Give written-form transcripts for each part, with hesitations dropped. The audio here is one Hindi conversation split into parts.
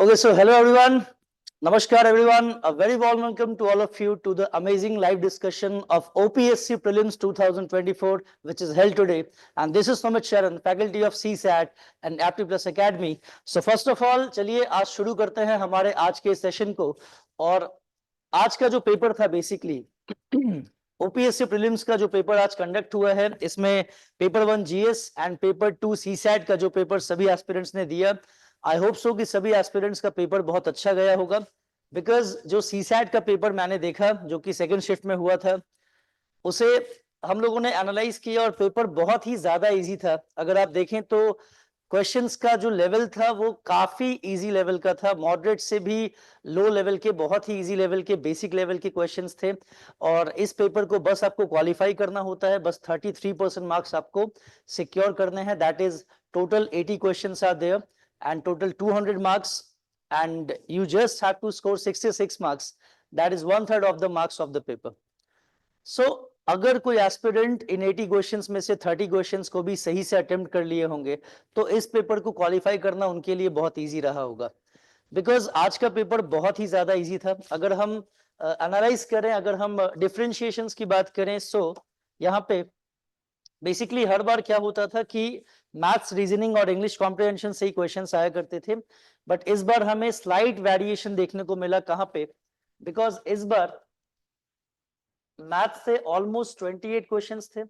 Okay, so hello everyone. Namaskar everyone. A very warm welcome to all of you to the amazing live discussion of OPSC Prelims 2024, which is held today. And this is Sumit Sharan, faculty of CSAT and Aptitude Academy. So first of all, चलिए आज शुरू करते हैं हमारे आज के सेशन को। और आज का जो पेपर था बेसिकली ओपीएससी प्रीलिम्स का जो पेपर आज कंडक्ट हुआ है, इसमें paper 1 GS and paper 2 CSAT का जो पेपर सभी एस्पिरेंट्स ने दिया। आई होप सो कि सभी एस्पिरेंट्स का पेपर बहुत अच्छा गया होगा, बिकॉज जो सीसैट का पेपर मैंने देखा जो कि सेकंड शिफ्ट में हुआ था, उसे हम लोगों ने एनालाइज किया और पेपर बहुत ही ज्यादा इजी था। अगर आप देखें तो क्वेश्चंस का जो लेवल था वो काफी इजी लेवल का था, मॉडरेट से भी लो लेवल के, बहुत ही इजी लेवल के, बेसिक लेवल के क्वेश्चंस थे। और इस पेपर को बस आपको क्वालिफाई करना होता है, बस 33% मार्क्स आपको सिक्योर करने हैं। That is total 80 questions are there and total 200 marks, and you just have to score 66 marks. That is 1/3 of the marks of the paper. So अगर कोई एस्पिरेंट इन 80 क्वेश्चंस में से 30 क्वेश्चंस को भी सही से अटेम्प्ट कर लिए होंगे तो इस पेपर को क्वालिफाई करना उनके लिए बहुत इजी रहा होगा, बिकॉज आज का पेपर बहुत ही ज्यादा इजी था। अगर हम एनालाइज करें, अगर हम डिफरेंशिएशंस की बात करें, सो यहाँ पे बेसिकली हर बार क्या होता था कि मैथ्स, रीजनिंग और इंग्लिश कॉम्प्रिहेंशन से ही क्वेश्चंस आया करते थे, बट इस बार हमें स्लाइट वेरिएशन देखने को मिला। कहां पे? बिकॉज इस बार मैथ्स से ऑलमोस्ट 28 क्वेश्चंस थे,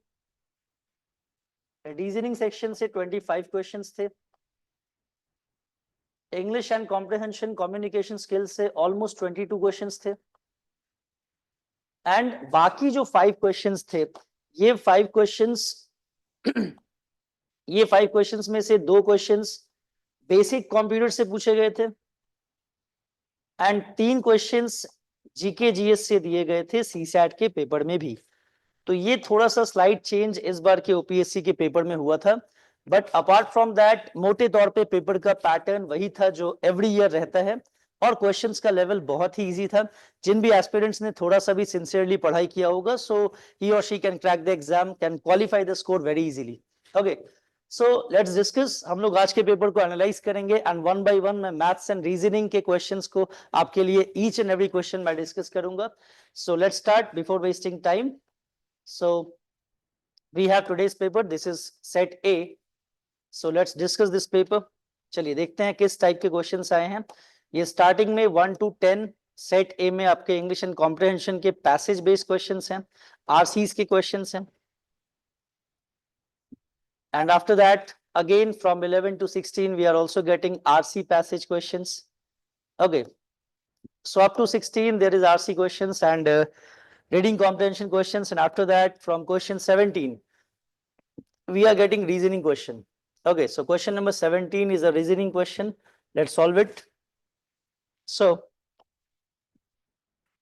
रीजनिंग सेक्शन से 25 क्वेश्चंस थे, English and comprehension communication skills से ऑलमोस्ट 22 क्वेश्चंस थे, एंड बाकी जो 5 क्वेश्चंस थे, ये 5 क्वेश्चंस में से 2 क्वेश्चंस बेसिक कंप्यूटर से पूछे गए थे एंड 3 क्वेश्चंस जीके जीएस से दिए गए थे सीसैट के पेपर में भी। तो ये थोड़ा सा स्लाइड चेंज इस बार के ओपीएससी के पेपर में हुआ था, बट अपार्ट फ्रॉम दैट मोटे तौर पे पेपर का पैटर्न वही था जो एवरी ईयर रहता है, और क्वेश्चंस का लेवल बहुत ही इजी था। जिन भी एस्पिरेंट्स ने थोड़ा सा भी सिंसियरली पढ़ाई किया होगा, सो ही और she can crack the exam, can qualify the score very easily. Okay, so let's discuss. हम लोग आज के पेपर को एनालाइज करेंगे एंड वन बाय वन मैं मैथ्स एंड रीजनिंग के क्वेश्चंस को आपके लिए ईच एंड एवरी क्वेश्चन मैं डिस्कस करूंगा। So let's start before wasting time. So we have today's paper, this is set A. So let's discuss this paper. चलिए देखते हैं किस टाइप के क्वेश्चंस आए हैं। ये स्टार्टिंग में 1 to 10 सेट ए में आपके इंग्लिश एंड कॉम्प्रिहेंशन के पैसेज बेस्ड क्वेश्चंस हैं, आरसीज के क्वेश्चंस हैं, and after that again from 11 to 16 we are also getting RC passage questions. Okay, so up to 16 there is RC questions and reading comprehension questions, and after that from question 17 we are getting reasoning question. Okay, so question number 17 is a reasoning question. Let's solve it. So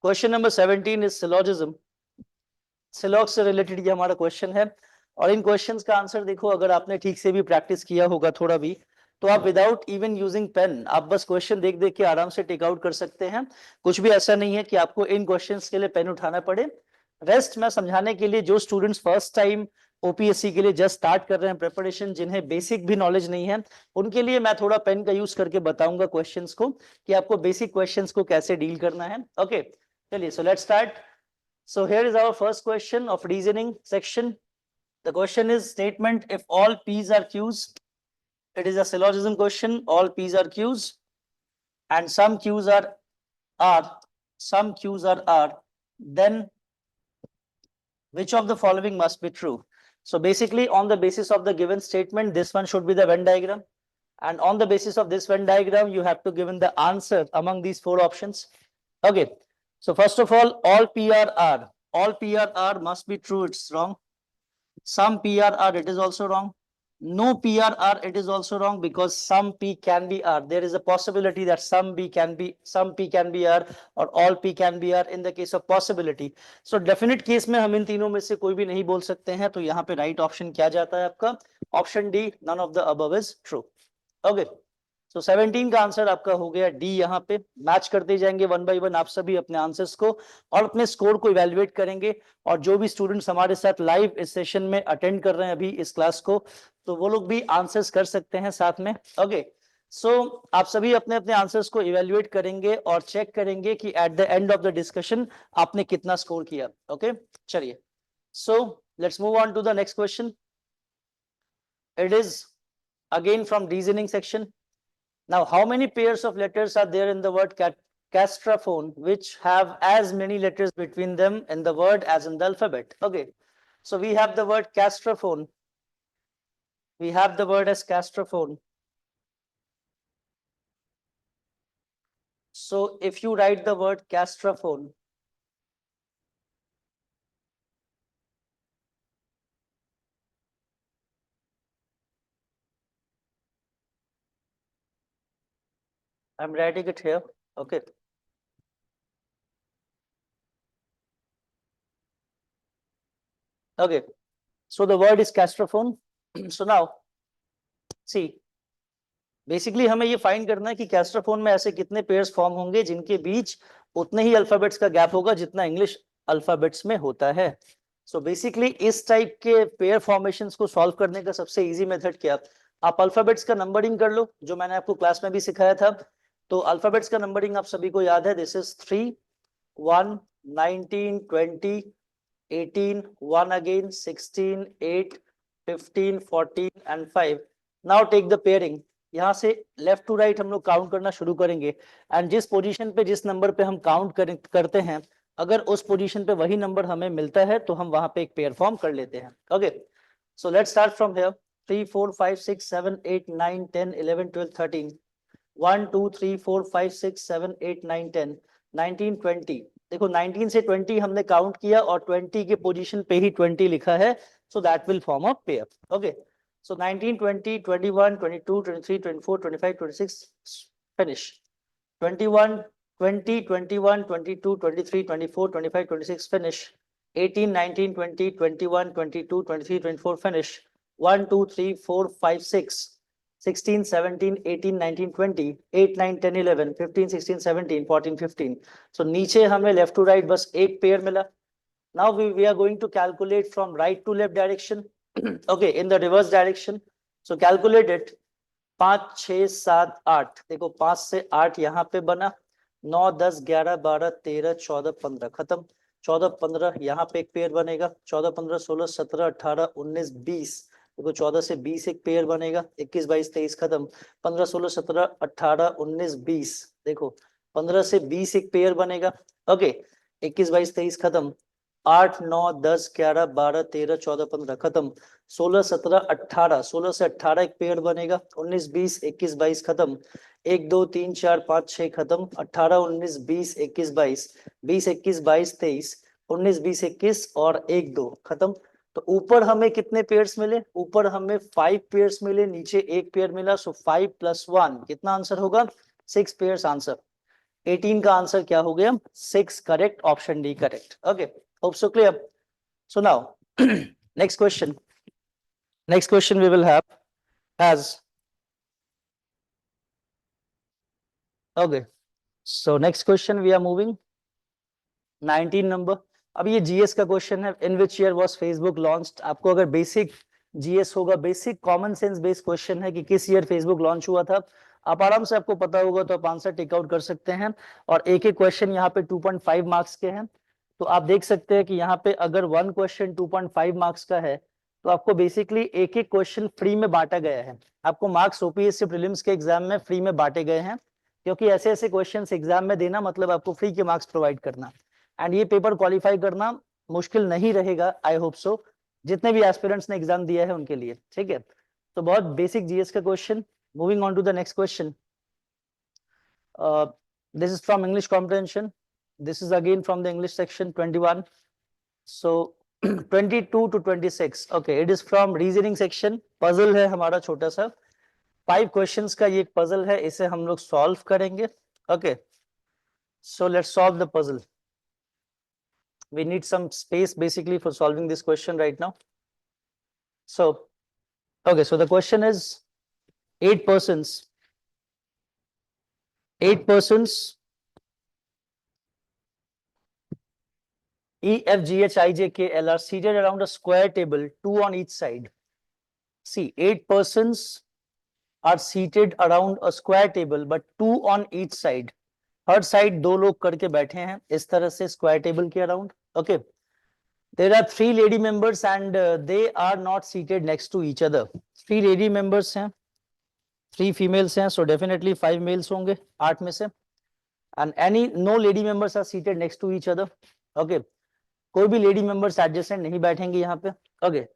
question number 17 is syllogism. सिलॉग से रिलेटेड ये हमारा क्वेश्चन है, और इन क्वेश्चंस का आंसर देखो, अगर आपने ठीक से भी प्रैक्टिस किया होगा थोड़ा भी, तो आप विदाउट इवन यूजिंग पेन आप बस क्वेश्चन देख देख के आराम से टेक आउट कर सकते हैं। कुछ भी ऐसा नहीं है कि आपको इन क्वेश्चंस के लिए पेन उठाना पड़े। रेस्ट मैं समझाने के लिए, जो स्टूडेंट्स फर्स्ट टाइम ओपीएससी के लिए जस्ट स्टार्ट कर रहे हैं प्रिपरेशन, जिन्हें बेसिक भी नॉलेज नहीं है, उनके लिए मैं थोड़ा पेन का यूज करके बताऊंगा क्वेश्चंस को कि आपको बेसिक क्वेश्चंस को कैसे डील करना है। ओके, चलिए, so let's start. So here is our first question of reasoning section. The question is statement if all P's are Q's. It is a syllogism question. All P's are Q's and some Q's are R. Some Q's are R. Then which of the following must be true? So basically on the basis of the given statement, this one should be the Venn diagram. And on the basis of this Venn diagram, you have to given the answer among these 4 options. Okay. So first of all PRR. All PRR must be true, it's wrong. Some PRR, it is also wrong. No PRR, it is also wrong, because some P can be R. There is a possibility that some P can be R or all P can be R in the case of possibility. So definite case में हम इन तीनों में से कोई भी नहीं बोल सकते हैं, तो यहाँ पे राइट ऑप्शन क्या जाता है आपका? Option D, none of the above is true. Okay. तो 17 का आंसर आपका हो गया डी। यहाँ पे मैच करते जाएंगे वन बाय वन आप सभी अपने आंसर्स को, और अपने स्कोर को इवैल्यूएट करेंगे। और जो भी स्टूडेंट्स हमारे साथ लाइव इस सेशन में अटेंड कर रहे हैं अभी इस क्लास को, तो वो लोग भी आंसर्स कर सकते हैं साथ में। ओके, सो आप सभी अपने अपने आंसर्स को इवेल्युएट करेंगे और चेक करेंगे कि at the end of the discussion आपने कितना स्कोर किया। ओके चलिए, so let's move on to the next question. It is again from reasoning section. Now, how many pairs of letters are there in the word castraphone which have as many letters between them in the word as in the alphabet? Okay, so we have the word castraphone. We have the word as castraphone. So if you write the word castraphone, I'm writing it here. Okay. Okay. So the word is castraphone. So now, see, basically हमें ये फाइंड करना है कि कैस्ट्रोफोन में ऐसे कितने पेयर्स फॉर्म होंगे जिनके बीच उतने ही अल्फाबेट्स का गैप होगा जितना इंग्लिश अल्फाबेट्स में होता है। सो बेसिकली इस टाइप के पेयर फॉर्मेशंस को सॉल्व करने का सबसे इजी मेथड क्या, आप अल्फाबेट्स का नंबरिंग कर लो, जो मैंने आपको क्लास में भी सिखाया था। तो अल्फाबेट्स का नंबरिंग आप सभी को याद है, this is 3 1 19 20 18 1 again 16 8 15 14 and 5। Now take the pairing. यहाँ से लेफ्ट टू राइट हम लोग काउंट करना शुरू करेंगे एंड जिस पोजीशन पे जिस नंबर पे हम काउंट करते हैं, अगर उस पोजीशन पे वही नंबर हमें मिलता है तो हम वहां पे एक पेयर फॉर्म कर लेते हैं। Okay, so let's start from here. 3 4 5 6 7 8 9 10 11 12 13 1 2 3 4 5 6 7 8 9 10 19 20। देखो 19 से 20 हमने काउंट किया और 20 के पोजीशन पे ही 20 लिखा है, सो that will form a pair. Okay, so 19 20 21 22 23 24 25 26 finish, 21 20 21 22 23 24 25 26 finish, 18 19 20 21 22 23 24 finish, 1 2 3 4 5 6 16 17 18 19 20 8 9 10 11 15 16 17 14 15। so नीचे हमें लेफ्ट टू राइट बस एक पेयर मिला। now we are going to calculate from right to left direction. Okay, in the reverse direction, so calculate it। 5 6 7 8, देखो 5 से 8 यहाँ पे बना, 9 10 11 12 13 14 15 खत्म, 14 15 यहाँ पे एक पेयर बनेगा, 14 15 16 17 18 19 20, देखो 14 से 20 एक पेयर बनेगा, 21 22 23 खत्म, 15 16 17 18 19 20, देखो 15 से 20 एक पेयर बनेगा। ओके, 21 22 23 खत्म, 8 9 10 11 12 13 14 15 खत्म, 16 17 18, 16 से 18 एक पेयर बनेगा, 19 20 21 22 खत्म, 1 2 3 4 5 6 खत्म, 18 19 20 21 22 20 21 22 23 19 20 21 और 1 2 खत्म। तो ऊपर हमें कितने पेयर्स मिले, ऊपर हमें 5 पेयर्स मिले, नीचे एक पेयर मिला, सो 5 + 1 कितना आंसर होगा, 6 पेयर्स आंसर। 18 का आंसर क्या हो गया, 6, correct, option D correct. Okay, hope so clear। so now next question we will have as, okay, so next question we are moving 19 number। अब ये जीएस का क्वेश्चन है, in which year was Facebook launched. आपको अगर बेसिक जीएस होगा, basic common sense based question है कि किस ईयर फेसबुक लॉन्च हुआ था, आप आराम से आपको पता होगा तो आप आंसर टेक आउट कर सकते हैं। और एक एक क्वेश्चन यहाँ पे 2.5 मार्क्स के हैं, तो आप देख सकते हैं कि यहाँ पे अगर 1 क्वेश्चन 2.5 मार्क्स का है तो आपको बेसिकली एक एक क्वेश्चन फ्री में बांटा गया है। आपको मार्क्स ओपीएससी प्रीलिम्स के एग्जाम में फ्री में बांटे गए हैं, क्योंकि ऐसे ऐसे क्वेश्चंस एग्जाम में देना मतलब आपको फ्री के मार्क्स प्रोवाइड करना, एंड ये पेपर क्वालिफाई करना मुश्किल नहीं रहेगा, आई होप सो, जितने भी एस्पिरेंट्स ने एग्जाम दिया है उनके लिए, ठीक है। तो बहुत बेसिक जीएस का question. Moving on to the next question, this is from English comprehension, this is again from the English section 21, so 22 to 26। Okay, it is from reasoning section, puzzle है हमारा छोटा सा, 5 क्वेश्चंस का ये एक पजल है, इसे हम लोग सॉल्व करेंगे। Okay, so let's solve the puzzle. We need some space basically for solving this question right now. So, okay, so the question is 8 persons E, F, G, H, I, J, K, L are seated around a square table, 2 on each side. See, 8 persons are seated around a square table but two on each side. Her side दो लोग करके बैठे हैं इस तरह से स्क्वायर टेबल के around. Okay, there are three lady members and they are not seated next to each other. Three lady members हैं, three females हैं, so definitely five males होंगे 8 में से. And no lady members are seated next to each other. Okay, कोई भी lady members adjacent नहीं बैठेंगे यहाँ पे. Okay,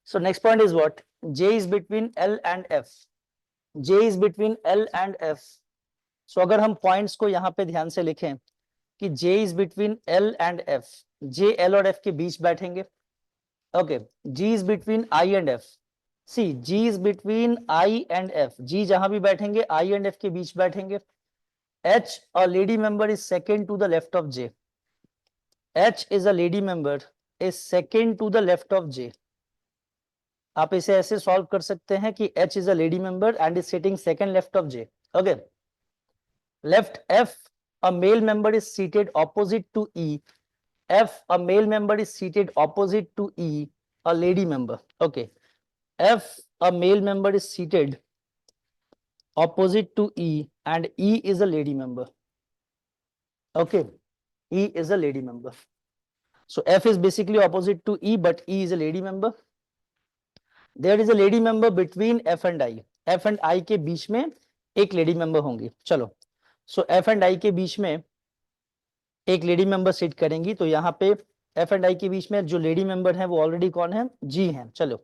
so next point is what? J is between L and F. J is between L and F. So अगर हम points को यहाँ पे ध्यान से लिखें कि J is between L and F, J L और F के बीच बैठेंगे. Okay, G is between I and F. See, G is between I and F. G जहां भी बैठेंगे I and F के बीच बैठेंगे. H, a lady member, is second to the left of J. H is a lady member, is second to the left of J. आप इसे ऐसे सॉल्व कर सकते हैं कि H is a lady member and is sitting second left of J. Okay. Left F, a male member is seated opposite to E. F, a male member is seated opposite to E, a lady member. Okay. F, a male member is seated opposite to E and E is a lady member. Okay. E is a lady member. So F is basically opposite to E, but E is a lady member. There is a lady member between F and I. F and I के बीच में एक lady member होंगी. चलो. So F and I के बीच में एक लेडी मेंबर सिट करेंगी. तो यहाँ पे F and I के बीच में जो लेडी मेंबर है वो ऑलरेडी कौन है? G है. चलो,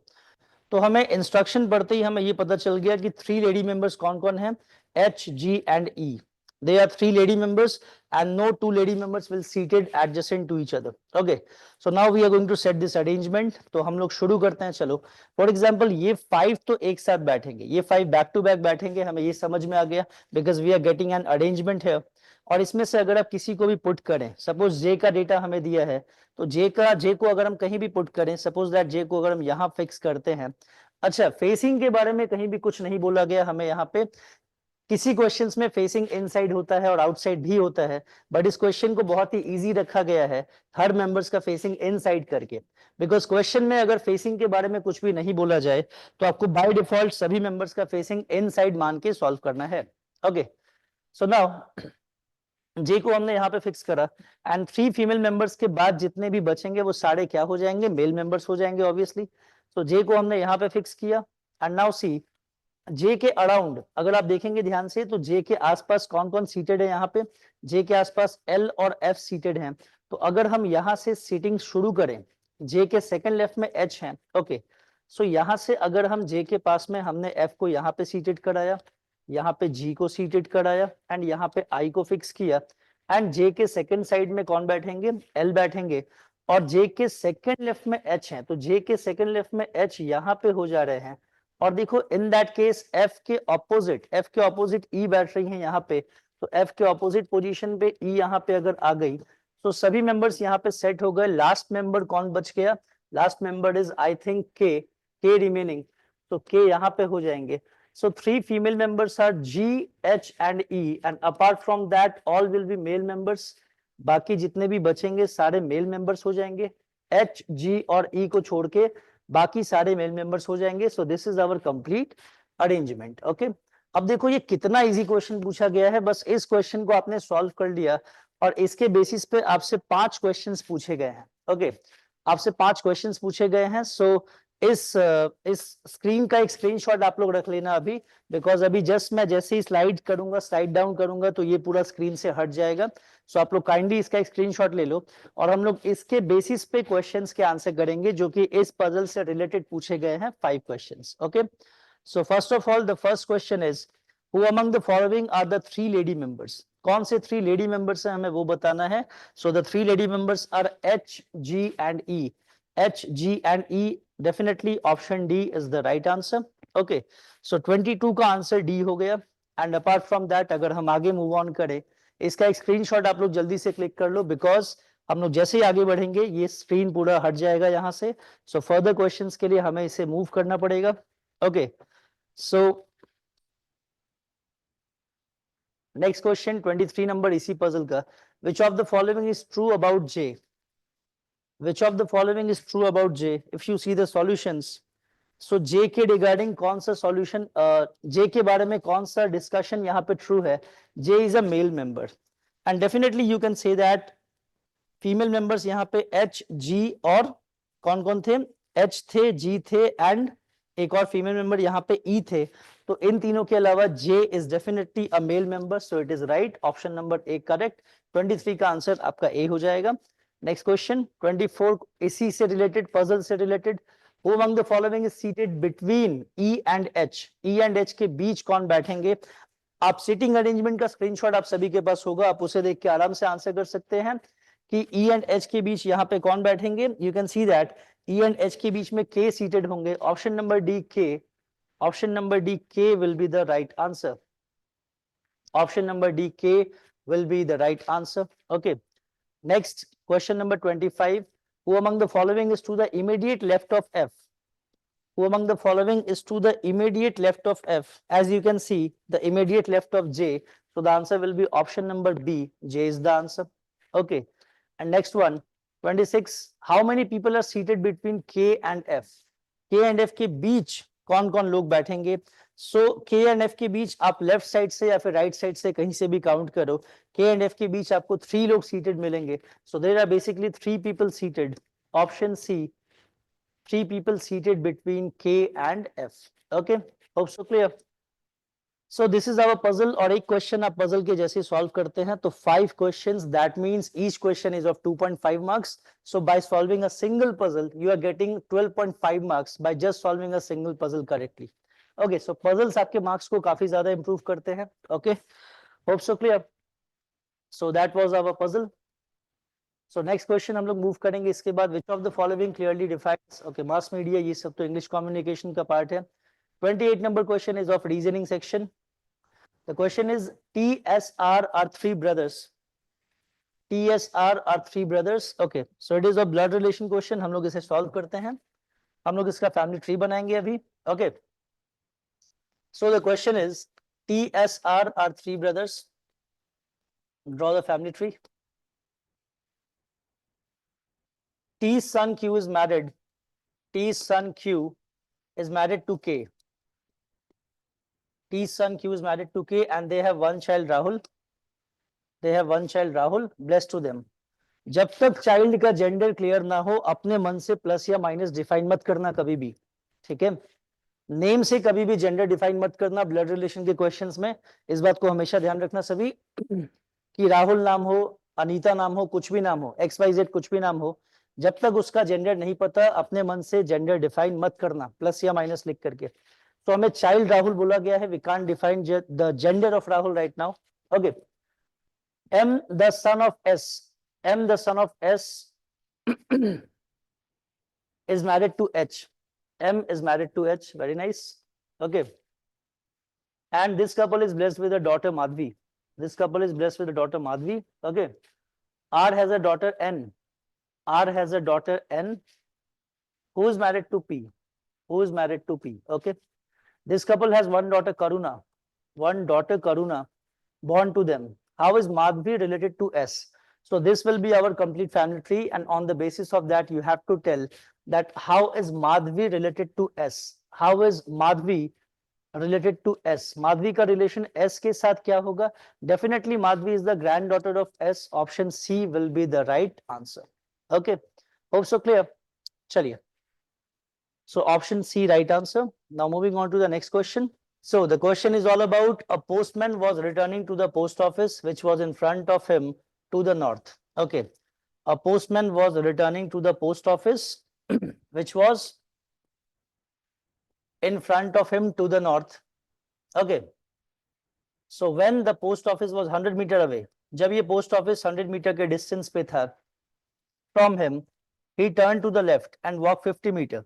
तो हमें इंस्ट्रक्शन पढ़ते ही हमें ये पता चल गया कि थ्री लेडी मेंबर्स कौन कौन है? H, G and E. They are three lady members and no two lady members will seated adjacent to each other. Okay, so now we are going to set this arrangement. तो हम लोग शुरू करते हैं. चलो, फॉर एग्जाम्पल ये 5 तो एक साथ बैठेंगे, ये 5 बैक टू बैक बैठेंगे. हमें ये समझ में आ गया because we are getting an arrangement है. और इसमें से अगर आप किसी को भी पुट करें, सपोज जे का डेटा हमें दिया है, तो जे को अगर हम कहीं भी पुट करें, सपोज दैट जे को अगर हम यहाँ फिक्स करते हैं. अच्छा, फेसिंग के बारे में कहीं भी कुछ नहीं बोला गया हमें यहाँ पे. किसी क्वेश्चंस में फेसिंग इनसाइड होता है और आउटसाइड भी होता है, बट इस क्वेश्चन को बहुत ही इजी रखा गया है हर मेंबर्स का फेसिंग इनसाइड करके. बिकॉज क्वेश्चन में अगर फेसिंग के बारे में कुछ भी नहीं बोला जाए तो आपको बाय डिफॉल्ट सभी मेंबर्स का फेसिंग इनसाइड मान के सॉल्व करना है. ओके, सो नाउ जे को हमने यहाँ पे फिक्स करा एंड थ्री फीमेल मेंबर्स के बाद जितने भी बचेंगे वो सारे क्या हो जाएंगे? मेल मेंबर्स हो जाएंगे ऑब्वियसली. तो जे को हमने यहाँ पे फिक्स किया एंड नाउ सी जे के अराउंड अगर आप देखेंगे ध्यान से तो जे के आसपास कौन कौन सीटेड है? यहाँ पे जे के आसपास एल और एफ सीटेड हैं. तो अगर हम यहाँ से सीटिंग शुरू करें, जे के सेकंड लेफ्ट में एच है. ओके, सो यहाँ से अगर हम जे के पास में हमने एफ को यहाँ पे सीटेड कराया, यहाँ पे जी को सीटेड कराया एंड यहाँ पे आई को फिक्स किया एंड जे के सेकंड साइड में कौन बैठेंगे? एल बैठेंगे. और जे के सेकंड लेफ्ट में एच है, तो जे के सेकंड लेफ्ट में एच यहाँ पे हो जा रहे हैं. और देखो इन दैट केस एफ के ऑपोजिट ई बैठ रही है यहाँ पे. तो एफ के ऑपोजिट पोजीशन पे ई यहाँ पे अगर आ गई तो सभी मेंबर्स यहाँ पे सेट हो गए. लास्ट मेंबर कौन बच गया? Last member is I think के रिमेनिंग. तो के यहाँ पे हो जाएंगे. So three female members are G, H and E and apart from that all will be male members. बाकी जितने भी बचेंगे सारे मेल मेंबर्स हो जाएंगे. H, G और E को छोड़ के बाकी सारे मेल मेंबर्स हो जाएंगे. So this is our complete arrangement. Okay. अब देखो ये कितना इजी क्वेश्चन पूछा गया है. बस इस क्वेश्चन को आपने सॉल्व कर लिया और इसके बेसिस पे आपसे 5 क्वेश्चंस पूछे गए हैं. ओके, आपसे 5 क्वेश्चंस पूछे गए हैं. सो इस स्क्रीन का एक स्क्रीनशॉट आप लोग रख लेना अभी, बिकॉज अभी जस्ट मैं जैसे ही स्लाइड डाउन करूंगा तो ये पूरा स्क्रीन से हट जाएगा. सो आप लोग काइंडली इसका एक स्क्रीनशॉट ले लो और हम लोग इसके बेसिस पे क्वेश्चंस के आंसर करेंगे जो कि इस पजल से रिलेटेड पूछे गए हैं 5 questions. Okay, so first of all the first question is who among the following are the 3 lady members. कौन से 3 लेडी मेंबर्स हैं हमें वो बताना है. So the 3 lady members are H, G and E. H, G and E, definitely option D is the right answer. Okay, so 22 का आंसर D हो गया. एंड अपार्ट फ्रॉम दैट अगर हम आगे मूव ऑन करें, इसका एक स्क्रीनशॉट आप लोग जल्दी से क्लिक कर लो बिकॉज हम लोग जैसे ही आगे बढ़ेंगे ये स्क्रीन पूरा हट जाएगा यहाँ से. सो फर्दर क्वेश्चंस के लिए हमें इसे मूव करना पड़ेगा. Okay, so next question 23 number इसी पजल का. Which of the following is true about J? Which of the following is true about J? If you see the solutions, सो जे के रिगार्डिंग कौन सा सॉल्यूशन, जे के बारे में कौन सा डिस्कशन यहाँ पे ट्रू है? J is a male member and definitely you can say that female members यहाँ पे एच, जी और कौन कौन थे? एच थे, जी थे एंड एक और फीमेल मेंबर यहाँ पे ई थे। तो इन तीनों के अलावा J is definitely a male member, so it is right, option number A correct. 23 का आंसर आपका ए हो जाएगा। नेक्स्ट क्वेश्चन 24 इसी से रिलेटेड, पजल से related. Who among the following is seated between E and H? E and H के बीच कौन बैठेंगे? आप सीटिंग अरेंजमेंट का स्क्रीनशॉट आप सभी के पास होगा, आप उसे देख के आराम से आंसर कर सकते हैं कि E एंड H के बीच यहाँ पे कौन बैठेंगे। You can see that E and H के बीच में K सीटेड होंगे। Option number D K, option number D K will be the right answer. Option number D K will be the right answer. Okay, next question number 25. Who among the following is to the immediate left of F? Who among the following is to the immediate left of F? As you can see, the immediate left of J. So the answer will be option number B. J is the answer. Okay. And next one, 26. How many people are seated between K and F? K and F के बीच कौन कौन लोग बैठेंगे? So K and F के बीच आप लेफ्ट साइड से या फिर राइट साइड से कहीं से भी काउंट करो, K and F के बीच आपको 3 लोग सीटेड मिलेंगे. So there are basically 3 people seated. Option C, 3 people seated between K and F. Okay, hope so clear. So this is our puzzle, और एक क्वेश्चन आप पजल के जैसे सॉल्व करते हैं तो 5 questions, that means each question is of 2.5 marks. So by solving a single puzzle you are getting 12.5 marks by just solving a single puzzle correctly. Okay, so puzzles आपके marks को काफी ज्यादा improve करते हैं. Okay, hope so clear. So that was our puzzle. So next question हम लोग मूव करेंगे इसके बाद, which of the following clearly defines, okay, mass media ये सब तो English communication का part है. 28 number question is of reasoning section. The question is TSR are 3 brothers. TSR are 3 brothers. Okay, so it is a blood relation question. हम लोग इसे solve करते हैं. हम लोग इसका family tree बनाएंगे अभी. Okay. So the question is TSR are 3 brothers. Draw the family tree. T's son Q is married. T's son Q is married to K. T's son Q is married to K and they have one child Rahul. They have one child Rahul. Blessed to them. जब तक चाइल्ड का जेंडर क्लियर ना हो अपने मन से प्लस या माइनस डिफाइन मत करना कभी भी, ठीक है? नेम से कभी भी जेंडर डिफाइन मत करना ब्लड रिलेशन के क्वेश्चंस में, इस बात को हमेशा ध्यान रखना सभी कि राहुल नाम हो, अनीता नाम हो, कुछ भी नाम हो, XYZ कुछ भी नाम हो, जब तक उसका जेंडर नहीं पता अपने मन से जेंडर डिफाइन मत करना प्लस या माइनस लिख करके. तो हमें चाइल्ड राहुल बोला गया है, we can't define the gender of Rahul right now. Okay, M the son of S, M the son of S is married to H. M is married to H. Very nice. Okay. And this couple is blessed with a daughter Madhvi. This couple is blessed with a daughter Madhvi. Okay. R has a daughter N. R has a daughter N. Who is married to P? Who is married to P? Okay. This couple has one daughter Karuna. One daughter Karuna born to them. How is Madhvi related to S? So this will be our complete family tree, and on the basis of that you have to tell that how is Madhvi related to S? How is Madhvi related to S? Madhvi का relation S के साथ क्या होगा? Definitely Madhvi is the granddaughter of S. Option C will be the right answer. Okay, hope so clear. चलिए. So option C right answer. Now moving on to the next question. So the question is all about a postman was returning to the post office which was in front of him to the north. Okay, a postman was returning to the post office which was in front of him to the north. Okay, so when the post office was 100 meter away, जब ये post office 100 meter के distance पे था from him, he turned to the left and walked 50 meter.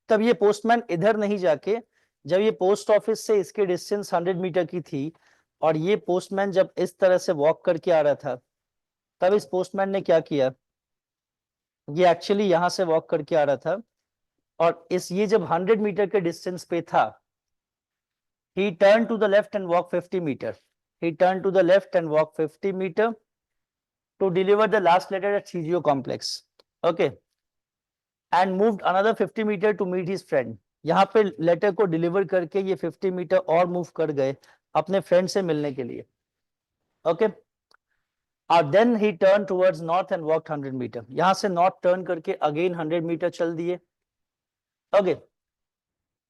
तब ये postman इधर नहीं जाके, जब ये पोस्ट ऑफिस से इसके डिस्टेंस 100 मीटर की थी और ये पोस्टमैन जब इस तरह से वॉक करके आ रहा था, तब इस पोस्टमैन ने क्या किया, ये एक्चुअली यहां से वॉक करके आ रहा था और ये जब 100 मीटर के डिस्टेंस पे था, he turned to the left and walked 50 meter. He turned to the left and walked 50 meter to deliver the last letter at CGO complex. Okay, and moved another 50 meter to meet his friend. यहाँ पे लेटर को डिलीवर करके ये 50 मीटर और मूव कर गए अपने फ्रेंड से मिलने के लिए. ओके, और then he turn towards north and walk 100 metre. यहां से नॉर्थ टर्न करके अगेन 100 मीटर चल दिए. Okay,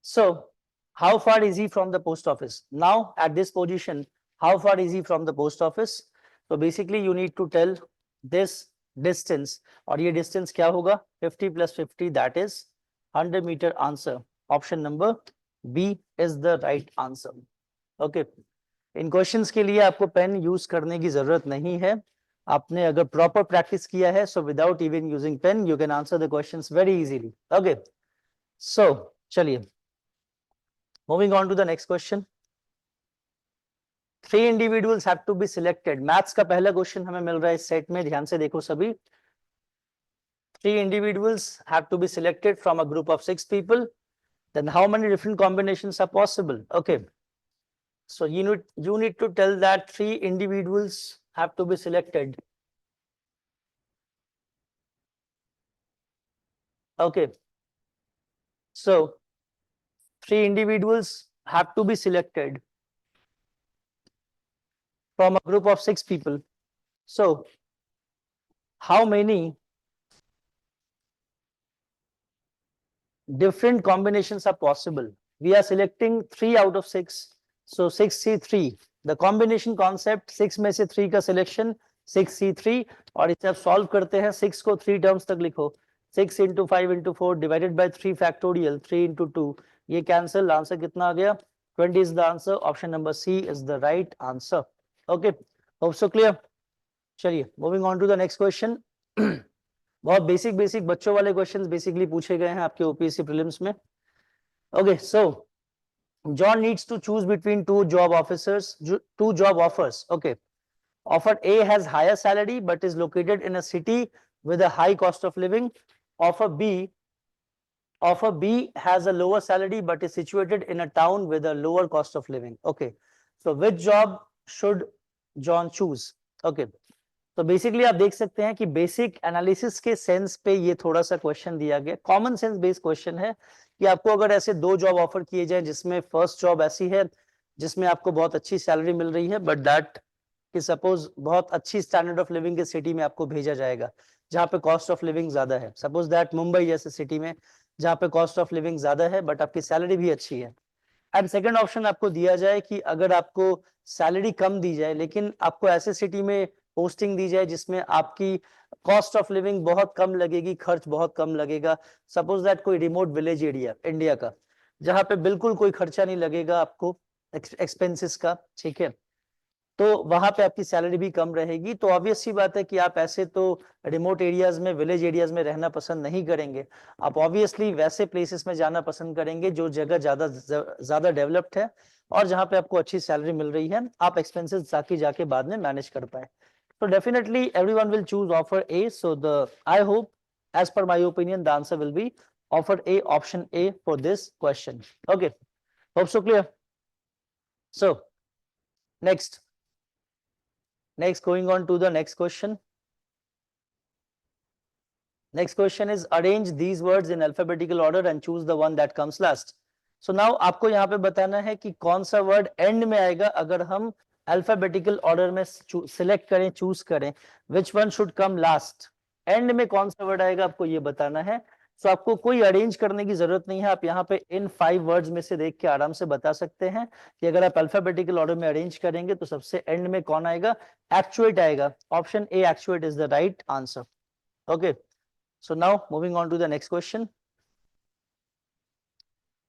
so how far is he from the post office? Now at this position, how far is he from the post office? So basically you need to tell this distance, और ये distance क्या होगा? 50 plus 50, that is 100 meter. Answer option number B is the right answer. Okay, in questions के लिए आपको पेन यूज करने की जरूरत नहीं है. आपने अगर प्रॉपर प्रैक्टिस किया है, so without even using pen you can answer the questions very easily. Okay, so चलिए, moving on to the next question. 3 individuals have to be selected. Maths का पहला क्वेश्चन हमें मिल रहा है इस सेट में, ध्यान से देखो सभी. 3 individuals have to be selected from a group of 6 people. Then how many different combinations are possible? Okay, so you need to tell that 3 individuals have to be selected. Okay, so 3 individuals have to be selected from a group of 6 people. So how many different combinations are possible? We are selecting 3 out of 6, so 6C3. The combination concept, 6 में से 3 का selection 6C3, और इसे आप solve करते हैं. 6 को 3 terms तक लिखो. 6 into 5 into 4 divided by 3 factorial, 3 into 2. ये cancel, आंसर कितना आ गया? 20 is the answer. Option number C is the right answer. Okay, hope so clear. चलिए, moving on to the next question. बहुत बेसिक बच्चों वाले क्वेश्चंस बेसिकली पूछे गए हैं आपके ओपीएससी प्रीलिम्स में. Okay, so John needs to choose between two job offers. Okay, offer A has higher salary but is located in a city with a high cost of living. Offer B has a lower salary but is situated in a town with a lower cost of living. Okay, so which job should John choose? Okay, तो बेसिकली आप देख सकते हैं कि बेसिक एनालिसिस के सेंस पे ये थोड़ा सा क्वेश्चन दिया गया. कॉमन सेंस बेस्ड क्वेश्चन है कि आपको अगर ऐसे 2 जॉब ऑफर किए जाए, जिसमें फर्स्ट जॉब ऐसी है जिसमें आपको बहुत अच्छी सैलरी मिल रही है, बट दैट कि सपोज बहुत अच्छी स्टैंडर्ड ऑफ लिविंग के सिटी में आपको भेजा जाएगा जहाँ पे कॉस्ट ऑफ लिविंग ज्यादा है. सपोज दैट मुंबई जैसे सिटी में जहाँ पे कॉस्ट ऑफ लिविंग ज्यादा है बट आपकी सैलरी भी अच्छी है. एंड सेकेंड ऑप्शन आपको दिया जाए कि अगर आपको सैलरी कम दी जाए लेकिन आपको ऐसे सिटी में पोस्टिंग दी जाए जिसमें आपकी कॉस्ट ऑफ लिविंग बहुत कम लगेगी, खर्च बहुत कम लगेगा. सपोज दैट कोई रिमोट विलेज एरिया इंडिया का जहां पे बिल्कुल कोई खर्चा नहीं लगेगा आपको एक्सपेंसेस का, ठीक है, तो वहां पे आपकी सैलरी भी कम रहेगी. तो ऑब्वियस सी बात है कि आप ऐसे तो रिमोट एरियाज में, विलेज एरियाज में रहना पसंद नहीं करेंगे. आप ऑब्वियसली वैसे प्लेसेस में जाना पसंद करेंगे जो जगह ज्यादा डेवलप्ड है और जहां पे आपको अच्छी सैलरी मिल रही है, आप एक्सपेंसेस जाके बाद में मैनेज कर पाए. So definitely everyone will choose offer A. So I hope, as per my opinion, the answer will be offer A, option A for this question. Okay, hope so clear. So next going on to the next question. Next question is arrange these words in alphabetical order and choose the one that comes last. So now आपको यहाँ पे बताना है कि कौन सा वर्ड एंड में आएगा अगर हम अल्फाबेटिकल ऑर्डर में सिलेक्ट करें, चूज करें. Which one should come last, and में कौन सा वर्ड आएगा आपको ये बताना है. सो आपको कोई अरेंज करने की जरूरत नहीं है. आप यहाँ पे इन 5 वर्ड्स में से देख के आराम से बता सकते हैं कि अगर आप अल्फाबेटिकल ऑर्डर में अरेंज करेंगे तो सबसे एंड में कौन आएगा? एक्चुएट आएगा. Option A, actuate is the right answer. Okay, so now moving on to the next question.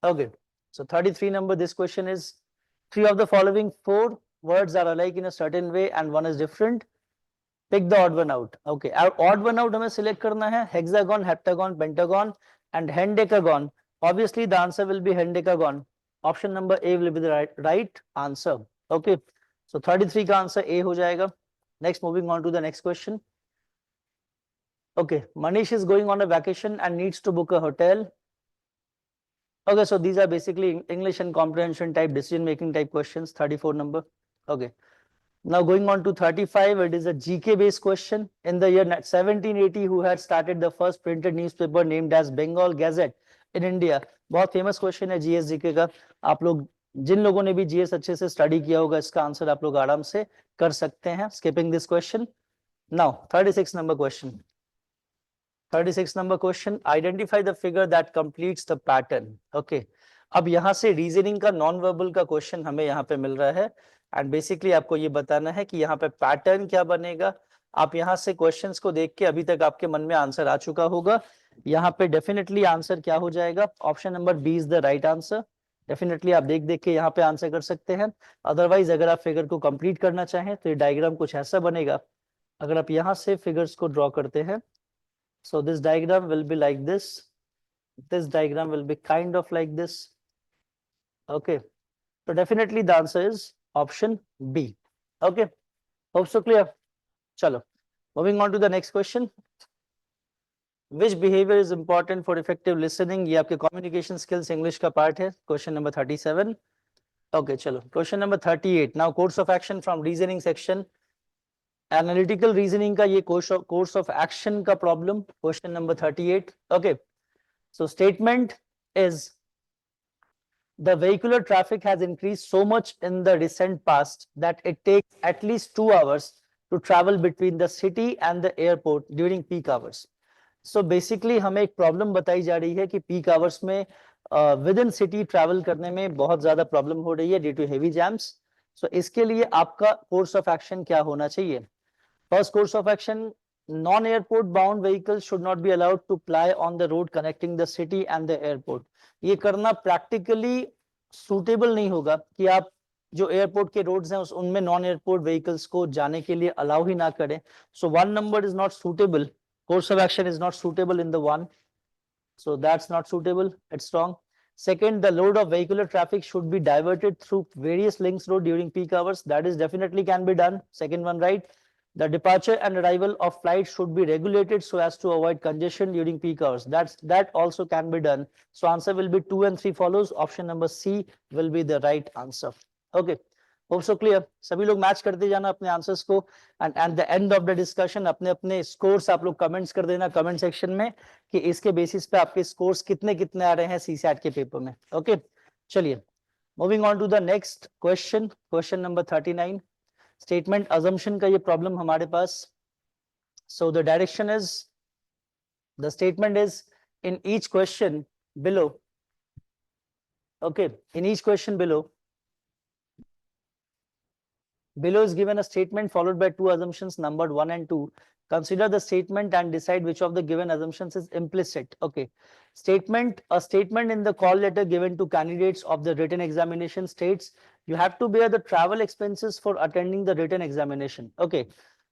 Okay, so 33 number, this question is 3 of the following 4 words are alike in a certain way and one is different. Pick the odd one out. Okay, our odd one out हमें select करना है. Hexagon, heptagon, pentagon and hendecagon. Obviously the answer will be hendecagon. Option number A will be the right answer. Okay, so 33 का answer A हो जाएगा. Next, moving on to the next question. Okay, Manish is going on a vacation and needs to book a hotel. Okay, so these are basically English and comprehension type, decision making type questions. 34 number. Okay, Now going on to 35, it is a GK based question. In the year 1780, who had started the first printed newspaper named as Bengal Gazette in India? बहुत फेमस क्वेश्चन है जीएस जीके का. आप लोग जिन लोगों ने भी जीएस अच्छे से स्टडी किया होगा, इसका आंसर आप लोग आराम से कर सकते हैं. Skipping this question. Now 36 number question. 36 number question. Identify the figure that completes the pattern. Okay. अब यहाँ से रीजनिंग का नॉन वर्बल का क्वेश्चन हमें यहाँ पे मिल रहा है एंड बेसिकली आपको ये बताना है कि यहाँ पे पैटर्न क्या बनेगा. आप यहाँ से क्वेश्चंस को देख के अभी तक आपके मन में आंसर आ चुका होगा. यहाँ पे डेफिनेटली आंसर क्या हो जाएगा? Option number B is the right answer. Definitely आप देख देख के यहाँ पे आंसर कर सकते हैं. अदरवाइज अगर आप फिगर को कंप्लीट करना चाहें तो ये डायग्राम कुछ ऐसा बनेगा. अगर आप यहाँ से फिगर्स को ड्रॉ करते हैं, so this diagram will be like this. This diagram will be kind of like this. Okay, so definitely the answer is option B. Okay, hope so clear. Chalo, moving on to the next question. Which behavior is important for effective listening? ये आपके communication skills English का part है. Question number 37. Okay, चलो. Question number 38. Now course of action from reasoning section. Analytical reasoning का ये course of action का problem. Question number 38. Okay, so statement is the vehicular traffic has increased so much in the recent past that it takes at least 2 hours to travel between the city and the airport during peak hours. So basically हमें एक प्रॉब्लम बताई जा रही है कि पीक आवर्स में विद इन सिटी ट्रैवल करने में बहुत ज्यादा प्रॉब्लम हो रही है due to heavy jams. So इसके लिए आपका कोर्स ऑफ एक्शन क्या होना चाहिए? First course of action, non airport bound vehicles should not be allowed to ply on the road connecting the city and the airport. ये करना प्रैक्टिकली सूटेबल नहीं होगा कि आप जो एयरपोर्ट के रोड्स हैं उनमें नॉन एयरपोर्ट व्हीकल्स को जाने के लिए अलाउ ही ना करें. सो 1 number is not suitable. Course of action is not suitable in the 1. So that's not suitable. It's wrong. Second, the load of vehicular traffic should be diverted through various links road during peak hours. That is definitely can be done. Second one, right? The departure and arrival of flights should be regulated so as to avoid congestion during peak hours. That also can be done. So answer will be 2 and 3 follows. Option number C will be the right answer. Okay. Hope so clear. सभी लोग मैच करते जाना अपने आंसर्स को and eight the end of the discussion अपने अपने स्कोर्स आप लोग कमेंट्स कर देना कमेंट सेक्शन में कि इसके बेसिस पे आपके स्कोर्स कितने कितने आ रहे हैं सीसैट के पेपर में. ओके, चलिए moving on to the next question. Question number 39. Statement assumption का ये प्रॉब्लम हमारे पास. So the direction is, the statement is in each question below. Okay, in each question below is given a statement followed by 2 assumptions numbered 1 and 2. Consider the statement and decide which of the given assumptions is implicit. Okay, a statement in the call letter given to candidates of the written examination states you have to bear the travel expenses for attending the written examination. Okay,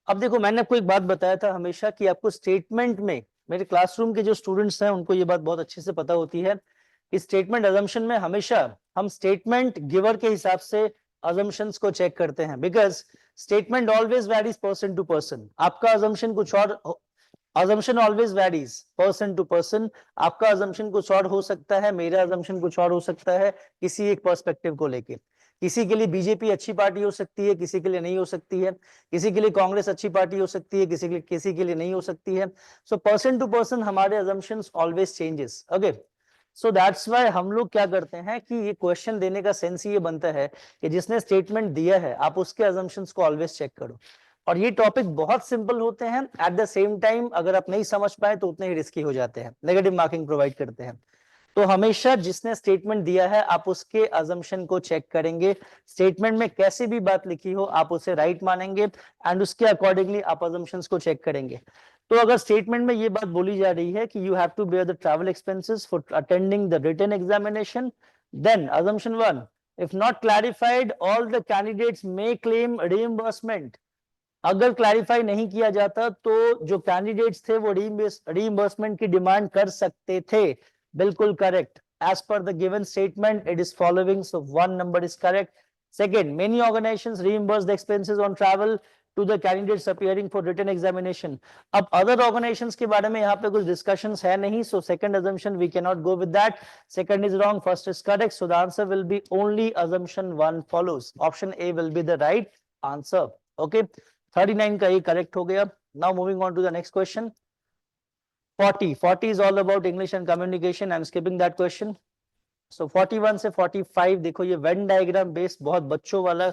अब देखो मैंने आपको एक बात बताया था हमेशा कि आपको स्टेटमेंट में, मेरे क्लासरूम के जो स्टूडेंट्स हैं उनको ये बात बहुत अच्छे से पता होती है कि स्टेटमेंट अजम्पशन में हमेशा हम स्टेटमेंट गिवर के हिसाब से assumptions को चेक करते हैं because statement always varies person to person. आपका assumption कुछ और, assumption always varies person to person. आपका assumption कुछ और हो सकता है, मेरा assumption कुछ और हो सकता है किसी एक पर्सपेक्टिव को लेके. किसी के लिए बीजेपी अच्छी पार्टी हो सकती है, किसी के लिए नहीं हो सकती है. किसी के लिए कांग्रेस अच्छी पार्टी हो सकती है, किसी के लिए नहीं हो सकती है. सो पर्सन टू पर्सन हमारे assumptions always changes. Okay, so that's why हम लोग क्या करते हैं कि ये क्वेश्चन देने का सेंस ये बनता है कि जिसने स्टेटमेंट दिया है आप उसके अजम्पशंस को ऑलवेज चेक करो. और ये टॉपिक बहुत सिंपल होते हैं, एट द सेम टाइम अगर आप नहीं समझ पाए तो उतने ही रिस्की हो जाते हैं, नेगेटिव मार्किंग प्रोवाइड करते हैं. तो हमेशा जिसने स्टेटमेंट दिया है आप उसके अजम्पशन को चेक करेंगे. स्टेटमेंट में कैसी भी बात लिखी हो आप उसे राइट मानेंगे एंड उसके अकॉर्डिंगली आप अजम्पशंस को चेक करेंगे. तो अगर स्टेटमेंट में ये बात बोली जा रही है कि you have to bear the travel expenses for attending the written examination, then assumption 1, if not clarified all the candidates may claim reimbursement. अगर क्लैरिफाई नहीं किया जाता तो जो कैंडिडेट्स थे वो रीइंबर्समेंट की डिमांड कर सकते थे. बिल्कुल correct. As per the given statement it is following, so 1 number is correct. Second, many organisations reimburse the expenses on travel to the candidates appearing for written examination. अब other organizations के बारे में यहाँ पे कुछ discussions है नहीं, so second assumption we cannot go with that. Second is wrong, first is correct, so the answer will be only assumption 1 follows. Option A will be the right answer. Okay 39 का ये करेक्ट हो गया. Now moving on to the next question. 40 is all about English and communication. I'm skipping that question. So 41 से 45 देखो ये वेन डायग्राम बेस्ड बहुत बच्चों वाला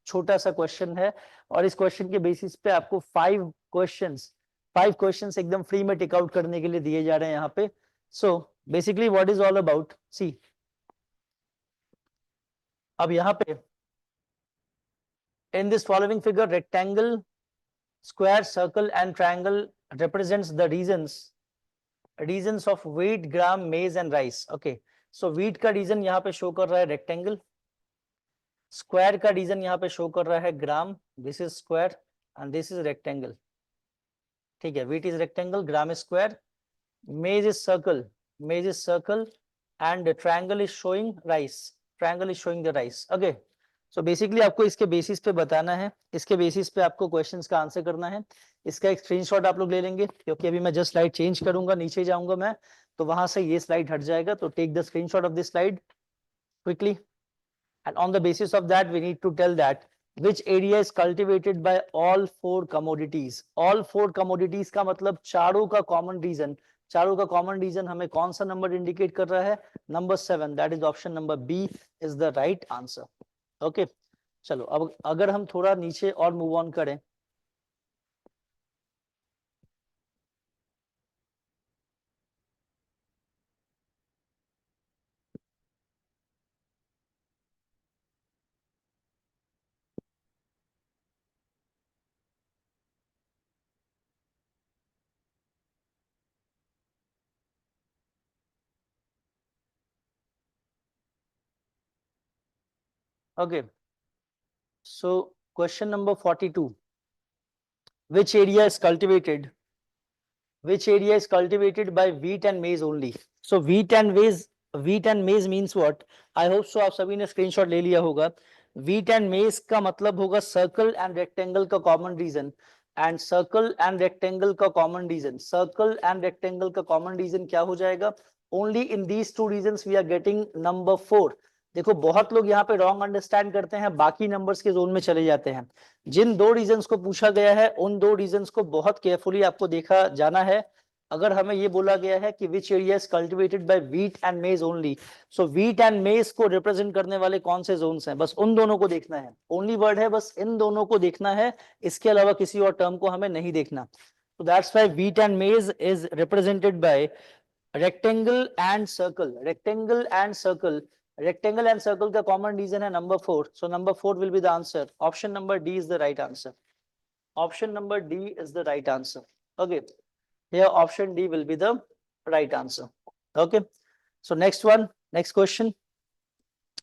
छोटा सा क्वेश्चन है और इस क्वेश्चन के बेसिस पे आपको 5 क्वेश्चंस एकदम फ्री में टिक आउट करने के लिए दिए जा रहे हैं यहाँ पे. So basically what is all about, see अब यहाँ पे in this following figure rectangle, square, circle and triangle represents the regions of wheat, gram, maize and rice. Okay, so wheat का रीजन यहाँ पे शो कर रहा है रेक्टेंगल, स्क्वायर का रीजन यहाँ पे शो कर रहा है gram, this is square and this is rectangle. ठीक है, wheat is rectangle, gram is square, maize is circle and triangle is showing the rice. Okay, so basically आपको इसके बेसिस पे बताना है, इसके बेसिस पे आपको क्वेश्चंस का आंसर करना है. इसका एक स्क्रीनशॉट आप लोग ले लेंगे क्योंकि अभी मैं जस्ट स्लाइड चेंज करूंगा, नीचे जाऊंगा मैं तो वहां से ये स्लाइड हट जाएगा. तो take the screenshot of this slide quickly and on the basis of that we need to tell that which area is cultivated by all 4 commodities. all 4 commodities का मतलब चारों का कॉमन रीजन हमें कौन सा नंबर इंडिकेट कर रहा है, number 7, that is option number B is the right answer. Okay चलो अब अगर हम थोड़ा नीचे और मूव ऑन करें, okay, so question number 42, which area is cultivated by wheat and maize only. So wheat and maize means what? I hope so आप सभी ने स्क्रीनशॉट ले लिया होगा. wheat and maize का मतलब होगा सर्कल एंड रेक्टेंगल का common region, and circle and rectangle का कॉमन रीजन क्या हो जाएगा, only in these 2 regions we are getting number 4. देखो बहुत लोग यहाँ पे रॉन्ग अंडरस्टैंड करते हैं, बाकी नंबर्स के जोन में चले जाते हैं. जिन 2 रीजन्स को पूछा गया है उन 2 रीजन्स को बहुत केयरफुली आपको देखा जाना है. अगर हमें ये बोला गया है कि which area is cultivated by wheat and मेज ओनली, सो व्हीट एंड मेज को रिप्रेजेंट करने वाले कौन से जोन्स हैं, बस उन दोनों को देखना है. ओनली वर्ड है, बस इन दोनों को देखना है, इसके अलावा किसी और टर्म को हमें नहीं देखना. So that's why wheat and maize is represented by rectangle and circle. Rectangle and circle का common reason है number 4. So number 4 will be the answer. Option number D is the right answer. Option number D is the right answer. Okay. Here option D will be the right answer. Okay. So next question.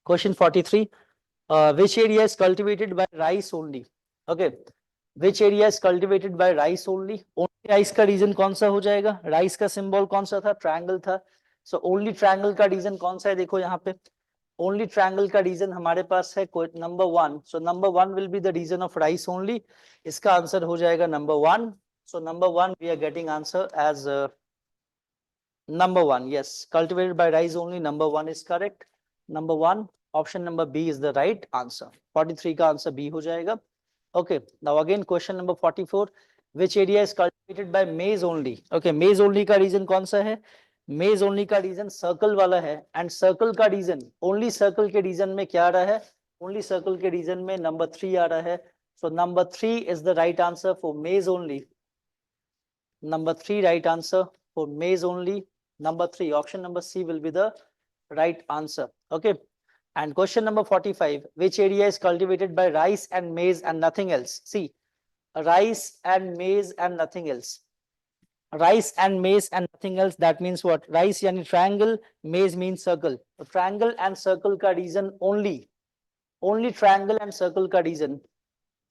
Question 43. Which area is cultivated by rice only? Okay. Which area is cultivated by rice only? Only rice का रीजन कौन सा हो जाएगा, राइस का सिंबल कौन सा था, ट्रायंगल था. सो ओनली ट्रायंगल का रीजन कौन सा है, देखो यहाँ पे ओनली ट्रायंगल का रीजन हमारे पास है number 1. So number 1 will be the region of rice only. इसका आंसर हो जाएगा number 1. So number 1 we are getting answer as number 1. Yes, cultivated by rice only, number 1 is correct. Number 1, option number B is the right answer. 43 का आंसर B हो जाएगा. Okay, now again question number 44, which area is cultivated by maize only? Okay, maize only का रीजन कौन सा है, maize only का रीजन सर्कल वाला है, एंड सर्कल का रीजन ओनली सर्कल के रीजन में क्या आ रहा है, ओनली सर्कल के रीजन में नंबर 3 आ रहा है. So number 3 is the right answer for maize only. Number 3 right answer for maize only. Number 3, option number C will be the right answer. Okay. And question number 45, which area is cultivated by rice and maize and nothing else? See, rice and maize and nothing else. Rice and maize and nothing else, that means what? Rice yani triangle, maize means circle. So triangle and circle ka reason only triangle and circle का region.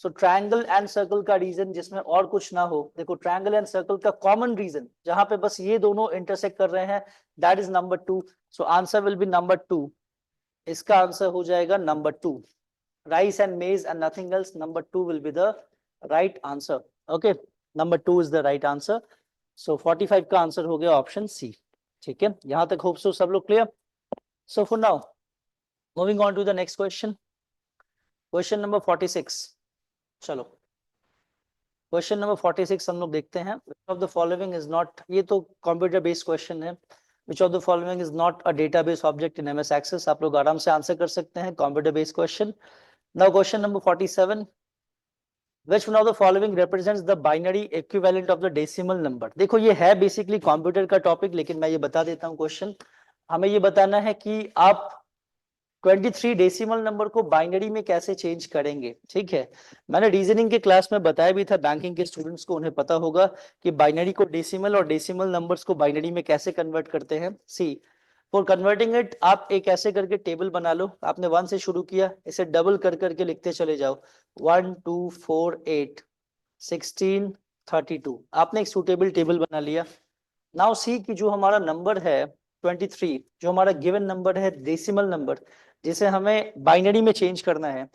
So triangle and circle का रीजन जिसमें और कुछ ना हो, देखो ट्रायंगल एंड सर्कल का कॉमन रीजन जहां पे बस ये दोनों इंटरसेक्ट कर रहे हैं, that is number 2. So answer will be number 2. इसका आंसर हो जाएगा number 2. Rice and maize and nothing else, number 2 will be the right answer. Okay, number 2 is the right answer. So 45 का आंसर हो गया ऑप्शन सी. ठीक है, यहां तक होप सो सब लोग clear. So for now moving on to the next question, question number 46. चलो क्वेश्चन नंबर 46 हम लोग देखते हैं. Which of the following is not, ये तो कंप्यूटर बेस्ड क्वेश्चन है. Which of the following is not a database object in MS Access? आप लोग आराम से आंसर कर सकते हैं, computer based question. Now question number 47. Which one of the following represents the binary equivalent of the decimal number? देखो ये है बेसिकली कंप्यूटर का टॉपिक, लेकिन मैं ये बता देता हूँ क्वेश्चन. हमें ये बताना है कि आप 23 डेसिमल नंबर को बाइनरी में कैसे चेंज करेंगे. ठीक है, मैंने रीजनिंग के क्लास में बताया भी था, बैंकिंग के स्टूडेंट्स को उन्हें पता होगा कि बाइनरी को डेसिमल और डेसिमल नंबर्स को बाइनरी में कैसे कन्वर्ट करते हैं. सी फॉर कन्वर्टिंग इट, आप एक ऐसे करके टेबल बना लो. आपने 1 से शुरू किया, इसे डबल कर करके लिखते चले जाओ. 1 2 4 8 16 32. आपने एक सूटेबल टेबल बना लिया. नाउ सी कि जो हमारा नंबर है 23, जो हमारा गिवन नंबर है डेसिमल नंबर, जिसे हमें बाइनरी में चेंज करना है,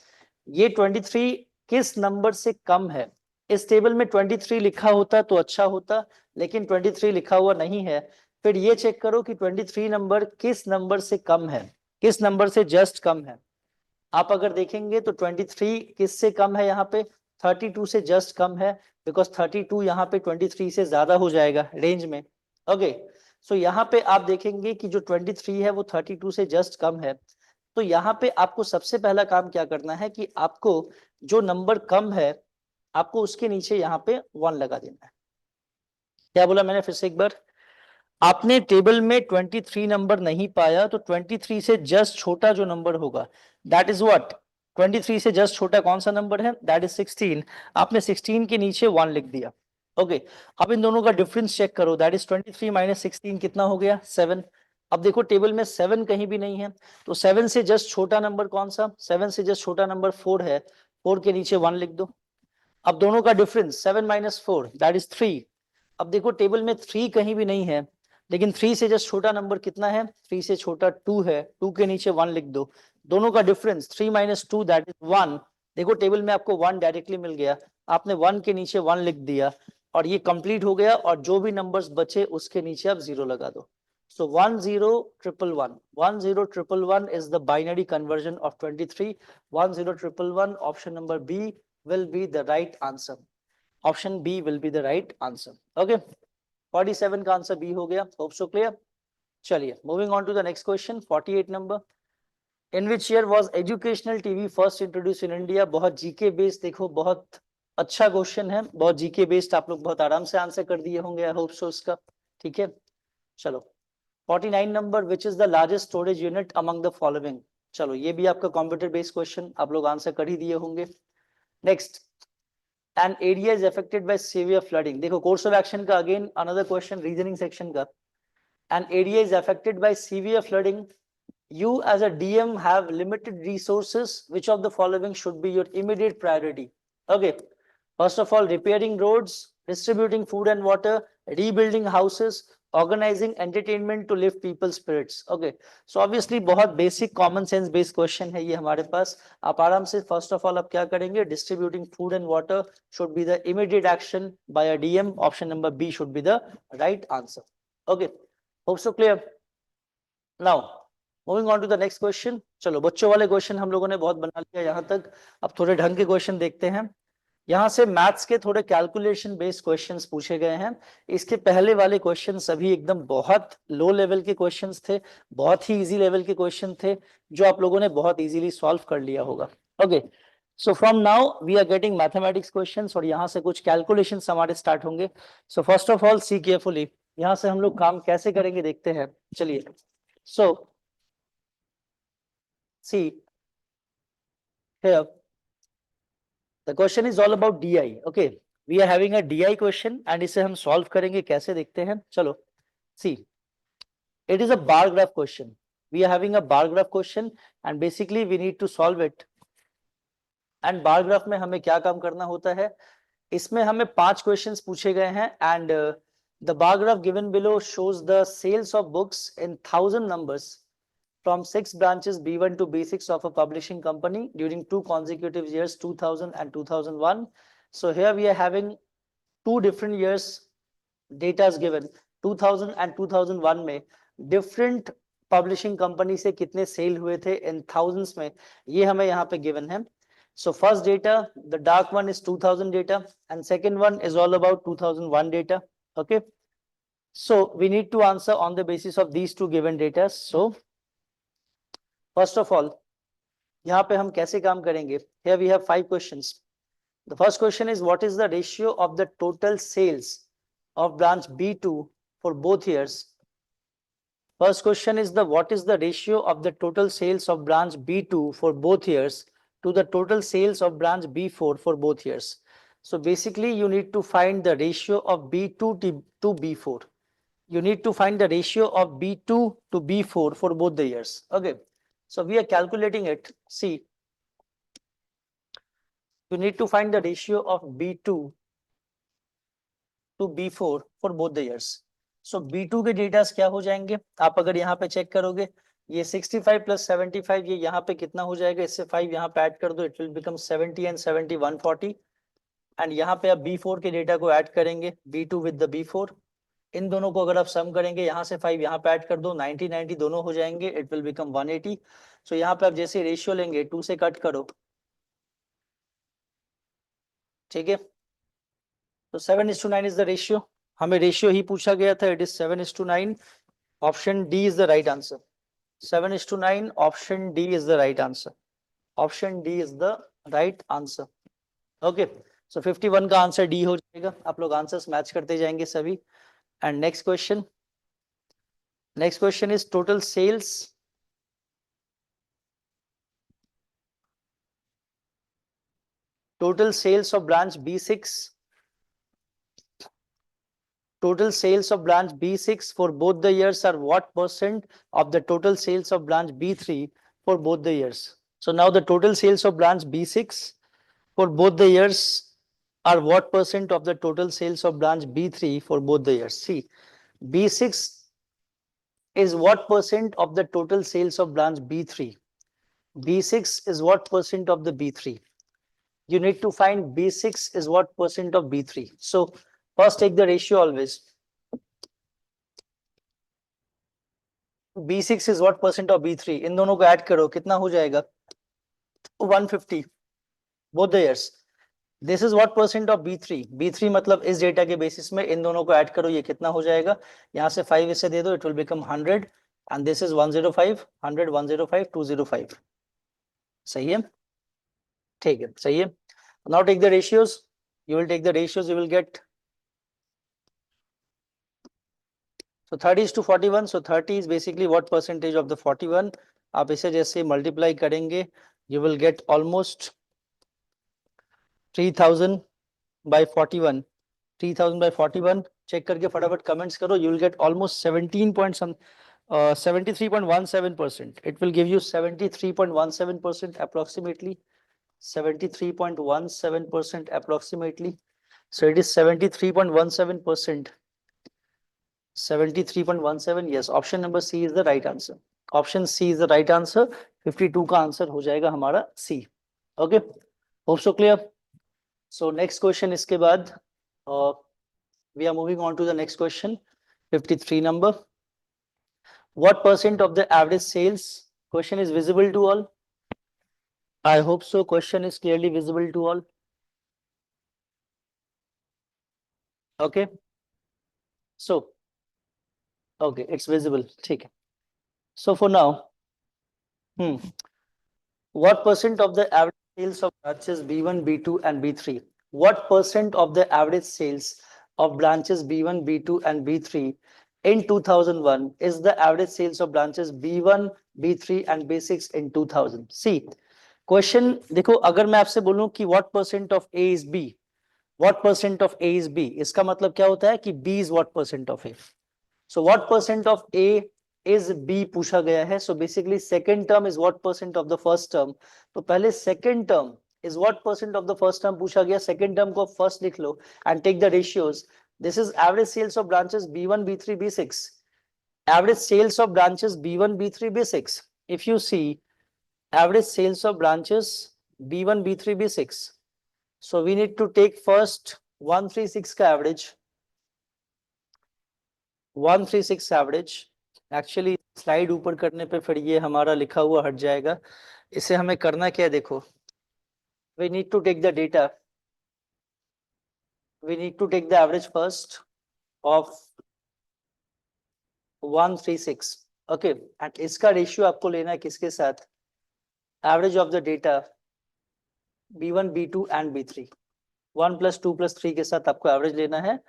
ये 23 किस नंबर से कम है. इस टेबल में 23 लिखा होता तो अच्छा होता, लेकिन 23 लिखा हुआ नहीं है. फिर ये चेक करो कि 23 नंबर किस नंबर से कम है, किस नंबर से जस्ट कम है. आप अगर देखेंगे तो 23 किस से कम है, यहाँ पे 32 से जस्ट कम है, बिकॉज 32 यहाँ पे 23 से ज्यादा हो जाएगा रेंज में. ओके, सो यहाँ पे आप देखेंगे कि जो 23 है वो 32 से जस्ट कम है. तो यहाँ पे आपको सबसे पहला काम क्या करना है कि आपको जो नंबर कम है, आपको उसके नीचे यहाँ पे 1 लगा देना है. क्या बोला मैंने फिर से एक बार, आपने टेबल में 23 नंबर नहीं पाया, तो 23 से जस्ट छोटा जो नंबर होगा, दैट इज व्हाट, 23 से जस्ट छोटा कौन सा नंबर है, दैट इज 16. आपने 16 के नीचे 1 लिख दिया. ओके, अब इन दोनों का डिफरेंस चेक करो, दैट इज 23 माइनस 16 कितना हो गया, 7. अब देखो टेबल में 7 कहीं भी नहीं है, तो 7 से जस्ट छोटा नंबर कौन सा, 7 से जस्ट छोटा नंबर 4 है, 4 के नीचे 1 लिख दो. अब दोनों का डिफरेंस 7 माइनस 4 दैट इज 3. अब देखो टेबल में 3 कहीं भी नहीं है, लेकिन 3 से जस्ट छोटा नंबर कितना है, 3 से छोटा 2 है, 2 के नीचे 1 लिख दो. दोनों का डिफरेंस 3 माइनस 2 दैट इज 1. देखो टेबल में आपको 1 डायरेक्टली मिल गया, आपने 1 के नीचे 1 लिख दिया, और ये कंप्लीट हो गया. और जो भी नंबर्स बचे उसके नीचे आप 0 लगा दो. So 10111, 10111 is the binary conversion of 23. 10111, option number B will be the right answer. Option B will be the right answer. Okay, 47 का आंसर B हो गया. Hope so clear. चलिए, moving on to the next question, 48 number. In which year was educational TV first introduced in India? बहुत जीके बेस्ड, देखो बहुत अच्छा क्वेश्चन है, बहुत जीके बेस्ड, आप लोग बहुत आराम से आंसर कर दिए होंगे, आई होप सो इसका. ठीक है, चलो 49 number, which is the largest storage unit among the following. चलो ये भी आपका कंप्यूटर बेस्ड क्वेश्चन, आप लोग आंसर कर ही दिए होंगे. Next, an area is affected by severe flooding. देखो कोर्स ऑफ एक्शन का again another question, reasoning section का. An area is affected by severe flooding. You as a DM have limited resources. Which of the following should be your immediate priority? Okay, first of all, repairing roads, distributing food and water, rebuilding houses, organizing entertainment to lift people's spirits. Okay, so obviously बहुत basic common sense based question है ये हमारे पास. आप आराम से first of all आप क्या करेंगे, distributing food and water should be the immediate action by a DM. Option number B should be the right answer. Okay, hope so clear. Now moving on to the next question. चलो बच्चों वाले क्वेश्चन हम लोगों ने बहुत बना लिया यहाँ तक. अब थोड़े ढंग के क्वेश्चन देखते हैं. यहाँ से मैथ्स के थोड़े कैलकुलेशन बेस्ड क्वेश्चंस पूछे गए हैं. इसके पहले वाले क्वेश्चन सभी एकदम बहुत लो लेवल के क्वेश्चंस थे, बहुत ही इजी लेवल के क्वेश्चन थे, जो आप लोगों ने बहुत इजीली सॉल्व कर लिया होगा. Okay, so from now we are getting mathematics questions, और यहाँ से कुछ कैलकुलेशंस हमारे स्टार्ट होंगे. So first of all see carefully, यहाँ से हम लोग काम कैसे करेंगे देखते हैं. चलिए, सो see here the question is all about DI. Okay, we are having a DI question and इसे हम solve करेंगे कैसे देखते हैं. चलो, see, it is a bar graph question. We are having a bar graph question and basically we need to solve it. And bar graph में हमें क्या काम करना होता है, इसमें हमें 5 questions पूछे गए हैं. And the bar graph given below shows the sales of books in 1000 numbers from 6 branches B1 to B6 of a publishing company during 2 consecutive years, 2000 and 2001. So here we are having 2 different years data is given. 2000 and 2001 में different publishing company से कितने सेल हुए थे in thousands में, ये हमें यहाँ पे given है. So first data, the dark one is 2000 data, and second one is all about 2001 data. Okay. So we need to answer on the basis of these two given data. So first of all, यहाँ पे हम कैसे काम करेंगे? Here we have 5 questions. The first question is, what is the ratio of the total sales of branch B2 for both years? First question is what is the ratio of the total sales of branch B2 for both years to the total sales of branch B4 for both years? So basically you need to find the ratio of B2 to B4. You need to find the ratio of B2 to B4 for both the years. Okay. So we are calculating it. See, you need to find the ratio of B2 to B4 for both the years. So B2 के डेटास क्या हो जाएंगे? आप अगर यहाँ पे चेक करोगे, ये 65 प्लस 75, ये यहाँ पे कितना हो जाएगा? इससे 5 यहाँ पे ऐड कर दो, it will become 70 and 70 140. And यहाँ पे आप B4 के डेटा को ऐड करेंगे, B2 विद द B4. इन दोनों को अगर आप सम करेंगे, यहाँ से 5 यहाँ पे ऐड कर दो, 90 90 दोनों हो जाएंगे, इट विल बिकम 180. सो यहाँ पे आप जैसे रेशियो लेंगे 2 से कट करो, ठीक है? तो 7:9 इज द रेशियो. हमें रेशियो ही पूछा गया था, it is 7:9. Option D is the right answer. 7:9, option D is the right answer. Option D is the right answer. Okay, so 51 का आंसर डी हो जाएगा. आप लोग आंसर्स मैच करते जाएंगे सभी. And next question is total sales. Total sales of branch B6. Total sales of branch B6 for both the years are what percent of the total sales of branch B3 for both the years? So now the total sales of branch B6 for both the years are what percent of the total sales of branch B3 for both the years? See, B6 is what percent of the total sales of branch B3? B6 is what percent of the B3? You need to find B6 is what percent of B3. So first take the ratio always. B6 is what percent of B3? इन दोनों को ऐड करो, कितना हो जाएगा? 150 both the years. This is what percent of B3? B3 मतलब इस डेटा के बेसिस में इन दोनों को ऐड करो, ये कितना हो जाएगा? यहाँ से 5 इसे दे दो, it will become 100 and this is 105, 100, 105, 205. सही है? ठीक है, सही है. Now take the ratios. You will take the ratios, you will get. So 30 is to 41. So 30 is basically what percentage of the 41? आप इसे जैसे multiply करेंगे, you will get almost 3000 by 41. 3000 by 41. Check करके फटाफट comments करो. You will get almost 73.17%. It will give you 73.17% approximately. 73.17% approximately. So it is 73.17%. 73.17. Yes, option number C is the right answer. Option C is the right answer. 52 का आंसर हो जाएगा हमारा C. Okay, hope so clear. So next question इसके बाद we are moving on to the next question. 53 number. What percent of the average sales? Question is visible to all. I hope so. Question is clearly visible to all. Okay. So, okay, it's visible. ठीक है. So for now, what percent of the average sales of branches B1, B2, and B3? What percent of the average sales of branches B1, B2, and B3 in 2001 is the average sales of branches B1, B3, and B6 in 2000? See, question देखो, अगर मैं आपसे बोलूं कि what percent of A is B, what percent of A is B, इसका मतलब क्या होता है कि B is what percent of A. So what percent of A is B पूछा गया है. So basically second term is what percent of the first term. तो पहले second term is what percent of the first term पूछा गया. Second term को first लिख लो and take the ratios. This is average sales of branches B1, B3, B6. Average sales of branches B1, B3, B6. If you see average sales of branches B1, B3, B6. So we need to take first 136 का average. 136 एवरेज. एक्चुअली स्लाइड ऊपर करने पे फिर ये हमारा लिखा हुआ हट जाएगा. इसे हमें करना क्या है, देखो we need to take the data. We need to take the average first of 136. Okay, and इसका रेशियो आपको लेना है किसके साथ? Average of the data B1, B2 and B3, 1 + 2 + 3 के साथ आपको एवरेज लेना है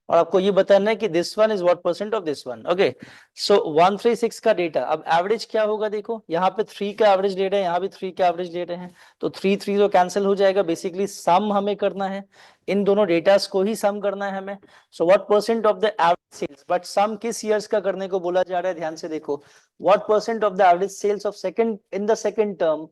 और आपको ये बताना है कि this one is what percent of this one. Okay, so 136 का डेटा. अब एवरेज क्या होगा? देखो यहाँ पे 3 का एवरेज ले रहे हैं, यहाँ भी 3 का एवरेज ले रहे हैं, तो 3 तो कैंसिल हो जाएगा. बेसिकली सम हमें करना है, इन दोनों डेटास को ही सम करना है हमें. So what percent of the average sales, but sum किस ईयर्स का करने को बोला जा रहा है? ध्यान से देखो, what percent of the average sales of second in the second term,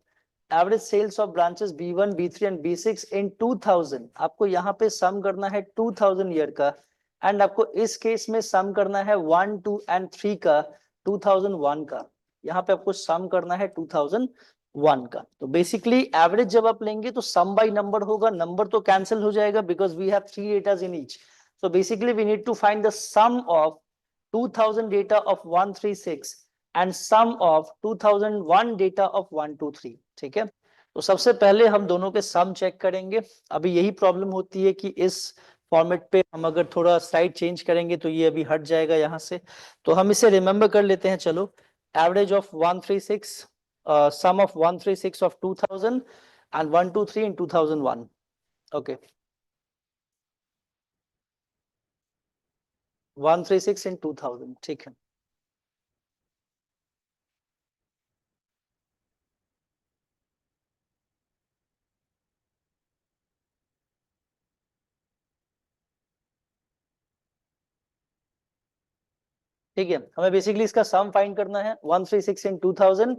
average sales of branches B1, B3 and B6 in 2000. आपको यहाँ पे सम करना है 2000 ईयर का, एंड आपको इस केस में सम करना है 1, 2 एंड 3 का 2001 का. यहाँ पे आपको सम करना है 2001 का. तो बेसिकली एवरेज जब आप लेंगे तो सम बाय नंबर होगा, नंबर तो कैंसिल हो जाएगा because we have 3 datas in each. So basically we need to find the sum of 2000 data of 136 and sum of 2001 data of 123. ठीक है, तो सबसे पहले हम दोनों के सम चेक करेंगे. अभी यही प्रॉब्लम होती है कि इस फॉर्मेट पे हम अगर थोड़ा स्लाइड चेंज करेंगे तो ये अभी हट जाएगा यहाँ से, तो हम इसे रिमेंबर कर लेते हैं. चलो, average of 136, sum of 136 of 2000 and 123 in 2001. Okay, 136 in 2000. ठीक है, ठीक है. हमें बेसिकली इसका सम फाइंड करना है, 136 in 2000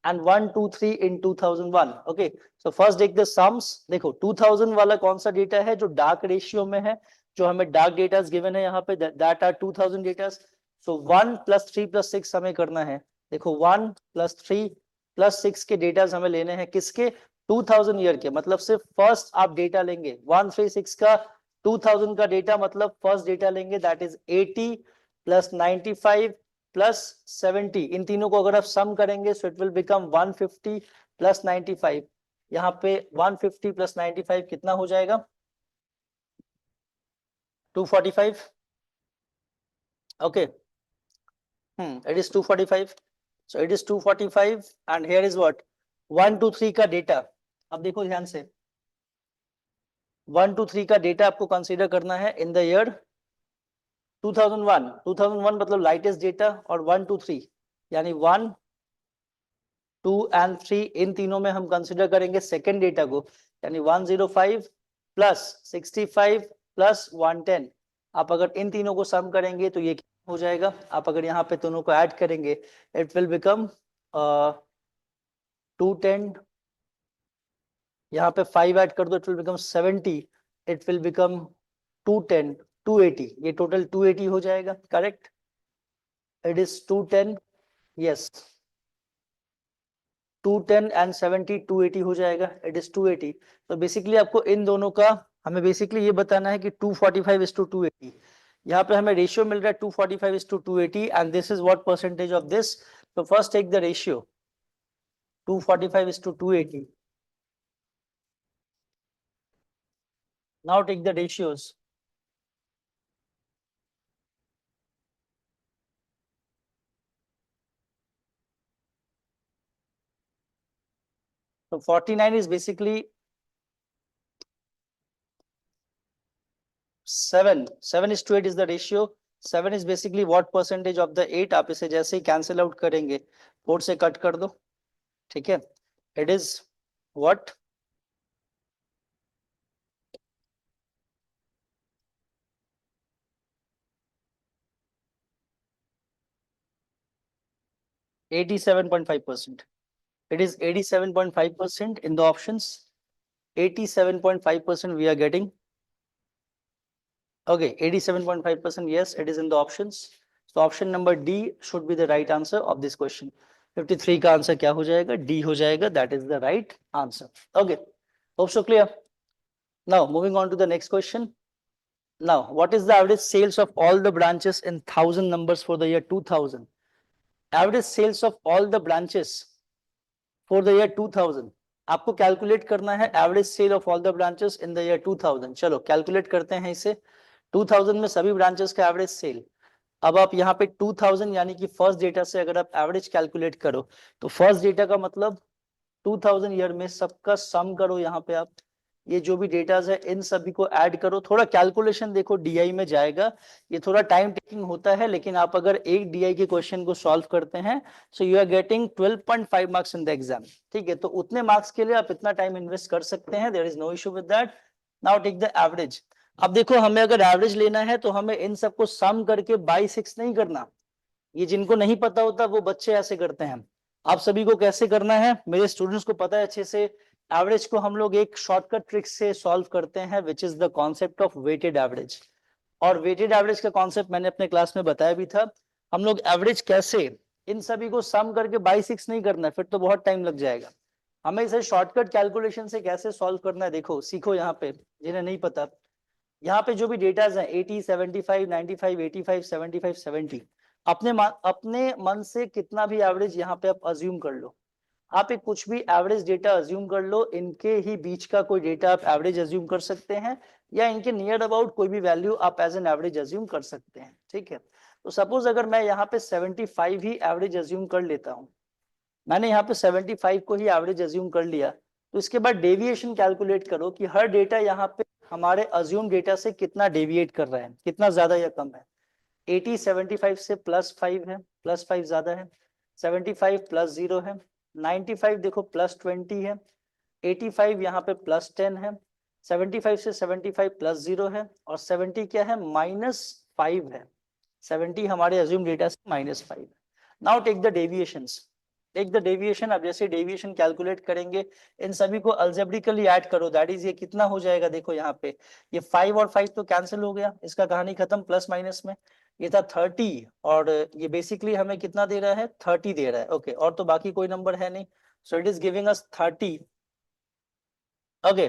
and 123 in 2001. Okay, so first take the sums. देखो 2000 वाला कौन सा डेटा है? जो डार्क रेशियो में है, जो हमें डार्क डेटा गिवन है यहाँ पे, दैट आर 2000 डेटा. सो 1 + 3 + 6 हमें करना है. देखो 1 + 3 + 6 के डेटाज हमें लेने हैं, किसके? 2000 ईयर के. मतलब सिर्फ फर्स्ट आप डेटा लेंगे 136 का, 2000 का डेटा, मतलब फर्स्ट डेटा लेंगे, दैट इज 80 + 95 + 70. इन तीनों को अगर आप सम करेंगे सो इट विल बिकम 150 + 95. यहाँ पे 150 + 95 कितना हो जाएगा? 245. okay, it is 245. so it is 245 and here is what 1 2 3 का डेटा. अब देखो ध्यान से, 1 2 3 का डेटा आपको कंसीडर करना है इन द ईयर 2001. 2001 मतलब लाइटेस्ट डेटा, और 1 2 3 यानी 1 2 एंड 3, इन तीनों में हम कंसीडर करेंगे सेकेंड डेटा को, यानी 105 + 65 + 110. आप अगर इन तीनों को सम करेंगे तो ये हो जाएगा. आप अगर यहाँ पे दोनों को ऐड करेंगे इट विल बिकम 210. यहाँ पे 5 ऐड कर दो it will become 70. It will become 210 280. ये टोटल 280 हो जाएगा. Correct, it is 210. Yes, 210 and 70 280 हो जाएगा. It is 280. तो बेसिकली आपको इन दोनों का हमें बेसिकली ये बताना है कि 245:280. यहाँ पे हमें रेशियो मिल रहा है 245:280 and this is what percentage of this. तो first take the ratio 245:280. Now take the ratios. So 49 is basically 7. 7:8 is the ratio. 7 is basically what percentage of the 8. आप इसे जैसे ही कैंसिल आउट करेंगे 4 से कट कर दो. ठीक है, it is what 87.5%. It is 87.5% in the options. 87.5% we are getting. Okay, 87.5%. Yes, it is in the options. So option number D should be the right answer of this question. 53 का आंसर क्या हो जाएगा? D हो जाएगा. That is the right answer. Okay, hope so clear. Now moving on to the next question. Now, what is the average sales of all the branches in 1000 numbers for the year 2000? Average sales of all the branches for the year 2000. आपको कैलकुलेट करना है average sale of all the branches in the year 2000। चलो कैलकुलेट करते हैं इसे। 2000 में सभी ब्रांचेस का एवरेज सेल। अब आप यहाँ पे 2000 यानी कि फर्स्ट डेटा से अगर आप एवरेज कैलकुलेट करो तो फर्स्ट डेटा का मतलब 2000 ईयर में सबका सम करो। यहाँ पे आप ये जो भी डेटाज है इन सभी को ऐड करो। थोड़ा कैलकुलेशन देखो डीआई में जाएगा, ये थोड़ा टाइम टेकिंग होता है, लेकिन आप अगर एक डीआई के क्वेश्चन को सॉल्व करते हैं so you are getting 12.5 marks in the exam. ठीक है, तो उतने मार्क्स के लिए आप इतना टाइम इन्वेस्ट कर सकते हैं, there is no issue with that. Now take the average. अब देखो हमें अगर एवरेज लेना है तो हमें इन सबको सम करके बाई 6 नहीं करना। ये जिनको नहीं पता होता वो बच्चे ऐसे करते हैं। आप सभी को कैसे करना है, मेरे स्टूडेंट्स को पता है अच्छे से। एवरेज को हम लोग एक शॉर्टकट ट्रिक से सॉल्व करते हैं which is the concept of weighted average. और वेटेड एवरेज का कॉन्सेप्ट मैंने अपने क्लास में बताया भी था। हम लोग एवरेज कैसे, इन सभी को सम करके बाई 6 नहीं करना है, फिर तो बहुत टाइम लग जाएगा। हमें इसे शॉर्टकट कैलकुलेशन से कैसे सॉल्व करना है देखो सीखो। यहाँ पे जिन्हें नहीं पता, यहाँ पे जो भी डेटाज हैं 80, 75, 95, 85, 75, 70, अपने मन से कितना भी एवरेज यहाँ पे आप अज्यूम कर लो। आप एक कुछ भी एवरेज डेटा अज्यूम कर लो, इनके ही बीच का कोई डेटा आप एवरेज अज्यूम कर सकते हैं, या इनके नियर अबाउट कोई भी वैल्यू आप एज एन एवरेज अज्यूम कर सकते हैं। ठीक है, तो सपोज अगर मैं यहाँ पे 75 ही एवरेज अज्यूम कर लेता हूँ, मैंने यहाँ पे 75 को ही एवरेज अज्यूम कर लिया, तो इसके बाद डेविएशन कैलकुलेट करो कि हर डेटा यहाँ पे हमारे अज्यूम डेटा से कितना डेविएट कर रहा है, कितना ज्यादा या कम है। 80 75 से +5 है, +5 ज्यादा है। 75 +0 है। 95 देखो +20 है। 85 यहाँ पे +10 है। 75 से 75 +0 है, और 70 क्या है, -5 है। 70 हमारे अज्यूम डेटा से -5 है। Now take the deviations. Take the deviation. अब जैसे डेविएशन कैलकुलेट करेंगे, इन सभी को अल्जेब्रिकली ऐड करो, दैट इज ये कितना हो जाएगा देखो यहाँ पे, ये 5 और 5 तो कैंसिल हो गया, इसका कहानी खत्म प्लस माइनस में। ये था 30, और ये बेसिकली हमें कितना दे रहा है, 30 दे रहा है। ओके, और तो बाकी कोई नंबर है नहीं, सो it is giving us 30। Okay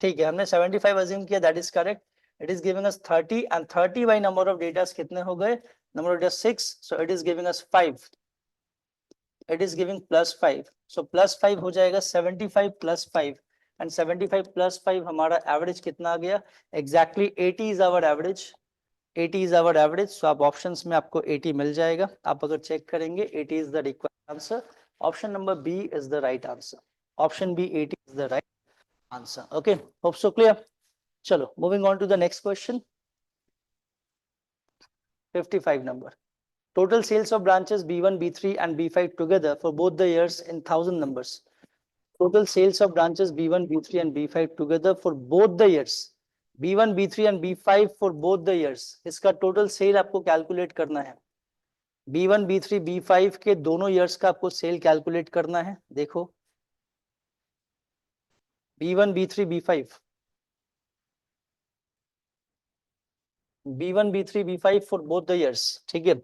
ठीक है, हमने 75 अज्यूम किया, that is correct. It is giving us 30, and 30 by number of data कितने हो गए, number of data 6, so it is giving us 5। It is giving +5, सो +5 हो जाएगा 75 +5, एंड 75 +5 हमारा एवरेज कितना आ गया, exactly 80 is our average. 80 is our average, so आप ऑप्शंस में आपको 80 मिल जाएगा। आप अगर चेक करेंगे 80 is the required answer. Option number B is the right answer. Option B 80 is the right answer. Okay, hope so clear. चलो moving on to the next question. 55 number. Total sales of branches B1, B3 and B5 together for both the years in 1000 numbers. Total sales of branches B1, B3 and B5 together for both the years. B1, B3 and B5 for both the years. इसका total sale आपको calculate करना है। B1, B3, B5 के दोनों years का आपको sale calculate करना है। देखो B1, B3, B5, B1, B3, B5 for both the years। ठीक है,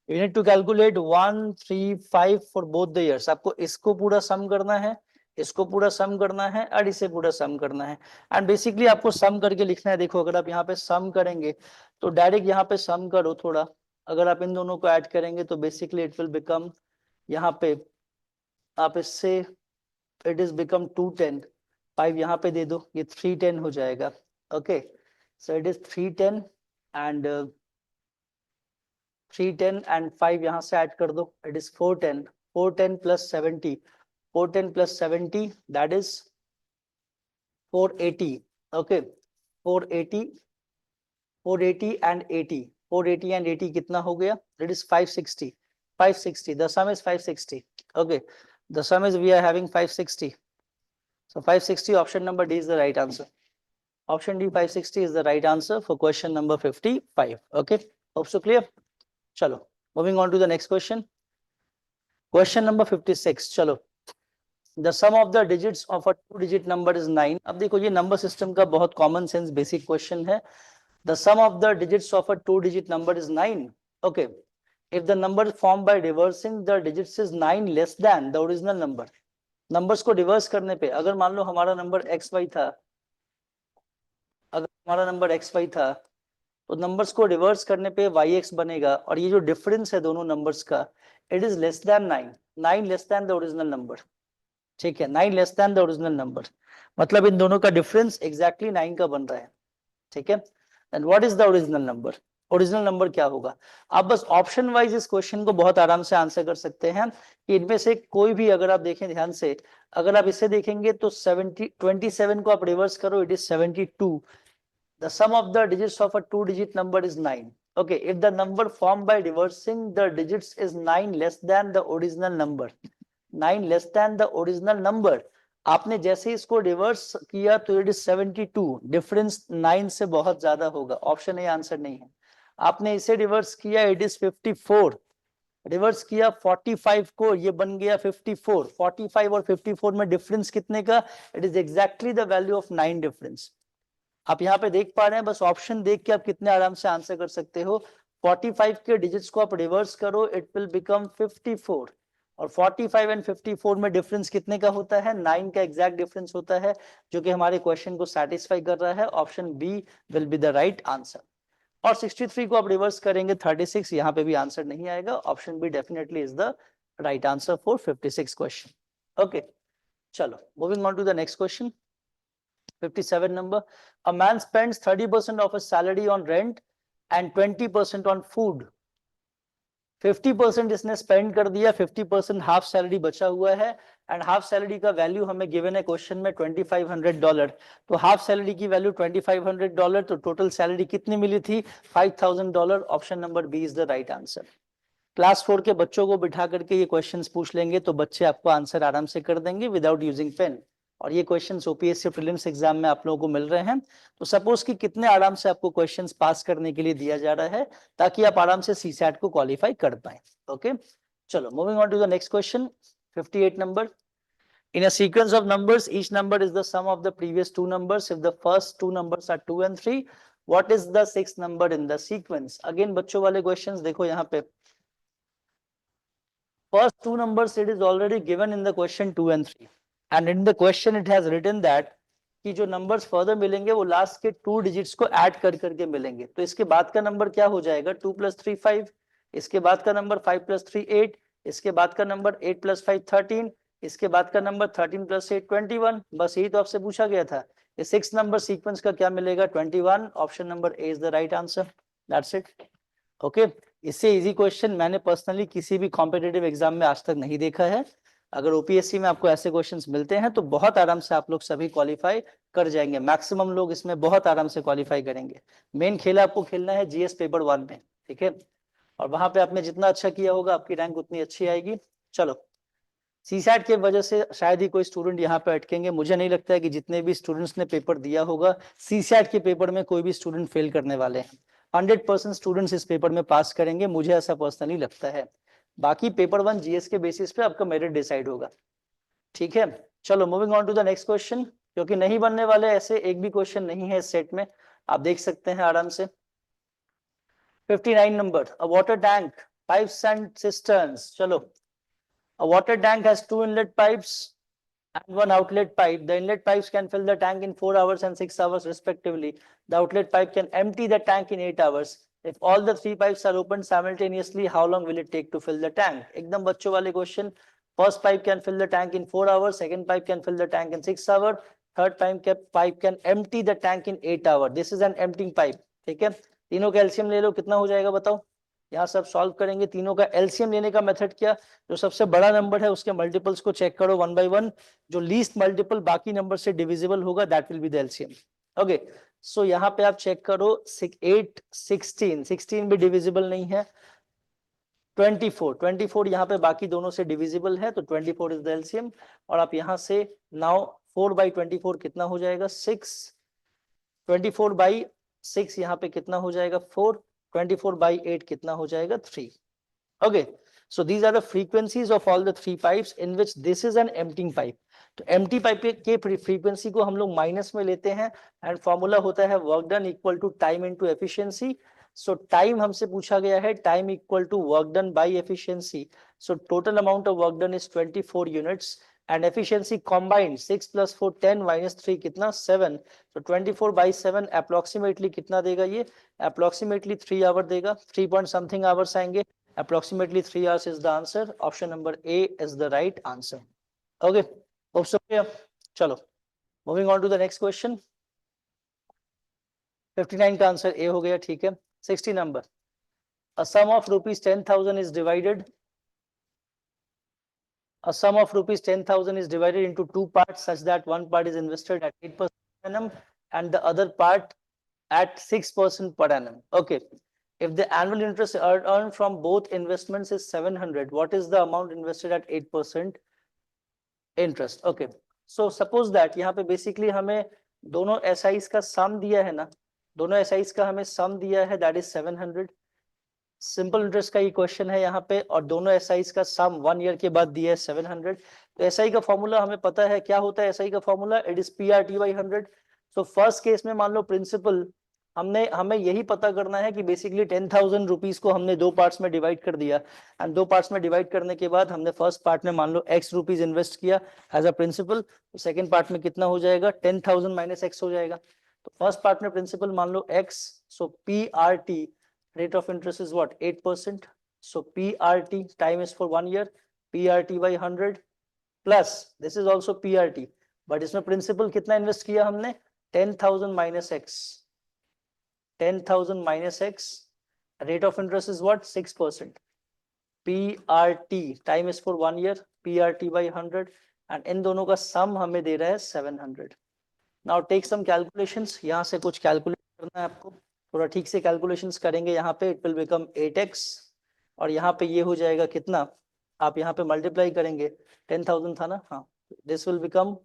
you need to calculate 1, 3, 5 for both the years। आपको इसको पूरा सम करना है, इसको पूरा सम करना है, और इसे पूरा सम करना है, एंड बेसिकली आपको सम करके लिखना है। देखो अगर आप यहाँ पे सम करेंगे तो डायरेक्ट यहाँ पे सम करो थोड़ा, अगर आप इन दोनों को ऐड करेंगे तो बेसिकली इट विल बिकम, यहाँ पे आप इससे इट इज बिकम 210, 5 यहाँ पे दे दो, ये 310 हो जाएगा। Okay, so it is 310 and 310 and 5 यहाँ से ऐड कर दो, it is 410। 410 plus 70, 410 plus 70 that is 480। Okay, 480, 480 and 80, 480 and 80 कितना हो गया, it is 560। 560, the sum is 560। okay, the sum is we are having 560, so 560 option number D is the right answer। option D 560 is the right answer for question number 55। okay, hope so clear। चलो moving on to the next question. Question number 56। चलो, the sum of the digits of a 2 digit number is 9। अब देखो ये नंबर सिस्टम का बहुत कॉमन सेंस बेसिक क्वेश्चन है। The sum of the digits of a 2 digit number is 9। Okay, if the number form by reversing the digits is 9 less than the original number. Numbers को रिवर्स करने पे, अगर मान लो हमारा नंबर XY था, अगर हमारा नंबर XY था, तो नंबर्स को रिवर्स करने पे yx बनेगा, और ये जो डिफरेंस है दोनों नंबर्स का, it is less than 9, 9 less than the original number. ठीक है, 9 less than the original number, मतलब इन दोनों का डिफरेंस एग्जैक्टली 9 का बन रहा है। ठीक है, and what is the original number? Original number क्या होगा? आप बस ऑप्शन वाइज इस क्वेश्चन को बहुत आराम से आंसर कर सकते हैं कि इनमें से कोई भी, अगर आप देखें ध्यान से, अगर आप इसे देखेंगे तो 27 को आप रिवर्स करो, it is 72। The sum of the digits of a two-digit number is 9. Okay, if the number formed by reversing the digits is 9 less than the original number, 9 less than the original number, आपने जैसे इसको रिवर्स किया तो इट इज 72, डिफरेंस 9 से बहुत ज्यादा होगा, ऑप्शन ए आंसर नहीं है। आपने इसे रिवर्स किया, इट इज 54, रिवर्स किया 45 को, ये बन गया 54, 45 और 54 में डिफरेंस कितने का? It is exactly the value of 9 difference. आप यहाँ पे देख पा रहे हैं, बस ऑप्शन देख के आप कितने आराम से आंसर कर सकते हो। 45 के डिजिट्स को आप रिवर्स करो, इट विल बिकम 54, और 45 एंड 54 में डिफरेंस कितने का होता है? 9 का एग्जैक्ट डिफरेंस होता है, जो कि हमारे क्वेश्चन को सेटिस्फाई कर रहा है। Option B will be the right answer. और 63 को आप रिवर्स करेंगे 36, यहाँ पे भी आंसर नहीं आएगा। Option B definitely is the right answer for 56 question. Okay, चलो moving on to the next question. 57 number. A man spends 30% of his salary on rent and 20% on food. 50% इसने स्पेंड कर दिया, 50% हाफ सैलरी बचा हुआ है, एंड हाफ सैलरी का वैल्यू हमें गिवन है क्वेश्चन में $2500। तो हाफ सैलरी की वैल्यू $2500, तो टोटल सैलरी कितनी मिली थी? $5000। Option number B is the right answer. Class 4 के बच्चों को बिठा करके ये क्वेश्चंस पूछ लेंगे तो बच्चे आपको आंसर आराम से कर देंगे विदाउट यूजिंग पेन। और ये क्वेश्चंस ओपीएससी प्रीलिम्स एग्जाम में आप लोगों को मिल रहे हैं, तो सपोज कि कितने आराम से आपको क्वेश्चंस पास करने के लिए दिया जा रहा है, ताकि आप आराम से सीसैट को क्वालिफाई कर पाए। ओके, चलो moving on to the next question. 58 number. In a sequence of numbers, each number is the sum of the previous two numbers. If the first two numbers are 2 and 3, what is the sixth number in the sequence? Again बच्चों वाले क्वेश्चंस देखो यहाँ पे। First two numbers it is already given in the question 2 and 3, and in the question it has written that कि जो नंबर्स फर्दर मिलेंगे वो लास्ट के 2 डिजिट्स को ऐड कर करके मिलेंगे। तो इसके बाद का नंबर क्या हो जाएगा? 2 + 3 5, इसके बाद का नंबर 5 + 3 8, इसके बाद का नंबर 8 + 5 13, इसके बाद का नंबर 13 + 8 21। बस यही तो आपसे पूछा गया था। ये 6 नंबर सीक्वेंस का क्या मिलेगा? 21। Option number A is the right answer. That's it. Okay, इससे इजी क्वेश्चन मैंने पर्सनली किसी भी कॉम्पिटिटिव एग्जाम में आज तक नहीं देखा है। अगर ओपीएससी में आपको ऐसे क्वेश्चंस मिलते हैं तो बहुत आराम से आप लोग सभी क्वालिफाई कर जाएंगे। मैक्सिमम लोग इसमें बहुत आराम से क्वालिफाई करेंगे। मेन खेल आपको खेलना है जीएस पेपर 1 में, ठीक है, और वहां पे आपने जितना अच्छा किया होगा आपकी रैंक उतनी अच्छी आएगी। चलो, सीसैट के वजह से शायद ही कोई स्टूडेंट यहाँ पे अटकेंगे। मुझे नहीं लगता है कि जितने भी स्टूडेंट्स ने पेपर दिया होगा सीसैट के पेपर में कोई भी स्टूडेंट फेल करने वाले हैं। 100% स्टूडेंट्स इस पेपर में पास करेंगे, मुझे ऐसा पर्सनली लगता है। बाकी पेपर 1 जीएस के बेसिस पे आपका मेरिट डिसाइड होगा। ठीक है, चलो moving on to the next question. क्योंकि नहीं बनने वाले ऐसे एक भी क्वेश्चन नहीं है इस सेट में, आप देख सकते हैं आराम से। 59 नंबर। A water tank, pipes and cisterns. चलो, a water tank has 2 inlet pipes and 1 outlet pipe. The inlet pipes can fill the tank in 4 hours and 6 hours respectively. The outlet pipe can empty the tank in 8 hours. If all the 3 pipes are opened simultaneously, how long will it take to fill the tank? एकदम बच्चों वाले question. First pipe can fill the tank in 4 hours, second pipe can fill the tank in 6 hours, third pipe can empty the tank in 8 hours. This is an emptying pipe. ठीक है, तीनों का एलसीएम ले लो, कितना हो जाएगा बताओ। यहाँ सब सॉल्व करेंगे। तीनों का एलसीएम लेने का मेथड क्या? जो सबसे बड़ा नंबर है उसके मल्टीपल्स को चेक करो 1 by 1, जो लीस्ट मल्टीपल बाकी नंबर से डिविजिबल होगा that will be the LCM. Okay, so यहाँ पे आप चेक करो 8 16, 16 भी डिविजिबल नहीं है। 24 यहाँ पे बाकी दोनों से डिविजिबल है, तो 24 इज द एलसीएम। और आप यहाँ से नाउ 4 by 24 कितना हो जाएगा? 6। 24 by 6 यहाँ पे कितना हो जाएगा? 4। 24 by 8 कितना हो जाएगा? 3। Okay, so these are the frequencies of all the 3 pipes in which this is an emptying pipe. तो empty pipe के frequency को हम लोग माइनस में लेते हैं, एंड फॉर्मूला होता है work done equal to time into efficiency. So time हमसे पूछा गया है, time equal to work done by efficiency. So total amount of work done is 24 units. And efficiency combined 6 + 4 10 - 3 कितना 7, तो 24/7 अप्रोक्सीमेटली कितना देगा ये, अप्रोक्सीमेटली 3 आवर देगा, 3 पॉइंट समथिंग आवर्स आएंगे, approximately 3 hours is the answer, option number A is the right answer. Okay, hope so clear. चलो moving on to the next question. 59 का आंसर ए हो गया, ठीक है। 60 number, a sum of rupees 10,000 is divided, a sum of rupees 10,000 is divided into two parts such that one part is invested at 8% per annum and the other part at 6% per annum. Okay, if the annual interest earned from both investments is 700, what is the amount invested at 8% interest? Okay, so suppose that यहाँ पे basically हमें दोनों SIs का sum दिया है ना, दोनों SIs का हमें sum दिया है, that is 700। सिंपल इंटरेस्ट का ये क्वेश्चन है यहाँ पे, और दोनों एसआईज का सम 1 ईयर के बाद दिया है 700। तो एसआई का फॉर्मूला हमें पता है, क्या होता है एसआई का formula, it is PRT/100। So first case में मान लो प्रिंसिपल हमें यही पता करना है कि बेसिकली 10,000 रुपीज को हमने दो पार्ट्स में डिवाइड कर दिया, एंड दो पार्ट्स में डिवाइड करने के बाद हमने फर्स्ट पार्ट में मान लो x रुपीज इन्वेस्ट किया एज अ प्रिंसिपल, तो सेकंड पार्ट में कितना हो जाएगा, 10,000 - x हो जाएगा। तो फर्स्ट पार्ट में प्रिंसिपल मान लो x, so PRT rate of interest is what, 8%, so PRT time is for 1 year, PRT/100 plus this is also PRT, but इसमें प्रिंसिपल कितना इन्वेस्ट किया हमने, 10,000 - x, 10,000 - x, rate of interest is what, 6%, PRT time is for 1 year, PRT/100, and इन दोनों का सम हमें दे रहा है 700। नाउ टेक सम कैलकुलेशंस, यहाँ से कुछ कैलकुलेट करना है आपको, थोड़ा ठीक से कैलकुलेशंस करेंगे। यहाँ पे इट विल बिकम 8x, और यहाँ पे ये हो जाएगा कितना, आप यहाँ पे मल्टीप्लाई करेंगे, 10,000 था ना, हाँ, this will become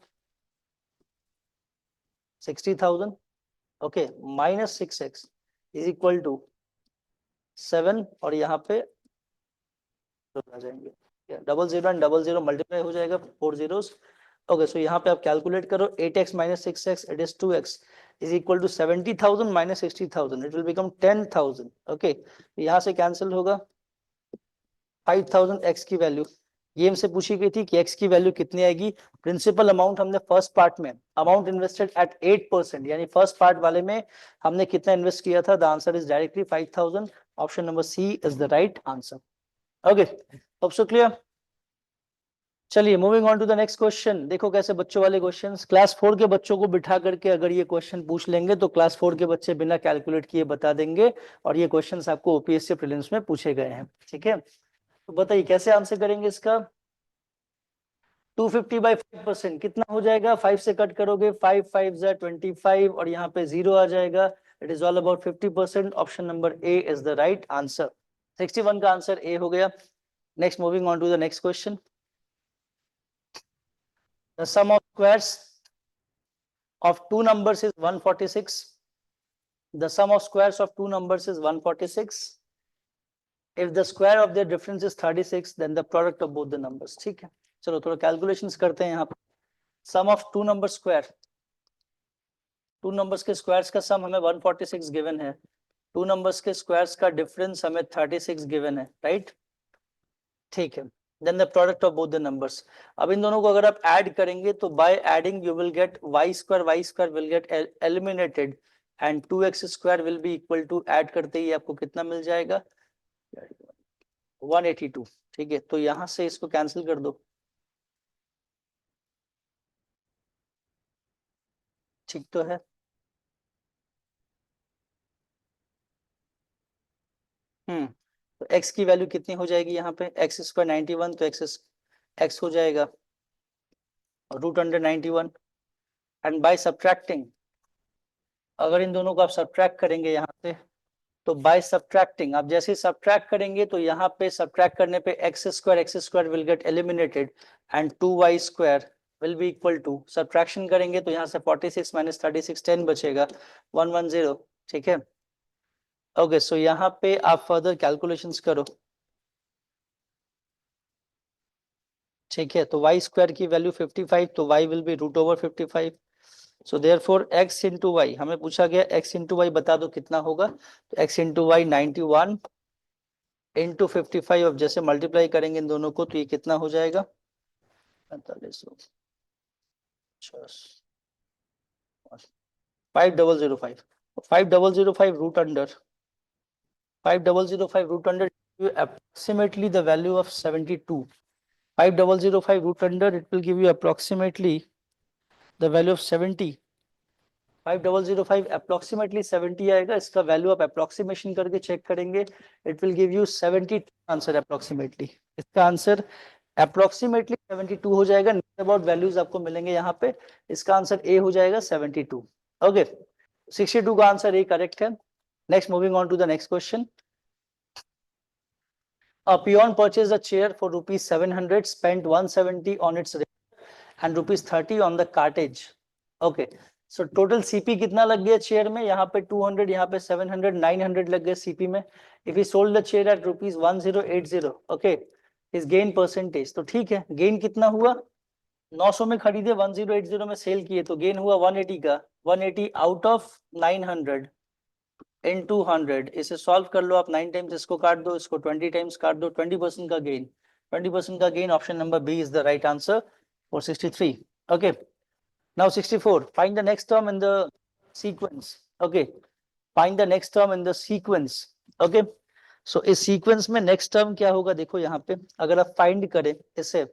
60,000, okay, minus 6x is equal to 7, और यहाँ पे आ जाएंगे 00 एंड 00 मल्टीप्लाई हो जाएगा, 4 zeros। ओके, सो यहाँ पे आप कैलकुलेट करो, 8x - 6x it is 2x is equal to 70,000 - 60,000, it will become 10,000। okay, यहाँ से कैंसिल होगा 5,000 x की वैल्यू, ये हमसे पूछी गई थी कि x की वैल्यू कितनी आएगी। प्रिंसिपल अमाउंट हमने फर्स्ट पार्ट में, अमाउंट इन्वेस्टेड एट 8%, यानी फर्स्ट पार्ट वाले में हमने कितना इन्वेस्ट किया था, the answer is directly 5,000, option number C is the right answer. Okay, hope so clear. चलिए moving on to the next question. देखो कैसे बच्चों वाले क्वेश्चंस, क्लास 4 के बच्चों को बिठा करके अगर ये क्वेश्चन पूछ लेंगे तो क्लास 4 के बच्चे बिना कैलकुलेट किए बता देंगे, और ये क्वेश्चंस आपको ओपीएससी प्रीलिम्स में पूछे गए हैं, ठीक है। तो बताइए कैसे आंसर करेंगे इसका। 250/5% कितना हो जाएगा, 5 से कट करोगे, 5 × 5 = 25, और यहाँ पे 0 आ जाएगा, it is all about 50%, option number A is the right answer. 61 का आंसर ए हो गया। Next moving on to the next question. The sum of squares of two numbers is 146. The sum of squares of two numbers is 146. If the square of their difference is 36, then the product of both the numbers. ठीक है, चलो थोड़ा कैलकुलेशंस करते हैं यहाँ पर। Sum of two number square, two numbers के स्क्वायर्स का सम हमें 146 गिवन है, टू नंबर्स के स्क्वायर्स का डिफरेंस हमें 36 गिवन है, राइट, ठीक है। Then the product of both the numbers. अब इन दोनों को अगर आप ऐड करेंगे तो by adding you will get y square will get eliminated and 2x square will be equal to, add करते ही आपको कितना मिल जाएगा, 182, ठीक है। तो यहां से इसको कैंसिल कर दो, ठीक तो है। तो x की वैल्यू कितनी हो जाएगी यहाँ पे, x² 91, तो x हो जाएगा √91, एंड बाय सब्ट्रैक्टिंग, अगर इन दोनों को आप सब्ट्रैक्ट करेंगे यहाँ से, तो बाय सब्ट्रैक्टिंग आप जैसे सब्ट्रैक्ट करेंगे तो यहाँ पे सब्ट्रैक्ट करने पे x² will get eliminated and 2y² will be equal to, subtraction करेंगे तो यहाँ से 46 - 36 10 बचेगा, 110, ठीक है। ओके, सो यहाँ पे आप फर्दर कैलकुलेशंस करो, ठीक है। तो y² की वैल्यू 55, तो y will be √55, so therefore x into y, हमें पूछा गया x इंटू वाई बता दो कितना होगा, तो x इंटू वाई 91 इंटू 55, अब जैसे मल्टीप्लाई करेंगे इन दोनों को तो ये कितना हो जाएगा, 4550 5005 5005 root under 5005 root under you approximately the value of 72. 5005 root under it will give you approximately the value of 70. 5005 approximately 70 आएगा, इसका वैल्यू आप अप्रोक्सीमेशन करके चेक करेंगे, it will give you 72 answer approximately. इसका आंसर अप्रोक्सीमेटली 72 हो जाएगा। अबाउट वैल्यूज आपको मिलेंगे यहाँ पे, इसका आंसर ए हो जाएगा 72। ओके, 62 का आंसर ए करेक्ट है। Next, moving on to the next question. A peon purchased a chair for rupees 700, spent 170 on its and rupees 30 on the cartage. Okay, so total CP कितना लग गया चेयर में? यहाँ पे 200, यहाँ पे 700, 900 लग गए CP में। If he sold the chair at rupees 1080, okay, his gain percentage, तो ठीक है, गेन कितना हुआ? 900 में खरीदे, 1080 में सेल किए, तो गेन हुआ 180 का। 180 आउट ऑफ 900 into 100, इसे सॉल्व कर लो आप, 9 टाइम्स इसको काट दो, इसको 20 टाइम्स काट दो, 20% का गेन। 20% का gain, option number B is the right answer for 63। Okay, now 64, find the next term in the sequence. Okay, find the next term in the sequence. Okay, so इस सीक्वेंस में नेक्स्ट टर्म क्या होगा? देखो यहाँ पे अगर आप फाइंड करें इसे,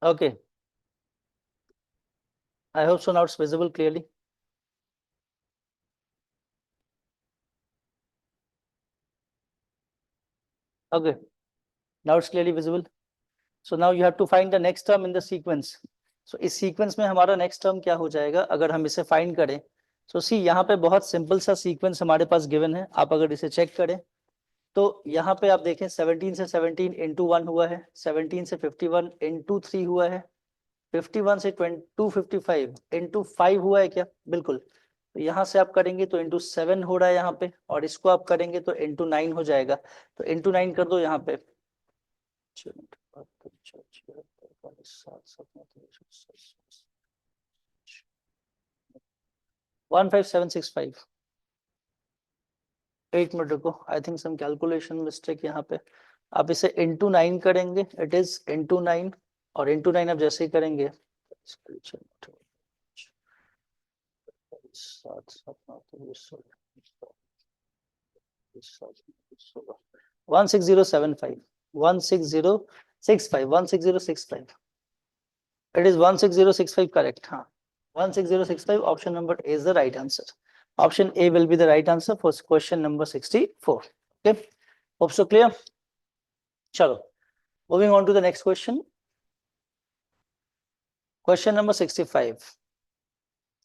okay, I hope so now it's visible clearly. Okay, now it's clearly visible. So now you have to find the next term in the sequence. So इस सीक्वेंस में हमारा नेक्स्ट टर्म क्या हो जाएगा अगर हम इसे फाइंड करें? सो सी, यहाँ पे बहुत सिंपल सा सीक्वेंस हमारे पास गिवन है, आप अगर इसे चेक करें तो यहाँ पे आप देखें 17 से 17 इंटू 1 हुआ है, 17 से 51 इंटू 3 हुआ है, 51 से 255 इंटू 5 हुआ है क्या? बिल्कुल। तो यहाँ से आप करेंगे तो इंटू 7 हो रहा है यहाँ पे, और इसको आप करेंगे तो इंटू 9 हो जाएगा, तो इंटू 9 कर दो यहाँ पे। 15765। 8 मिनट रुको, I think some calculation mistake यहाँ पे। आप इसे इंटू 9 करेंगे, इट इज इंटू 9, और इंटू 9 आप जैसे ही करेंगे 16075 16065 16065, it is 16065 correct। हाँ, 16065, option number A is the right answer. Option A will be the right answer for question number 64. Okay, hope so clear. Chalo, moving on to the next question. Question number 65.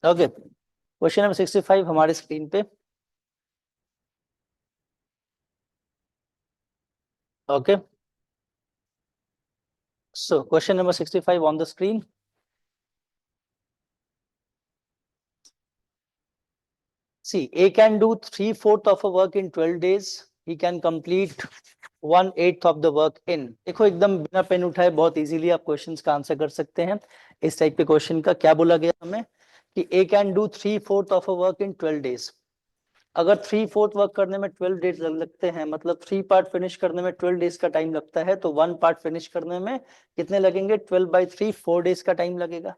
Okay, question number 65 हमारे स्क्रीन पे। Okay, so question number 65 on the screen. See, A can do 3/4 of a work in 12 days. He can complete 1/8 of the work in। देखो एकदम बिना पेन उठाए बहुत इजीली आप क्वेश्चंस का आंसर कर सकते हैं। इस टाइप के क्वेश्चन का क्या बोला गया हमें कि A can do 3/4 of a work in 12 days। अगर 3/4 वर्क करने में 12 डेज लगते हैं, मतलब 3 पार्ट फिनिश करने में 12 डेज का टाइम लगता है, तो 1 पार्ट फिनिश करने में कितने लगेंगे? 12/3, 4 डेज का टाइम लगेगा।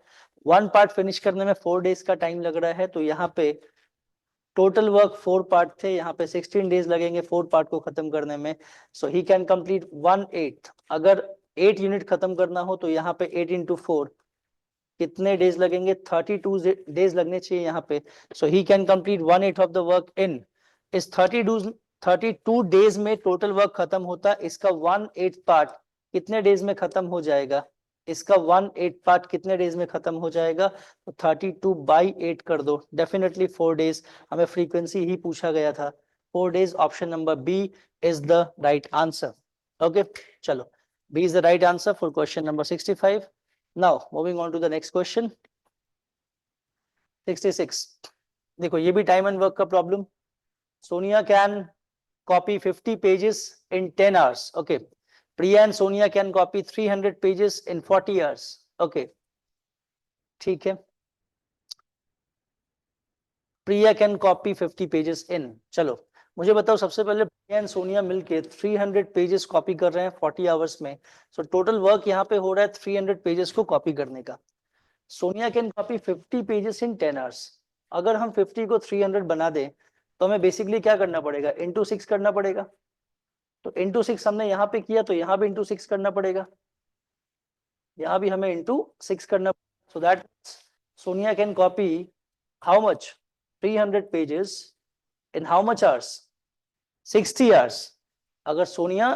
1 पार्ट फिनिश करने में 4 डेज का टाइम लग रहा है, तो यहाँ पे टोटल वर्क 4 पार्ट थे, यहाँ पे 16 डेज लगेंगे 4 पार्ट को खत्म करने में। सो ही कैन कंप्लीट 1/8। अगर 8 यूनिट खत्म करना हो तो यहाँ पे 8 into 4 कितने डेज लगेंगे? 32 डेज लगने चाहिए यहाँ पे। So he can complete 1/8 of the work in. इस 32 डेज में टोटल वर्क खत्म होता है, इसका 1/8 पार्ट कितने डेज में खत्म हो जाएगा? इसका 1/8 पार्ट कितने डेज में खत्म हो जाएगा? तो 32/8 कर दो, डेफिनेटली 4 डेज। हमें फ्रीक्वेंसी ही पूछा गया था, 4 days. Option number B is the right answer. Okay, चलो, B is the right answer for question number 65। Now moving on to the next question 66। देखो ये भी टाइम एंड वर्क का problem. Sonia can copy 50 pages in 10 hours। Okay, Priya and Sonia can copy 300 pages in 40 hours। Okay, ठीक है, प्रिया कैन कॉपी 50 pages in, चलो मुझे बताओ सबसे पहले प्रिया एंड सोनिया मिलके 300 पेजेस कॉपी कर रहे हैं 40 आवर्स में। सो टोटल वर्क यहाँ पे हो रहा है 300 पेजेस को कॉपी करने का। Sonia can copy 50 pages in 10 hours. अगर हम 50 को 300 बना दें तो हमें बेसिकली क्या करना पड़ेगा, इंटू 6 करना पड़ेगा। तो इंटू 6 हमने यहाँ पे किया तो यहाँ भी इंटू 6 करना पड़ेगा, यहाँ भी हमें इंटू 6 करना। So that Sonia can copy how much, 300 pages in how much hours, 60 hours. अगर सोनिया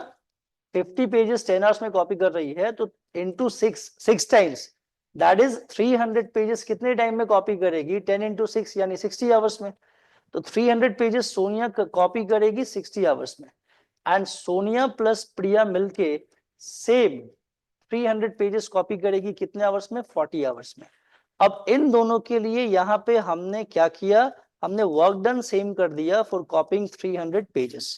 50 पेजेस 10 आवर्स में कॉपी कर रही है तो into 6 times, that is 300 pages कितने टाइम में कॉपी करेगी, 10 इंटू 6 यानी 60 आवर्स में। तो 300 पेजेस सोनिया कॉपी करेगी 60 आवर्स में, एंड सोनिया प्लस प्रिया मिलके सेम 300 पेजेस कॉपी करेगी कितने आवर्स में, 40 आवर्स में। अब इन दोनों के लिए यहाँ पे हमने क्या किया, हमने वर्क डन सेम कर दिया फॉर कॉपिंग 300 पेजेस।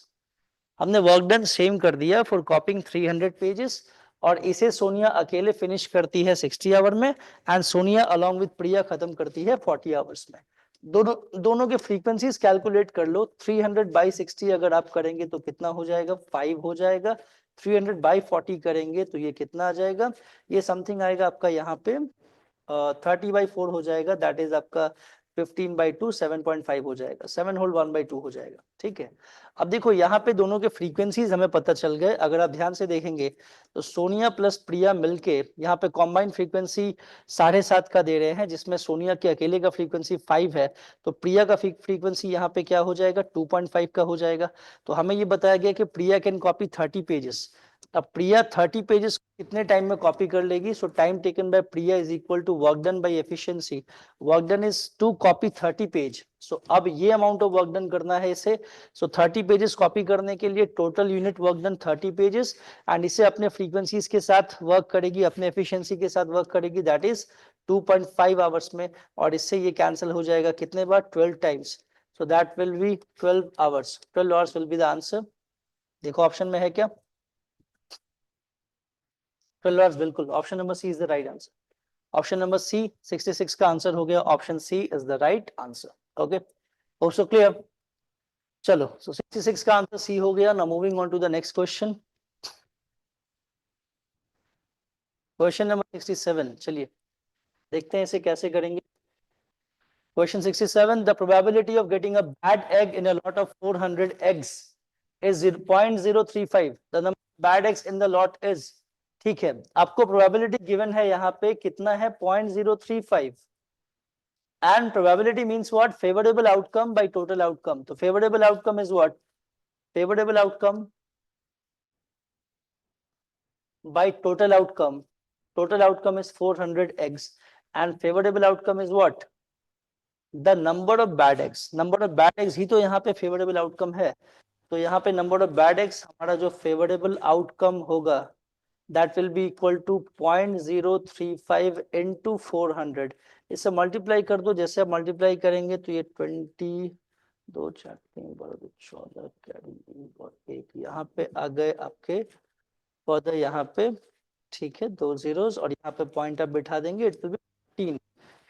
हमने वर्क डन सेम कर दिया फॉर कॉपिंग 300 पेजेस, और इसे सोनिया अकेले फिनिश करती है 60 आवर में, एंड सोनिया अलोंग विद प्रिया खत्म करती है 40 आवर्स में। दोनों के फ्रीक्वेंसीज कैलकुलेट कर लो। 300 बाई 60 अगर आप करेंगे तो कितना हो जाएगा, 5 हो जाएगा। 300 बाई 40 करेंगे तो ये कितना आ जाएगा, ये समथिंग आएगा आपका यहाँ पे 30/4 हो जाएगा, दैट इज आपका 15/2 7.5 हो जाएगा, 7 होल 1/2 हो जाएगा। ठीक है, अब देखो यहाँ पे दोनों के फ्रीक्वेंसीज हमें पता चल गए। अगर आप ध्यान से देखेंगे तो सोनिया प्लस प्रिया मिलके यहाँ पे कॉम्बाइंड फ्रीक्वेंसी 7.5 का दे रहे हैं, जिसमें सोनिया के अकेले का फ्रीक्वेंसी 5 है, तो प्रिया का फ्रीक्वेंसी यहाँ पे क्या हो जाएगा, 2.5 का हो जाएगा। तो हमें ये बताया गया कि प्रिया कैन कॉपी 30 पेजेस। अब प्रिया 30 पेजेस कितने टाइम में कॉपी कर लेगी, so time taken by Priya is equal to work done by efficiency. Work done is to copy 30 page. So अब ये अमाउंट ऑफ वर्क डन करना है इसे। सो 30 पेजेस कॉपी करने के लिए total unit work done 30 pages, and इसे अपने फ्रीक्वेंसीज के साथ वर्क करेगी, अपने एफिशिएंसी के साथ वर्क करेगी, दैट इज 2.5 आवर्स में। और इससे ये कैंसिल हो जाएगा कितने बार, 12 times. So that will be 12 hours. 12 hours will be the answer. देखो ऑप्शन में है क्या, 12 आवर्स, बिल्कुल option number C is the right answer. Option number C 66 का आंसर हो गया, option C is the right answer. Okay, also clear. चलो, सो 66 का आंसर सी हो गया। Now moving on to the next question, question number 67। चलिए देखते हैं इसे कैसे करेंगे। Question 67, the probability of getting a bad egg in a lot of 400 eggs is 0.035। The number bad eggs in the lot is, ठीक है, आपको प्रोबेबिलिटी गिवन है यहाँ पे कितना है, 0.035, and probability means what, favorable outcome by total outcome. So favorable outcome is what, favorable outcome by total outcome. Total outcome is 400 eggs, and favorable outcome is what, the number of bad eggs. Number of bad eggs ही तो यहाँ पे favorable outcome है। तो यहाँ पे number of bad eggs हमारा जो favorable outcome होगा, that will be equal to 0.035 into 400। इसे मल्टीप्लाई कर दो, जैसे आप मल्टीप्लाई करेंगे तो ये 20, 2 4 3 12 14 कैरी और 1 यहाँ पे आ गए आपके फर्दर यहाँ पे, ठीक है, 2 zeros, और यहाँ पे पॉइंट आप बिठा देंगे, it will be 14।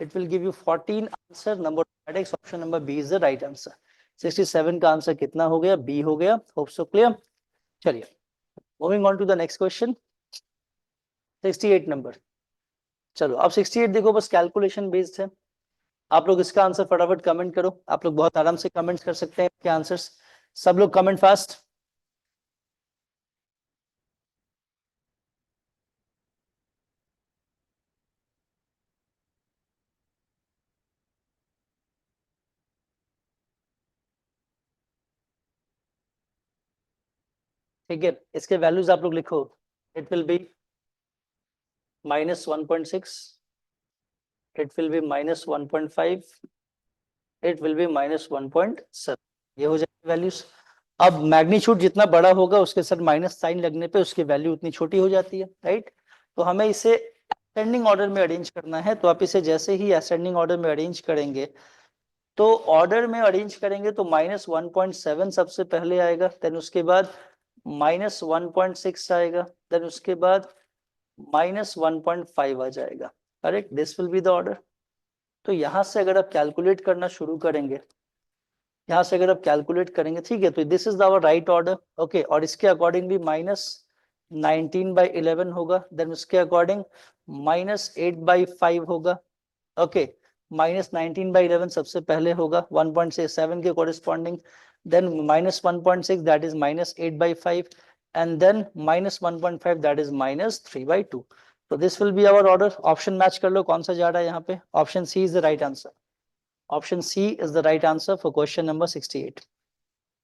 It will give you 14 answer. Number option number B is the right answer. 67 का आंसर कितना हो गया, बी हो गया। Hope so clear. चलिए moving on to the next question, 68 number. चलो अब 68 देखो, बस कैलकुलेशन बेस्ड है। आप लोग इसका आंसर फटाफट कमेंट करो। आप लोग बहुत आराम से कमेंट कर सकते हैं इसके आंसर्स। सब लोग कमेंट फास्ट। ठीक है, इसके वैल्यूज आप लोग लिखो। It will B -1.6, it will B -1.5, it will B -1.7। ये हो जाएगी वैल्यूज। अब मैग्नीट्यूड जितना बड़ा होगा उसके साथ माइनस साइन लगने पे उसकी वैल्यू उतनी छोटी हो जाती है, राइट। तो हमें इसे असेंडिंग ऑर्डर में अरेंज करना है। तो आप इसे जैसे ही असेंडिंग ऑर्डर में अरेंज करेंगे, तो ऑर्डर में अरेंज करेंगे तो -1.7 सबसे पहले आएगा, देन उसके बाद -1.6 आएगा, देन उसके बाद -1.5 आ जाएगा, correct. This will be the order. तो यहां से अगर आप कैलकुलेट करना शुरू करेंगे यहाँ से अगर आप कैलकुलेट करेंगे, ठीक है, तो this is our right order, okay, और इसके अकॉर्डिंगली -19/11 होगा, देन उसके अकॉर्डिंग -8/5 होगा, ओके, -19/11 सबसे पहले होगा 1.7 के corresponding, then -1.6 that is -8/5, and then -1.5 that is -3/2. तो this will be our order. Option match कर लो कौन सा जा रहा है यहाँ पे. Option C is the right answer. Option C is the right answer for question number 68.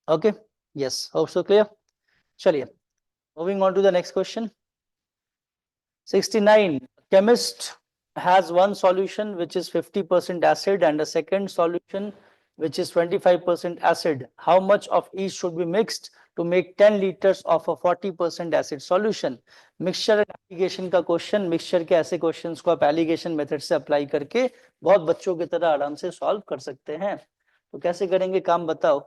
Okay, yes, hope so clear. चलिए, moving on to the next question. 69. Chemist has one solution which is 50% acid and a second solution which is 25% acid. How much of each should be mixed to make 10 liters of a 40% acid solution? Mixture application का क्वेश्चन. मिक्सचर के ऐसे क्वेश्चंस को आप एलिगेशन मेथड से अप्लाई करके बहुत बच्चों की तरह आराम से सॉल्व कर सकते हैं. तो कैसे करेंगे काम बताओ.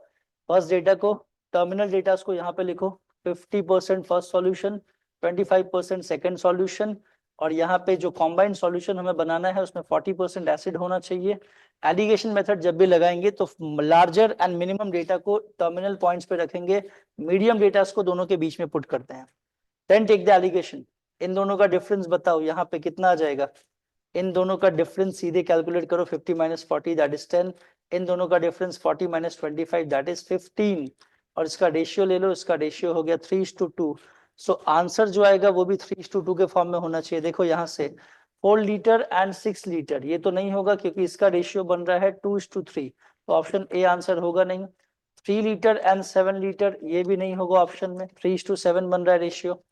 फर्स्ट डेटा को, टर्मिनल डेटा को यहाँ पे लिखो. 50% फर्स्ट सॉल्यूशन, 25% सेकेंड सॉल्यूशन, और यहाँ पे जो कॉम्बाइंड सॉल्यूशन हमें बनाना है उसमें 40% एसिड होना चाहिए. एलिगेशन मेथड जब भी लगाएंगे तो लार्जर एंड मिनिमम डेटा को टर्मिनल पॉइंट्स पे रखेंगे, मीडियम डेटा को दोनों के बीच में पुट करते हैं. Then take the alligation. इन दोनों का डिफरेंस बताओ यहाँ पे कितना आ जाएगा. इन दोनों का डिफरेंस सीधे कैलकुलेट करो. 50 - 40 दैट इज 10. इन दोनों का डिफरेंस 40 - 25 दैट इज 15. और इसका रेशियो ले लो. इसका रेशियो हो गया 3:2. सो आंसर जो आएगा वो भी 3:2 के फॉर्म में होना चाहिए. देखो यहाँ से 4 लीटर एंड 6 लीटर ये तो नहीं होगा क्योंकि इसका रेशियो बन रहा है 2:3. तो ऑप्शन ए आंसर होगा नहीं. 3 लीटर एंड 7 लीटर ये भी नहीं होगा ऑप्शन में. 3:7 बन रहा है रेशियो.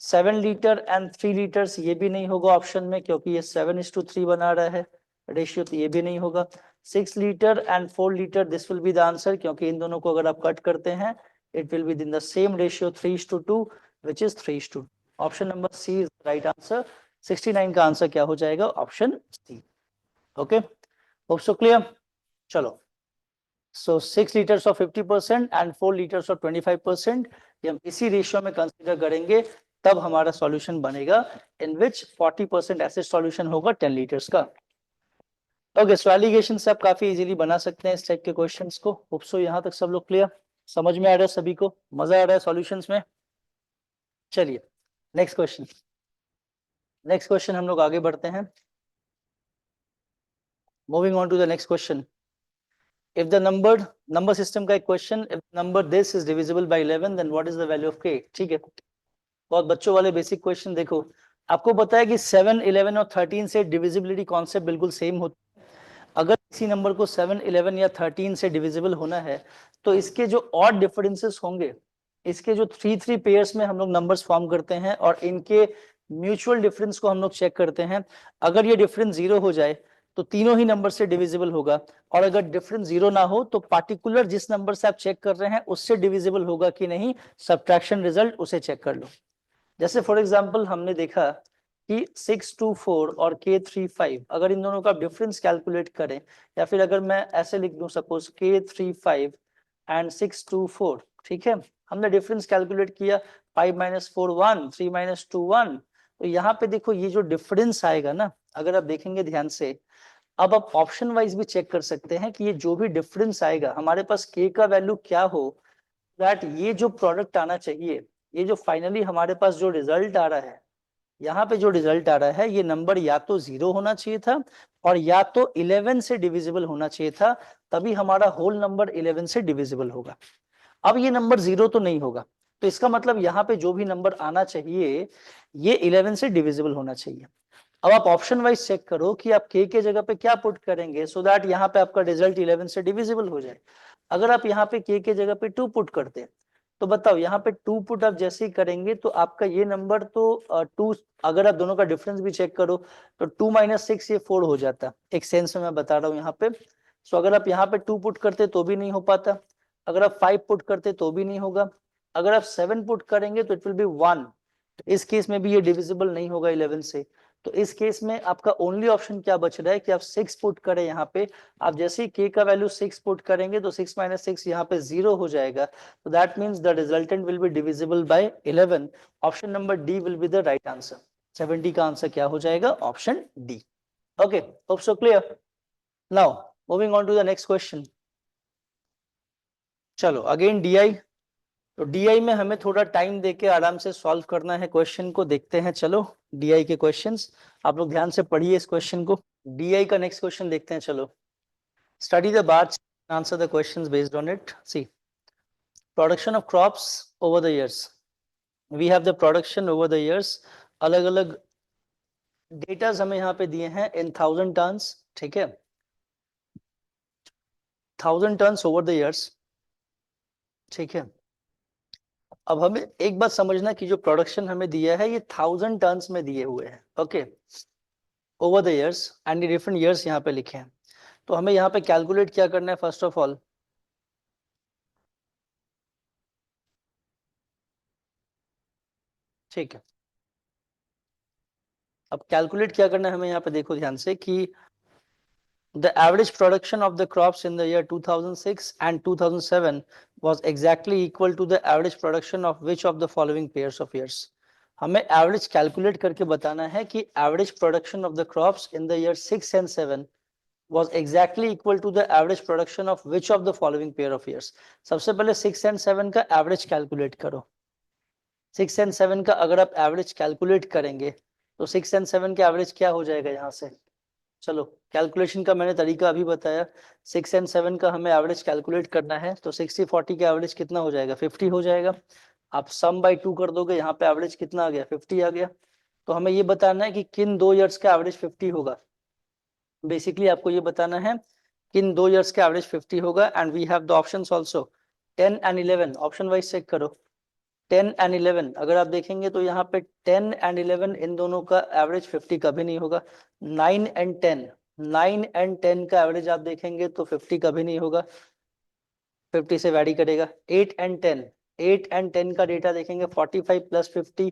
7 लीटर एंड 3 लीटर्स ये भी नहीं होगा ऑप्शन में क्योंकि ये 7:3 बना रहा है रेशियो. तो ये भी नहीं होगा. 6 litre and 4 litre this will be the answer क्योंकि इन दोनों को अगर आप कट करते हैं it will be in the same ratio 3:2 which is 3:2. Option number C is right answer. 69 का आंसर क्या हो जाएगा. Option C. Okay, hope so clear. चलो, so 6 litres of 50% and 4 litres of 25% ये हम इसी रेशियो में कंसीडर करेंगे तब हमारा सॉल्यूशन बनेगा इन विच 40% एसिड सॉल्यूशन होगा 10 लीटर्स का. ओके, सो एलिगेशन से आप काफी इजीली बना सकते हैं इस टाइप के क्वेश्चंस को. होप सो यहाँ तक सब लोग क्लियर, समझ में आ रहा है सभी को, मजा आ रहा है सॉल्यूशंस में. चलिए नेक्स्ट क्वेश्चन. नेक्स्ट क्वेश्चन हम लोग आगे बढ़ते हैं. Moving on to the next question. if the number system का एक question, if number this is divisible by 11 then what is the value of k. ठीक है, बहुत बच्चों वाले बेसिक क्वेश्चन. देखो आपको पता है कि 7, 11 और 13 से डिविजिबिलिटी कॉन्सेप्ट बिल्कुल सेम होता है. अगर किसी नंबर को 7, 11 या 13 से डिविजिबल होना है तो इसके जो ऑड डिफरेंसेस होंगे, इसके जो 3 पेयर्स में हम लोग नंबर्स फॉर्म करते हैं और इनके म्यूचुअल डिफरेंस को हम लोग चेक करते हैं. अगर ये डिफरेंस 0 हो जाए तो तीनों ही नंबर से डिविजिबल होगा, और अगर डिफरेंस 0 ना हो तो पार्टिकुलर जिस नंबर से आप चेक कर रहे हैं उससे डिविजिबल होगा कि नहीं, सब्ट्रैक्शन रिजल्ट उसे चेक कर लो. जैसे फॉर एग्जांपल हमने देखा कि 624 और K35 अगर इन दोनों का डिफरेंस कैलकुलेट करें, या फिर अगर मैं ऐसे लिख दूं सपोज K35 एंड 624, ठीक है, हमने डिफरेंस कैलकुलेट किया 5 - 4 1, 3 - 2 1. तो यहाँ पे देखो ये जो डिफरेंस आएगा ना, अगर आप देखेंगे ध्यान से, अब आप ऑप्शन वाइज भी चेक कर सकते हैं कि ये जो भी डिफरेंस आएगा हमारे पास के का वैल्यू क्या हो, दैट ये जो प्रोडक्ट आना चाहिए, ये जो फाइनली हमारे पास जो रिजल्ट आ रहा है, यहाँ पे जो रिजल्ट आ रहा है ये नंबर या तो 0 होना चाहिए था और या तो 11 से डिविजिबल होना चाहिए था, तभी हमारा होल नंबर 11 से डिविजिबल होगा. अब ये नंबर 0 तो नहीं होगा, तो इसका मतलब यहाँ पे जो भी नंबर आना चाहिए ये 11 से डिविजिबल होना चाहिए. अब आप ऑप्शन वाइज चेक करो कि आप के जगह पे क्या पुट करेंगे सो दैट यहाँ पे आपका रिजल्ट 11 से डिविजिबल हो जाए. अगर आप यहाँ पे के जगह पे 2 पुट करते हैं तो बताओ यहाँ पे 2 पुट आप जैसे ही करेंगे तो आपका ये नंबर तो 2, अगर आप दोनों का डिफरेंस भी चेक करो तो 2 - 6 ये 4 हो जाता. एक सेंस में मैं बता रहा हूँ यहाँ पे. सो अगर आप यहाँ पे 2 पुट करते तो भी नहीं हो पाता, अगर आप 5 पुट करते तो भी नहीं होगा, अगर आप 7 पुट करेंगे तो इट विल बी 1. इस केस में भी ये डिविजिबल नहीं होगा 11 से. तो इस केस में आपका ओनली ऑप्शन क्या बच रहा है कि आप 6 पुट करें. यहाँ पे आप जैसे ही के का वैल्यू 6 पुट करेंगे तो 6 - 6 यहाँ पे 0 हो जाएगा. तो that means the resultant will be divisible by 11. Option number D will be the right answer. 70 का आंसर क्या हो जाएगा, option D. Okay, hope so clear. Now moving on to the next question. चलो अगेन डीआई, तो डीआई में हमें थोड़ा टाइम देके आराम से सॉल्व करना है क्वेश्चन को, देखते हैं चलो डीआई के क्वेश्चंस। आप लोग ध्यान से पढ़िए इस क्वेश्चन को। डीआई का नेक्स्ट क्वेश्चन देखते हैं चलो। Study the bar, answer the questions based on it. See, production of crops over the years, we have the production over the years. अलग अलग डेटाज हमें यहाँ पे दिए हैं इन 1000 टन्स, ठीक है, 1000 टन्स ओवर द इयर्स, ठीक है। अब हमें एक बात समझना कि जो प्रोडक्शन हमें दिया है ये 1000 टन्स में दिए हुए हैं, okay, over the years and different years यहाँ पे लिखे हैं। तो हमें यहाँ पे कैलकुलेट क्या करना है फर्स्ट ऑफ ऑल, ठीक है। अब कैलकुलेट क्या करना है हमें यहाँ पे, देखो ध्यान से कि the average production of the crops in the year 2006 and 2007 was exactly equal to the average production of which of the following pairs of years। हमें एवरेज कैलकुलेट करके बताना है कि average production of the crops in the year 6 and 7 was exactly equal to the average production of which of the following pair of years। सबसे पहले 6 and 7 का एवरेज कैलकुलेट करो। 6 and 7 का अगर आप एवरेज कैलकुलेट करेंगे तो 6 and 7 का एवरेज क्या हो जाएगा यहाँ से, चलो कैलकुलेशन का मैंने तरीका अभी बताया। 6 and 7 का हमें एवरेज कैलकुलेट करना है तो 60-40 का एवरेज कितना हो जाएगा, 50 हो जाएगा। आप सम बाय 2 कर दोगे, यहाँ पे एवरेज कितना आ गया, 50 आ गया। तो हमें ये बताना है कि किन 2 ईयर्स का एवरेज 50 होगा। बेसिकली आपको ये बताना है किन 2 ईयर्स का एवरेज 50 होगा। And we have the options also 10 and 11, option wise check करो। 10 and 11 अगर आप देखेंगे तो यहाँ पे 10 and 11 इन दोनों का एवरेज 50 कभी नहीं होगा। 9 and 10, 9 and 10 का एवरेज आप देखेंगे तो 50 कभी नहीं होगा, 50 से वैरी करेगा। 8 and 10, 8 and 10 का डेटा देखेंगे 45 + 50,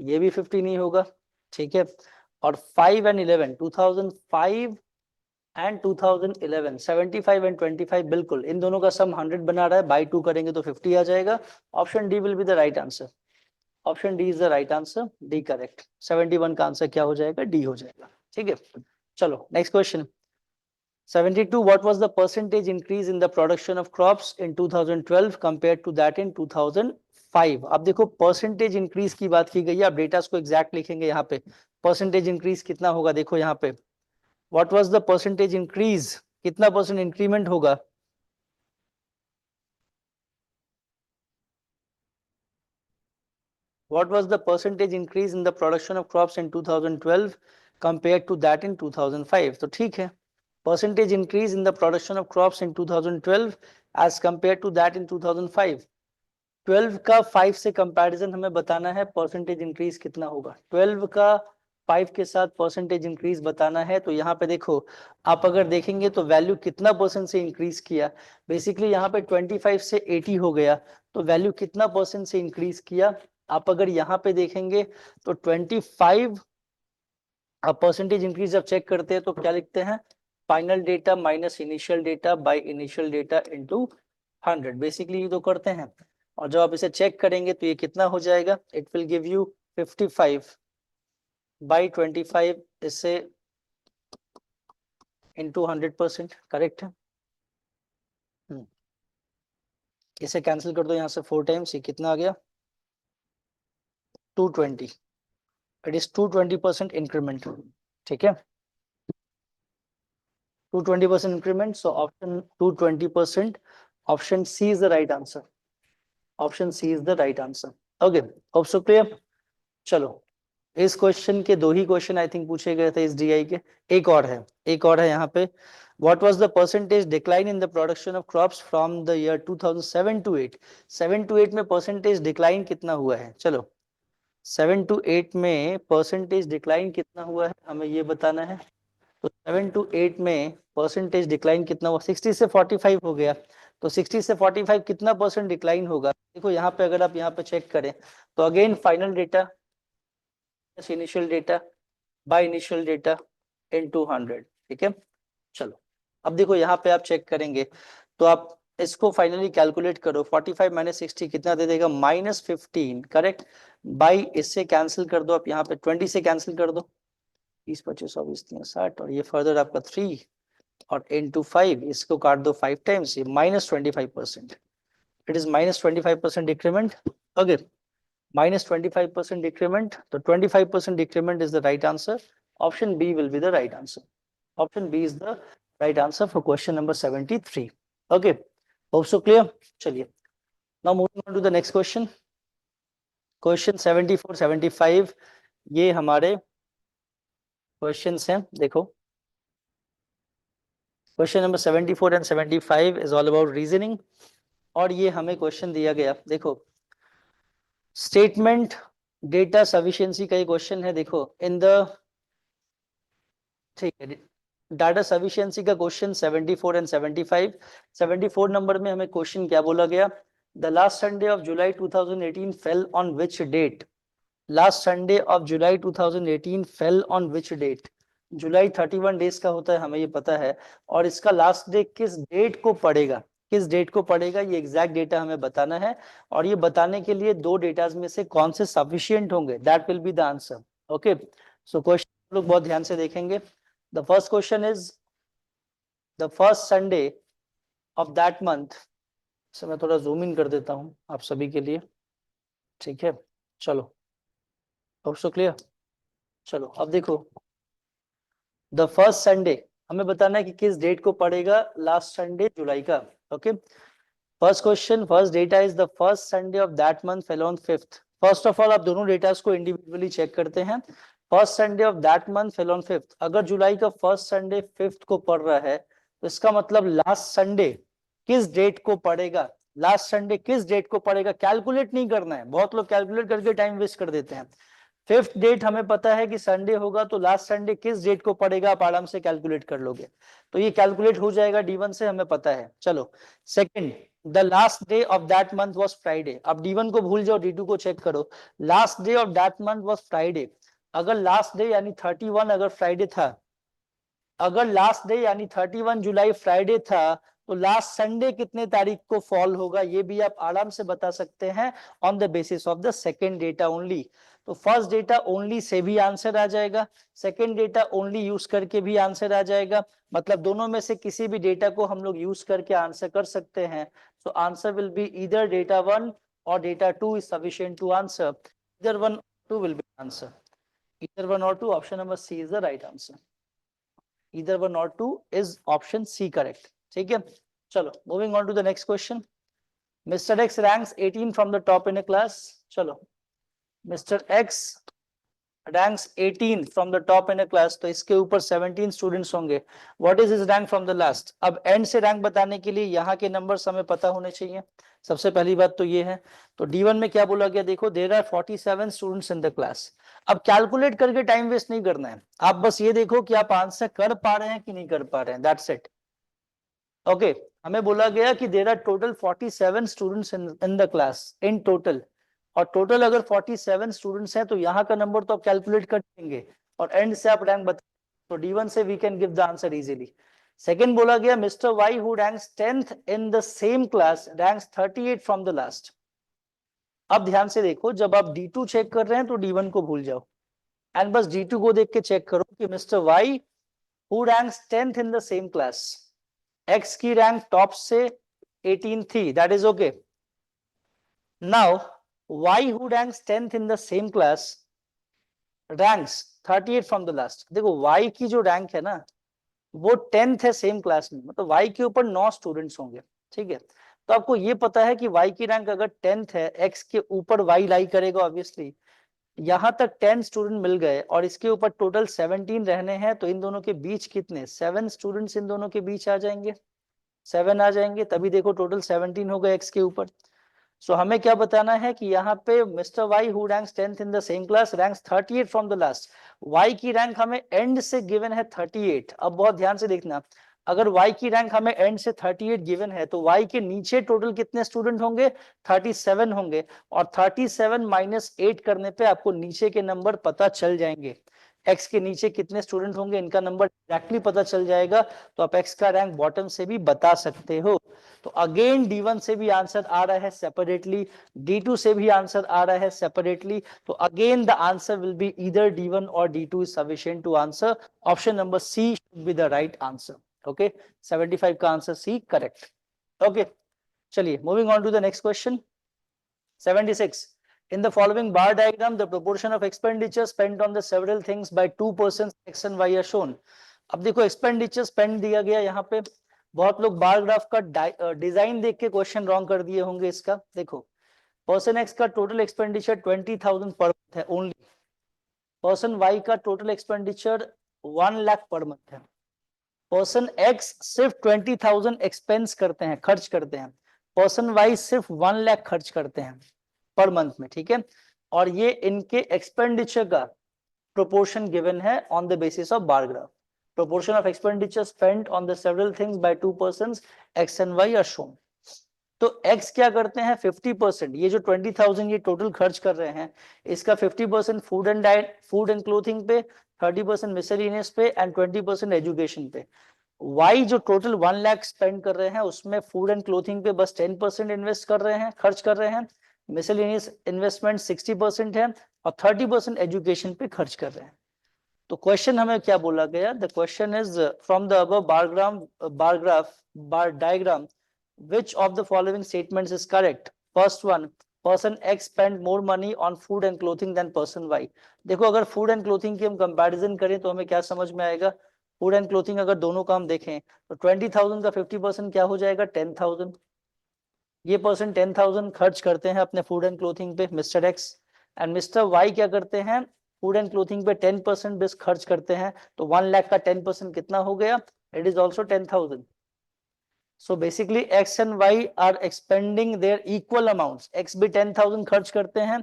ये भी 50 नहीं होगा, ठीक है। और 5 and 11, 2005 and 2011, 75 and 25, बिल्कुल इन दोनों का सम 100 बना रहा है, बाई 2 करेंगे तो 50 आ जाएगा। Option D will be the right answer. Option D is the right answer, D correct. 71 का आंसर क्या हो जाएगा, डी हो जाएगा, ठीक है। चलो next question. 72, what was the percentage increase in the production of crops in 2012 compared to that in 2005। अब देखो परसेंटेज इंक्रीज की बात की गई है, आप डेटा को एग्जैक्ट लिखेंगे यहाँ पे। परसेंटेज इंक्रीज कितना होगा, देखो यहाँ पे what was the percentage increase, कितना परसेंट इंक्रीमेंट होगा। What was the percentage increase in the production of crops in 2012 compared to that in 2005। तो ठीक है, percentage increase in the production of crops in 2012 as compared to that in 2005। 12 का 5 से कंपैरिजन हमें बताना है, परसेंटेज इंक्रीज कितना होगा। 12 का 5 के साथ परसेंटेज इंक्रीज बताना है। तो यहाँ पे देखो आप अगर देखेंगे तो वैल्यू कितना परसेंट से इंक्रीज किया, बेसिकली यहाँ पे 25 से 80 हो गया, तो वैल्यू कितना परसेंट से इंक्रीज किया। आप अगर यहाँ पे देखेंगे तो 25 परसेंटेज इंक्रीज जब चेक करते हैं तो क्या लिखते हैं, final data minus initial data by initial data into 100, basically ये तो करते हैं। और जब आप इसे चेक करेंगे तो ये कितना हो जाएगा, it will give you 55 by 25, इससे इनटू 100%, करेक्ट है। इसे कैंसिल कर दो यहाँ से 4 टाइम्स, ये कितना आ गया 220, इट इज 220% इंक्रीमेंट, ठीक है, 220% increment. So option 220%, option C is the right answer, option C is the right answer. Okay, hope so clear. चलो इस क्वेश्चन के 2 ही क्वेश्चन आई थिंक पूछे गए थे इस डीआई के, एक और है, एक और है यहाँ पे। What was the percentage decline in the production of crops from the year 2007 to 8। 7 to 8 में परसेंटेज डिक्लाइन कितना हुआ है, चलो 7 to 8 में परसेंटेज डिक्लाइन कितना हुआ है हमें ये बताना है। तो 7 to 8 में परसेंटेज डिक्लाइन कितना हुआ, 60 से 45 हो गया, तो 60 से 45 कितना परसेंट डिक्लाइन होगा। देखो यहाँ पे अगर आप यहाँ पे चेक करें तो again final data initial data by initial data into 100, ठीक है। चलो अब देखो यहाँ पे आप चेक करेंगे तो आप इसको फाइनली कैलकुलेट करो, 45 माइनस 60 कितना दे देगा, -15, करेक्ट। बाई इससे कैंसिल कर दो, आप यहाँ पे 20 से कैंसिल कर दो, 30 25 20 60, और ये फर्दर आपका 3 और इनटू 5, इसको काट दो 5 टाइम्स, ये -25%। It is minus 25% decrement. Okay, minus 25% decrement. So 25% decrement is the right answer. Option B will be the right answer. Option B is the right answer for question number 73. Okay, hope so clear. चलिए, now moving on to the next question. Question 74, 75 ये हमारे questions हैं. देखो, question number 74 and 75 is all about reasoning. और ये हमें question दिया गया. देखो, statement data sufficiency का ये question है. देखो, in the, ठीक है, डाटा सफिशिएंसी का क्वेश्चन 74 एंड 75. 74 नंबर में हमें क्वेश्चन क्या बोला गया? The last Sunday of July 2018 fell on which date? Last Sunday of July 2018 fell on which date? जुलाई 31 डेज का होता है, हमें ये पता है. और इसका लास्ट डे किस डेट को पड़ेगा? किस डेट को पड़ेगा, ये एग्जैक्ट डेटा हमें बताना है. और ये बताने के लिए दो डेटाज में से कौन से सफिशिएंट होंगे, that will be the answer. Okay, so question लोग बहुत ध्यान से देखेंगे. The first question is the first Sunday of that month. so मैं थोड़ा जूम इन कर देता हूं आप सभी के लिए. ठीक है, चलो, hope so clear. चलो, अब देखो, the first Sunday हमें बताना है कि किस डेट को पड़ेगा लास्ट संडे जुलाई का. Okay, first question, first data is the first Sunday off that month fell on 5th. First of all आप दोनों डेटास को इंडिविजुअली चेक करते हैं. First Sunday off that month fell on 5th. अगर जुलाई का फर्स्ट संडे 5th को पड़ रहा है तो इसका मतलब लास्ट संडे किस डेट को पड़ेगा? लास्ट संडे किस डेट को पड़ेगा कैलकुलेट नहीं करना है. बहुत लोग कैलकुलेट करके टाइम वेस्ट कर देते हैं. 5th डेट हमें पता है कि संडे होगा, तो लास्ट संडे किस डेट को पड़ेगा आप आराम से कैलकुलेट कर लोगे. तो ये कैलकुलेट हो जाएगा D1 से, हमें पता है. चलो, second, the last day of that month was Friday. अब D1 को भूल जाओ, D2 को चेक करो. Last day of that month was Friday. अगर लास्ट डे यानी 31 अगर फ्राइडे था, अगर लास्ट डे यानी 31 जुलाई फ्राइडे था, तो लास्ट संडे कितने तारीख को फॉल होगा ये भी आप आराम से बता सकते हैं on the basis of the second data only. तो फर्स्ट डेटा ओनली से भी आंसर आ जाएगा, सेकेंड डेटा ओनली यूज करके भी आंसर आ जाएगा. मतलब दोनों में से किसी भी डेटा को हम लोग यूज करके आंसर कर सकते हैं. So answer will be either data 1 और data 2 is sufficient to answer. Either 1 or 2 will be answer. Either 1 or 2, option number C is the right answer. Either 1 or 2 is option C correct. ठीक है, चलो, moving on to the next question. Mr. X ranks 18 from the top in a class. चलो, Mr. X ranks 18 from the top in a class, तो इसके ऊपर 17 students होंगे. What is his rank from the last? अब end से rank बताने के लिए यहाँ के numbers हमें पता होने चाहिए. सबसे पहली बात तो ये है. तो D1 में क्या बोला गया? देखो, there are 47 students in the class. अब कैलकुलेट करके टाइम वेस्ट नहीं करना है, आप बस ये देखो कि आप आंसर कर पा रहे हैं कि नहीं कर पा रहे हैं. That's it. ओके, हमें बोला गया कि there are total 47 students in the class in total. और टोटल अगर 47 स्टूडेंट्स हैं तो यहाँ का नंबर तो आप कैलकुलेट कर देंगे और एंड से आप रैंक बता. तो D1 से we can give the answer easily. Second बोला गया mister Y who ranks 10th in the same class ranks 38 from the last. अब ध्यान से देखो, जब आप D2 चेक कर रहे हैं तो D1 को भूल जाओ एंड बस D2 को देख के चेक करो कि mister Y who ranks 10th in the same class, X की रैंक टॉप से 18 थी, that is okay. Now Y who ranks 10th in the same class ranks 38 from the last. देखो, Y की जो रैंक है ना वो 10th है सेम क्लास में, मतलब Y के ऊपर 9 स्टूडेंट्स होंगे. ठीक है, तो आपको ये पता है कि Y की रैंक अगर 10th है, X के ऊपर Y लाई करेगा ऑब्वियसली. यहां तक 10 स्टूडेंट मिल गए और इसके ऊपर टोटल 17 रहने हैं, तो इन दोनों के बीच कितने 7 स्टूडेंट्स इन दोनों के बीच आ जाएंगे, 7 आ जाएंगे. तभी देखो टोटल 17 हो गए X के ऊपर. सो हमें क्या बताना है कि यहाँ पे mister Y who ranks 10th in the same class ranks 38 from the last. Y की रैंक हमें एंड से गिवन है 38. अब बहुत ध्यान से देखना, अगर y की रैंक हमें एंड से 38 गिवन है तो y के नीचे टोटल कितने स्टूडेंट होंगे 37 होंगे. और 37 माइनस 8 करने पे आपको नीचे के नंबर पता चल जाएंगे. x के नीचे कितने स्टूडेंट होंगे इनका नंबर डायरेक्टली पता चल जाएगा. तो आप x का रैंक बॉटम से भी बता सकते हो. तो अगेन D1 से भी आंसर आ रहा है सेपरेटली, D2 से भी आंसर आ रहा है सेपरेटली. तो again the answer will be either D1 और D2 is sufficient to answer. Option number C should be the right answer. Okay, 75 का आंसर C करेक्ट. ओके, चलिए moving on to the next question 76. In the following bar diagram, the proportion of expenditure spent on the several things by two persons X and Y are shown. अब देखो एक्सपेंडिचर स्पेंड दिया गया यहाँ पे, बहुत लोग बार ग्राफ का डिजाइन देख के क्वेश्चन रॉन्ग कर दिए होंगे इसका। देखो पर्सन एक्स का टोटल एक्सपेंडिचर 20,000 पर मंथ है ओनली, पर्सन वाई का total expenditure 1 lakh per month है। पर्सन एक्स सिर्फ 20,000 एक्सपेंस करते हैं, खर्च करते हैं, पर्सन वाई सिर्फ 1 लाख खर्च करते हैं पर मंथ में, ठीक है। और ये इनके एक्सपेंडिचर का प्रोपोर्शन गिवन है on the basis of bar graph. Proportion of expenditure spent on the several things by two persons X and Y are shown. तो एक्स क्या करते हैं 50%, ये जो 20,000 ये टोटल खर्च कर रहे हैं, इसका 50% food and diet, food and clothing पे, 30% मिसलेनियस पे एंड 20% एजुकेशन पे। वाई जो टोटल 1 लाख स्पेंड कर रहे हैं उसमें फूड एंड क्लोथिंग पे बस 10% इन्वेस्ट कर रहे हैं, खर्च कर रहे हैं, मिसलेनियस इन्वेस्टमेंट 60% है और 30% एजुकेशन पे खर्च कर रहे हैं। तो क्वेश्चन हमें क्या बोला गया, the question is from the above bar diagram which of the following statements is correct? First one, person X spend more money on food and clothing than person Y. देखो अगर फूड एंड क्लोथिंग की हम कंपैरिजन करें तो हमें क्या समझ में आएगा, फूड एंड क्लोथिंग अगर दोनों का हम देखें तो 20,000 का 50% क्या हो जाएगा 10,000। ये पर्सन 10,000 खर्च करते हैं अपने फूड एंड क्लोथिंग पे mister X, and mister Y क्या करते हैं फूड एंड क्लोथिंग पे 10% बेस खर्च करते हैं। तो 1 लाख का 10% कितना हो गया, it is also 10,000। So basically X and Y are expending their equal amounts. X भी 10,000 खर्च करते हैं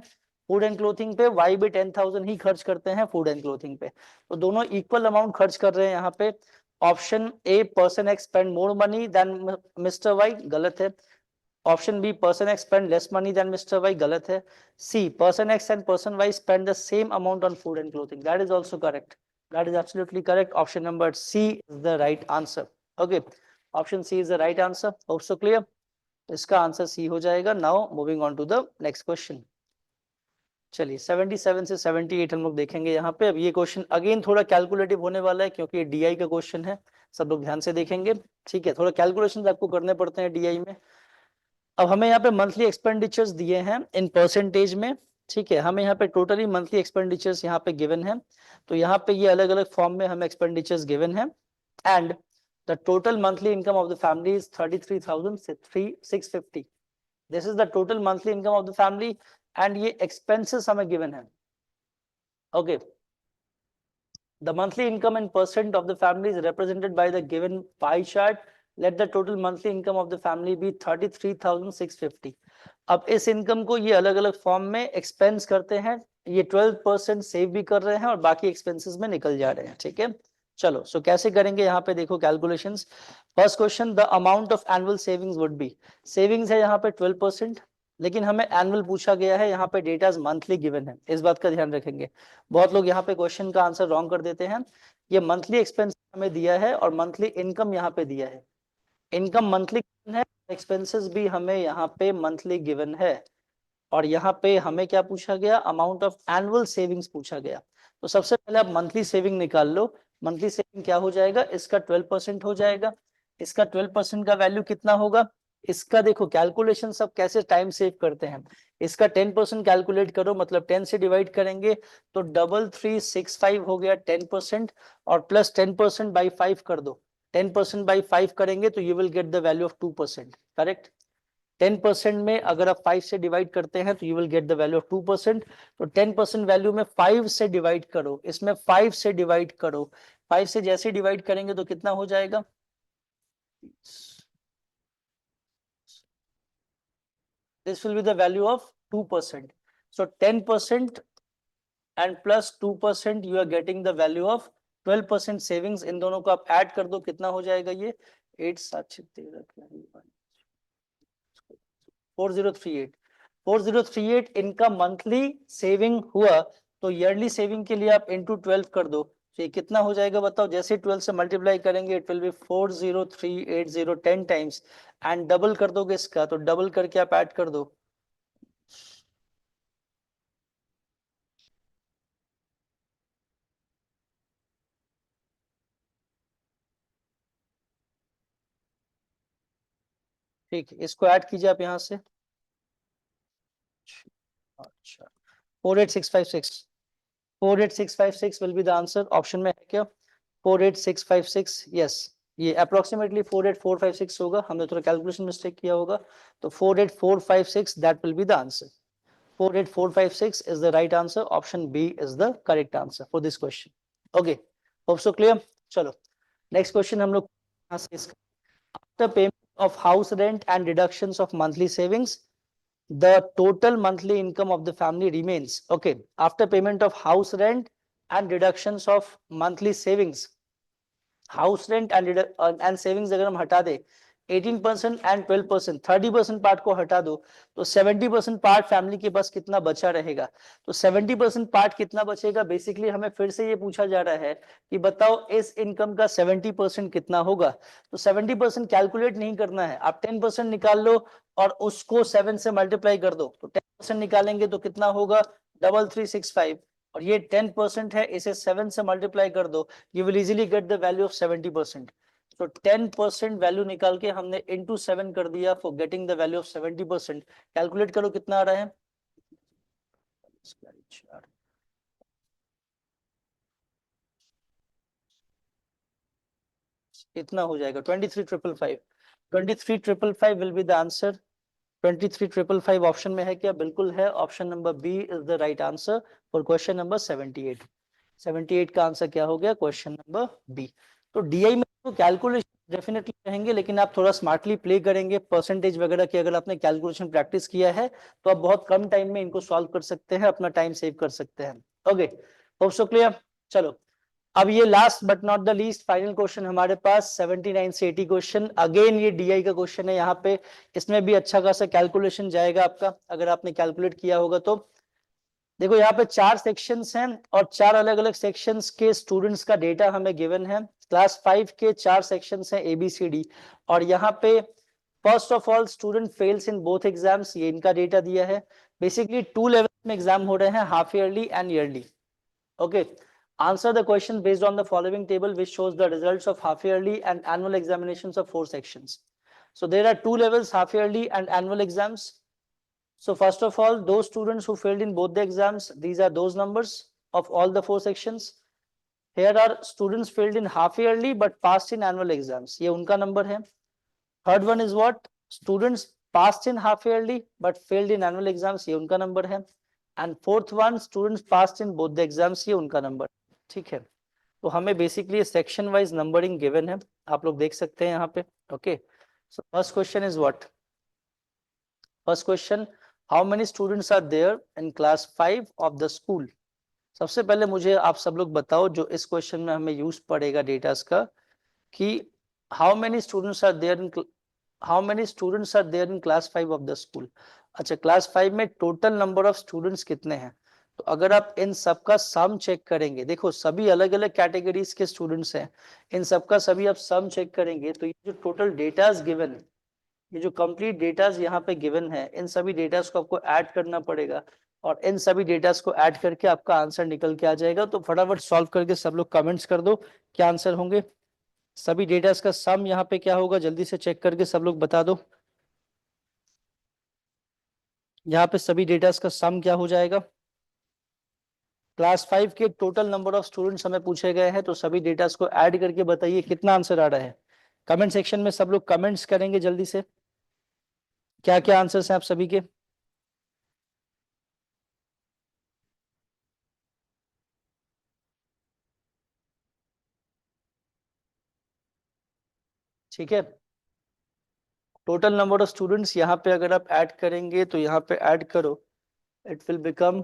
फूड एंड क्लोथिंग पे, Y भी 10,000 ही खर्च करते हैं फूड एंड क्लोथिंग पे। तो दोनों इक्वल अमाउंट खर्च कर रहे हैं यहाँ पे। Option A person X spend more money than mister Y गलत है। Option B person X spend less money than mister Y गलत है। C person X and person Y spend the same amount on food and clothing, that is also correct, that is absolutely correct. Option number C is the right answer. Okay, option C is the right answer. Hope so clear, इसका आंसर सी हो जाएगा। Now moving on to the next question. चलिए 77 से 78 हम लोग देखेंगे यहाँ पे। अब ये क्वेश्चन अगेन थोड़ा कैलकुलेटिव होने वाला है क्योंकि ये डीआई का क्वेश्चन है, सब लोग ध्यान से देखेंगे, ठीक है। थोड़ा कैलकुलेशन आपको करने पड़ते हैं डीआई में। अब हमें यहाँ पे मंथली एक्सपेंडिचर्स दिए हैं इन परसेंटेज में, ठीक है। हमें यहाँ पे टोटली मंथली एक्सपेंडिचर्स यहाँ पे गिवन है, तो यहाँ पे ये अलग अलग फॉर्म में हमें एक्सपेंडिचर्स गिवन है। And the total monthly income of the family is 33,650. This is the total monthly income of the family and ये expenses हमें given है। Okay, the monthly income in percent of the family is represented by the given pie chart. Let the total monthly income of the family be 33,650. अब इस इनकम को ये अलग अलग फॉर्म में एक्सपेंस करते हैं, ये 12% सेव भी कर रहे हैं और बाकी एक्सपेंसेस में निकल जा रहे हैं, ठीक है। चलो सो कैसे करेंगे यहाँ पे देखो calculations. First question, the amount of annual savings would be, savings है यहाँ पे 12%, लेकिन हमें एनुअल पूछा गया है, यहाँ पे डेटा मंथली गिवन है, इस बात का ध्यान रखेंगे। बहुत लोग यहाँ पे क्वेश्चन का आंसर रॉन्ग कर देते हैं। ये मंथली एक्सपेंस हमें दिया है और मंथली इनकम यहाँ पे दिया है, इनकम मंथली है, एक्सपेंसेस भी हमें यहाँ पे मंथली गिवन है। और यहाँ पे हमें क्या पूछा गया, अमाउंट ऑफ एनुअल सेविंग्स पूछा गया। तो सबसे पहले आप मंथली सेविंग निकाल लो। मंथली सेविंग क्या हो जाएगा, इसका 12% हो जाएगा। इसका 12% का वैल्यू कितना होगा, इसका देखो कैलकुलेशन सब कैसे टाइम सेव करते हैं। इसका 10% कैलकुलेट करो, मतलब 10 से डिवाइड करेंगे तो 3365 हो गया 10%, और प्लस 10% बाई 5 कर दो। 10% बाई 5 करेंगे तो you will get the value of 2%, correct. 10% में अगर आप 5 से डिवाइड करते हैं तो you will get the value of 2%। तो 10% वैल्यू में 5 से डिवाइड करो, इसमें 5 से डिवाइड करो, 5 से जैसे डिवाइड करेंगे तो कितना हो जाएगा, this will be the value of 2%. So 10% and plus 2% you are getting the value of 12% savings। इन दोनों को आप ऐड कर दो, कितना हो जाएगा ये 8 7 13 4038 4038 इनका मंथली सेविंग हुआ। तो ईयरली सेविंग के लिए आप इंटू 12 कर दो, तो ये कितना हो जाएगा बताओ। जैसे 12 से मल्टीप्लाई करेंगे it will B 40380 10 times, and double कर दोगे इसका, तो डबल करके आप ऐड कर दो। ठीक है, इसको ऐड कीजिए आप यहाँ से। अच्छा, 48656, 48656 will be the answer. Option में है क्या 48656? यस, ये अप्रोक्सीमेटली 48456 होगा, हमने थोड़ा कैलकुलेशन मिस्टेक किया होगा, तो 48456 that will be the answer. 48456 is the right answer. Option B is the correct answer for this question. Okay, hope so clear. चलो next question हम लोग यहाँ से इसका, after payment of house rent and deductions of monthly savings, the total monthly income of the family remains. Okay, after payment of house rent and deductions of monthly savings, house rent and savings अगर हम हटा दे 18% एंड 12%, 30% पार्ट को हटा दो, तो 70% पार्ट फैमिली के पास कितना बचा रहेगा? तो 70% पार्ट कितना बचेगा? बेसिकली हमें फिर से ये पूछा जा रहा है कि बताओ इस इनकम का 70% कितना होगा। तो 70% कैलकुलेट नहीं करना है, आप 10% निकाल लो और उसको 7 से मल्टीप्लाई कर दो, तो 10% निकालेंगे तो कितना होगा? 3365, और ये 10% है, इसे 7 से मल्टीप्लाई कर दो, you will easily get the value of 70%. So 10% value निकाल के हमने into 7 कर दिया for getting the value of 70%. Calculate करो कितना आ रहा है? इतना हो जाएगा 23,555. 23,555 will be the answer. 23,555 option में है क्या? बिल्कुल है, option number B is the right answer for question number 78. 78 का आंसर क्या हो गया? Question number B. तो डीआई में तो कैलकुलेशन डेफिनेटली रहेंगे, लेकिन आप थोड़ा स्मार्टली प्ले करेंगे, परसेंटेज वगैरह की अगर आपने कैलकुलेशन प्रैक्टिस किया है तो आप बहुत कम टाइम में इनको सॉल्व कर सकते हैं, अपना टाइम सेव कर सकते हैं। Okay, hope so clear. चलो अब ये last but not the least final question हमारे पास 79 से 80 क्वेश्चन, अगेन ये डीआई का क्वेश्चन है यहाँ पे, इसमें भी अच्छा खासा कैलकुलेशन जाएगा आपका अगर आपने कैलकुलेट किया होगा तो। देखो यहाँ पे 4 सेक्शंस हैं और 4 अलग अलग सेक्शंस के स्टूडेंट्स का डेटा हमें गिवन है। क्लास 5 के 4 सेक्शंस हैं ABCD, और यहाँ पे first of all student fails in both exams, ये इनका डेटा दिया है। बेसिकली 2 लेवल में एग्जाम हो रहे हैं, half yearly and yearly. Okay, answer the question based on the following table which shows the results of half yearly and annual examinations of 4 sections. So there are 2 levels, half yearly and annual exams. So first of all, those students who failed in both the exams, these are those numbers of all the 4 sections. Here are students failed in half yearly but passed in annual exams, ये उनका number है। Third one is what? Students passed in half yearly but failed in annual exams, ये उनका number है। And fourth one, students passed in both the exams, ये उनका number, ठीक है। तो हमें basically section wise numbering given है, आप लोग देख सकते हैं यहाँ पे। Okay, so first question is what? First question, how many students are there in class 5 of the school? सबसे पहले मुझे आप सब लोग बताओ, जो इस क्वेश्चन में हमें यूज पड़ेगा डेटास का, कि how many students are there in class 5 of the school. अच्छा, क्लास 5 में टोटल नंबर ऑफ स्टूडेंट्स कितने हैं? तो अगर आप इन सबका सम चेक करेंगे, देखो सभी अलग अलग कैटेगरीज के स्टूडेंट्स हैं, इन सबका सभी आप सम चेक करेंगे तो ये जो टोटल डेटास गिवन है, ये जो कंप्लीट डेटास यहाँ पे गिवन है, इन सभी डेटास को आपको ऐड करना पड़ेगा, और इन सभी डेटास को ऐड करके आपका आंसर निकल के आ जाएगा। तो फटाफट सॉल्व करके सब लोग कमेंट्स कर दो क्या आंसर होंगे। सभी डेटास का सम यहाँ पे क्या होगा, जल्दी से चेक करके सब लोग बता दो। यहाँ पे सभी डेटास का सम क्या हो जाएगा? क्लास 5 के टोटल नंबर ऑफ स्टूडेंट्स हमें पूछे गए हैं, तो सभी डेटास को ऐड करके बताइए कितना आंसर आ रहा है। कमेंट सेक्शन में सब लोग कमेंट्स करेंगे जल्दी से, क्या क्या आंसर्स हैं आप सभी के। ठीक है, टोटल नंबर ऑफ स्टूडेंट्स यहाँ पे अगर आप ऐड करेंगे तो यहाँ पे ऐड करो, it will become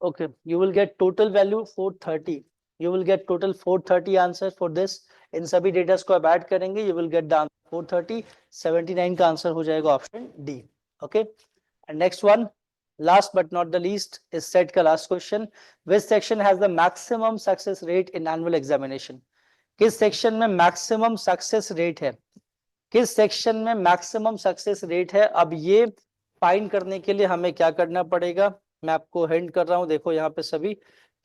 okay, you will get total value 430, you will get total 430 answer for this. इन सभी डेटा को आप ऐड करेंगे, you will get the answer 430, 79 का आंसर हो जाएगा option D. Okay, and next one, last but not the least is set का last question, which section has the maximum success rate in annual examination? किस सेक्शन में मैक्सिमम सक्सेस रेट है? किस सेक्शन में मैक्सिमम सक्सेस रेट है? अब ये फाइंड करने के लिए हमें क्या करना पड़ेगा, मैं आपको हिंट कर रहा हूँ, देखो यहाँ पे सभी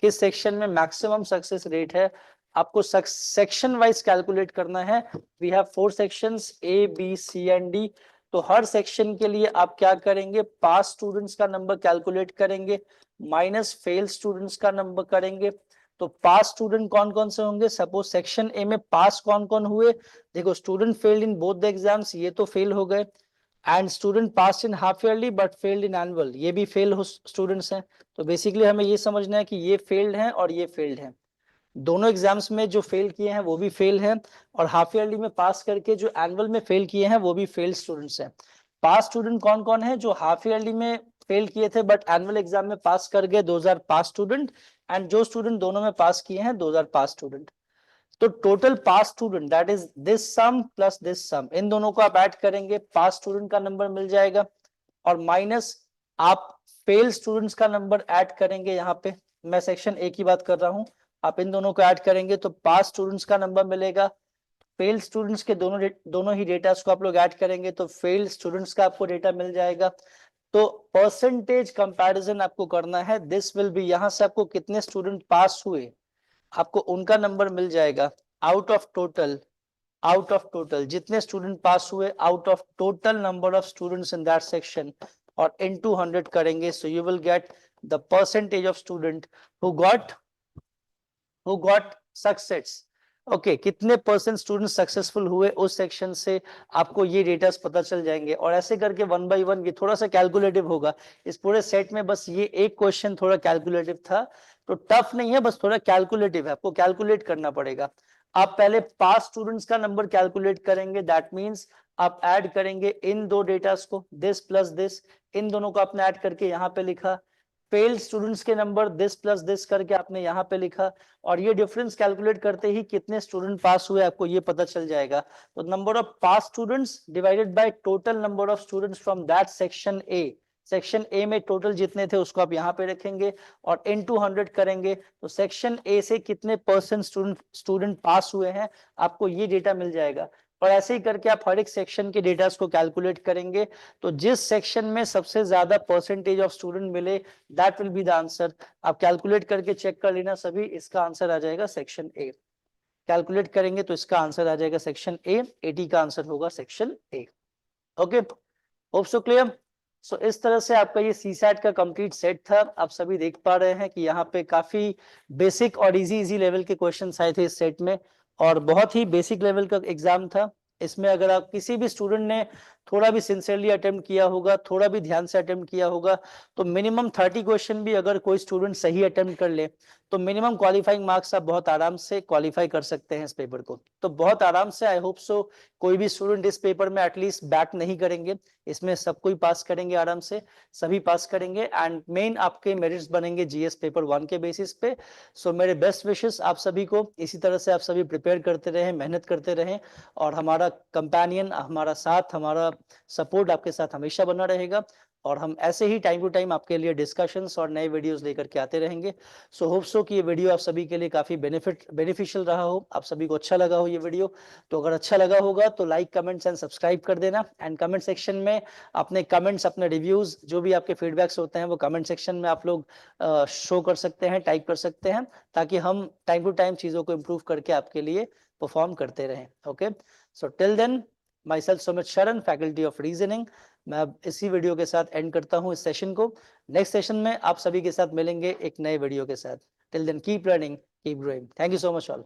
किस सेक्शन में मैक्सिमम सक्सेस रेट है, आपको सेक्शन वाइज कैलकुलेट करना है। We have 4 sections A, B, C and D। तो हर सेक्शन के लिए आप क्या करेंगे, पास स्टूडेंट्स का नंबर कैलकुलेट करेंगे माइनस फेल स्टूडेंट्स का नंबर करेंगे। तो पास स्टूडेंट कौन कौन से होंगे, सपोज सेक्शन ए में पास कौन कौन हुए, देखो student failed in both the exams, ये तो फेल हो गए, and student pass in half yearly but failed in annual, ये भी फेल हो स्टूडेंट्स हैं। तो बेसिकली हमें ये समझना है कि ये फेल्ड हैं और ये फेल्ड हैं, दोनों एग्जाम्स में जो फेल किए हैं वो भी फेल हैं, और हाफ ईयरली में पास करके जो एनुअल में फेल किए हैं वो भी फेल्ड स्टूडेंट्स हैं। पास स्टूडेंट कौन कौन है, जो हाफ ईयरली में फेल किए थे बट एनुअल एग्जाम में पास कर गए, 2000 पास स्टूडेंट, एंड जो स्टूडेंट दोनों में पास किए हैं 2000 पास स्टूडेंट। तो total pass student that is this sum plus this sum, इन दोनों को आप ऐड करेंगे, पास स्टूडेंट का नंबर मिल जाएगा, और माइनस आप फेल स्टूडेंट्स का नंबर ऐड करेंगे। यहाँ पे मैं सेक्शन ए की बात कर रहा हूँ, आप इन दोनों को ऐड करेंगे तो पास स्टूडेंट्स का नंबर मिलेगा, फेल स्टूडेंट्स के दोनों ही डेटा को आप लोग ऐड करेंगे तो फेल स्टूडेंट्स का आपको डेटा मिल जाएगा। तो परसेंटेज कंपैरिजन आपको करना है, दिस विल बी, यहाँ से आपको कितने स्टूडेंट पास हुए आपको उनका नंबर मिल जाएगा, आउट ऑफ टोटल जितने स्टूडेंट पास हुए, out of total number of students in that section, और इनटू 100 करेंगे, so you will get the percentage of student who got success. Okay, कितने परसेंट स्टूडेंट सक्सेसफुल हुए उस सेक्शन से आपको ये डेटा पता चल जाएंगे, और ऐसे करके 1 बाय 1 ये थोड़ा सा कैलकुलेटिव होगा। इस पूरे सेट में बस ये एक क्वेश्चन थोड़ा कैलकुलेटिव था, तो टफ नहीं है, बस थोड़ा कैलकुलेटिव है, आपको कैलकुलेट करना पड़ेगा। आप पहले पास स्टूडेंट्स का नंबर कैलकुलेट करेंगे, दैट मींस आप ऐड करेंगे इन दो डेटास को, दिस प्लस दिस, इन दोनों को आपने ऐड करके यहाँ पे लिखा, फेल स्टूडेंट्स के नंबर दिस प्लस दिस करके आपने यहाँ पे लिखा, और ये डिफरेंस कैलकुलेट करते ही कितने स्टूडेंट पास हुए आपको ये पता चल जाएगा। तो number of pass students divided by total number of students from that section A, section A में टोटल जितने थे उसको आप यहाँ पे रखेंगे और इनटू 100 करेंगे, तो सेक्शन ए से कितने परसेंट स्टूडेंट पास हुए हैं आपको ये डेटा मिल जाएगा। और ऐसे ही करके आप हर एक सेक्शन के डेटा को कैलकुलेट करेंगे, तो जिस सेक्शन में सबसे ज्यादा परसेंटेज ऑफ स्टूडेंट मिले that will be the answer. आप कैलकुलेट करके चेक कर लेना सभी, इसका आंसर आ जाएगा सेक्शन ए। कैलकुलेट करेंगे तो इसका आंसर आ जाएगा सेक्शन ए, 80 का आंसर होगा section A. Okay, hope so clear. So इस तरह से आपका ये सीसैट का कंप्लीट सेट था। आप सभी देख पा रहे हैं कि यहाँ पे काफी बेसिक और इजी लेवल के क्वेश्चंस आए थे इस सेट में, और बहुत ही बेसिक लेवल का एग्जाम था। इसमें अगर आप किसी भी स्टूडेंट ने थोड़ा भी सिंसियरली अटेम्प्ट किया होगा, थोड़ा भी ध्यान से अटेम्प्ट किया होगा, तो मिनिमम 30 क्वेश्चन भी अगर कोई स्टूडेंट सही अटेम्प्ट कर ले तो मिनिमम क्वालिफाइंग मार्क्स आप बहुत आराम से क्वालिफाई कर सकते हैं इस पेपर को। तो बहुत आराम से, आई होप सो कोई भी स्टूडेंट इस पेपर में एटलीस्ट बैक नहीं करेंगे, इसमें सब कोई पास करेंगे आराम से, सभी पास करेंगे, एंड मेन आपके मेरिट्स बनेंगे जीएस पेपर 1 के बेसिस पे। सो मेरे बेस्ट विशेस आप सभी को, इसी तरह से आप सभी प्रिपेयर करते रहें, मेहनत करते रहें, और हमारा कंपेनियन, हमारा साथ, हमारा सपोर्ट आपके साथ हमेशा बना रहेगा, और हम ऐसे ही टाइम टू टाइम आपके लिए डिस्कशंस और नए वीडियोस लेकर के आते रहेंगे। सो होप सो कि ये वीडियो आप सभी के लिए काफी बेनिफिशियल रहा हो, आप सभी को अच्छा लगा हो ये वीडियो। तो अगर अच्छा लगा होगा तो लाइक, कमेंट्स एंड सब्सक्राइब कर देना, एंड कमेंट सेक्शन में अपने कमेंट्स, अपने रिव्यूज, जो भी आपके फीडबैक्स होते हैं वो कमेंट सेक्शन में आप लोग शो कर सकते हैं, टाइप कर सकते हैं, ताकि हम टाइम टू टाइम चीजों को इम्प्रूव करके आपके लिए परफॉर्म करते रहें। Okay, so till then, myself Sumit Sharan, faculty of reasoning. मैं अब इसी वीडियो के साथ एंड करता हूं इस सेशन को। नेक्स्ट सेशन में आप सभी के साथ मिलेंगे एक नए वीडियो के साथ। Till then keep learning, keep growing. Thank you so much all.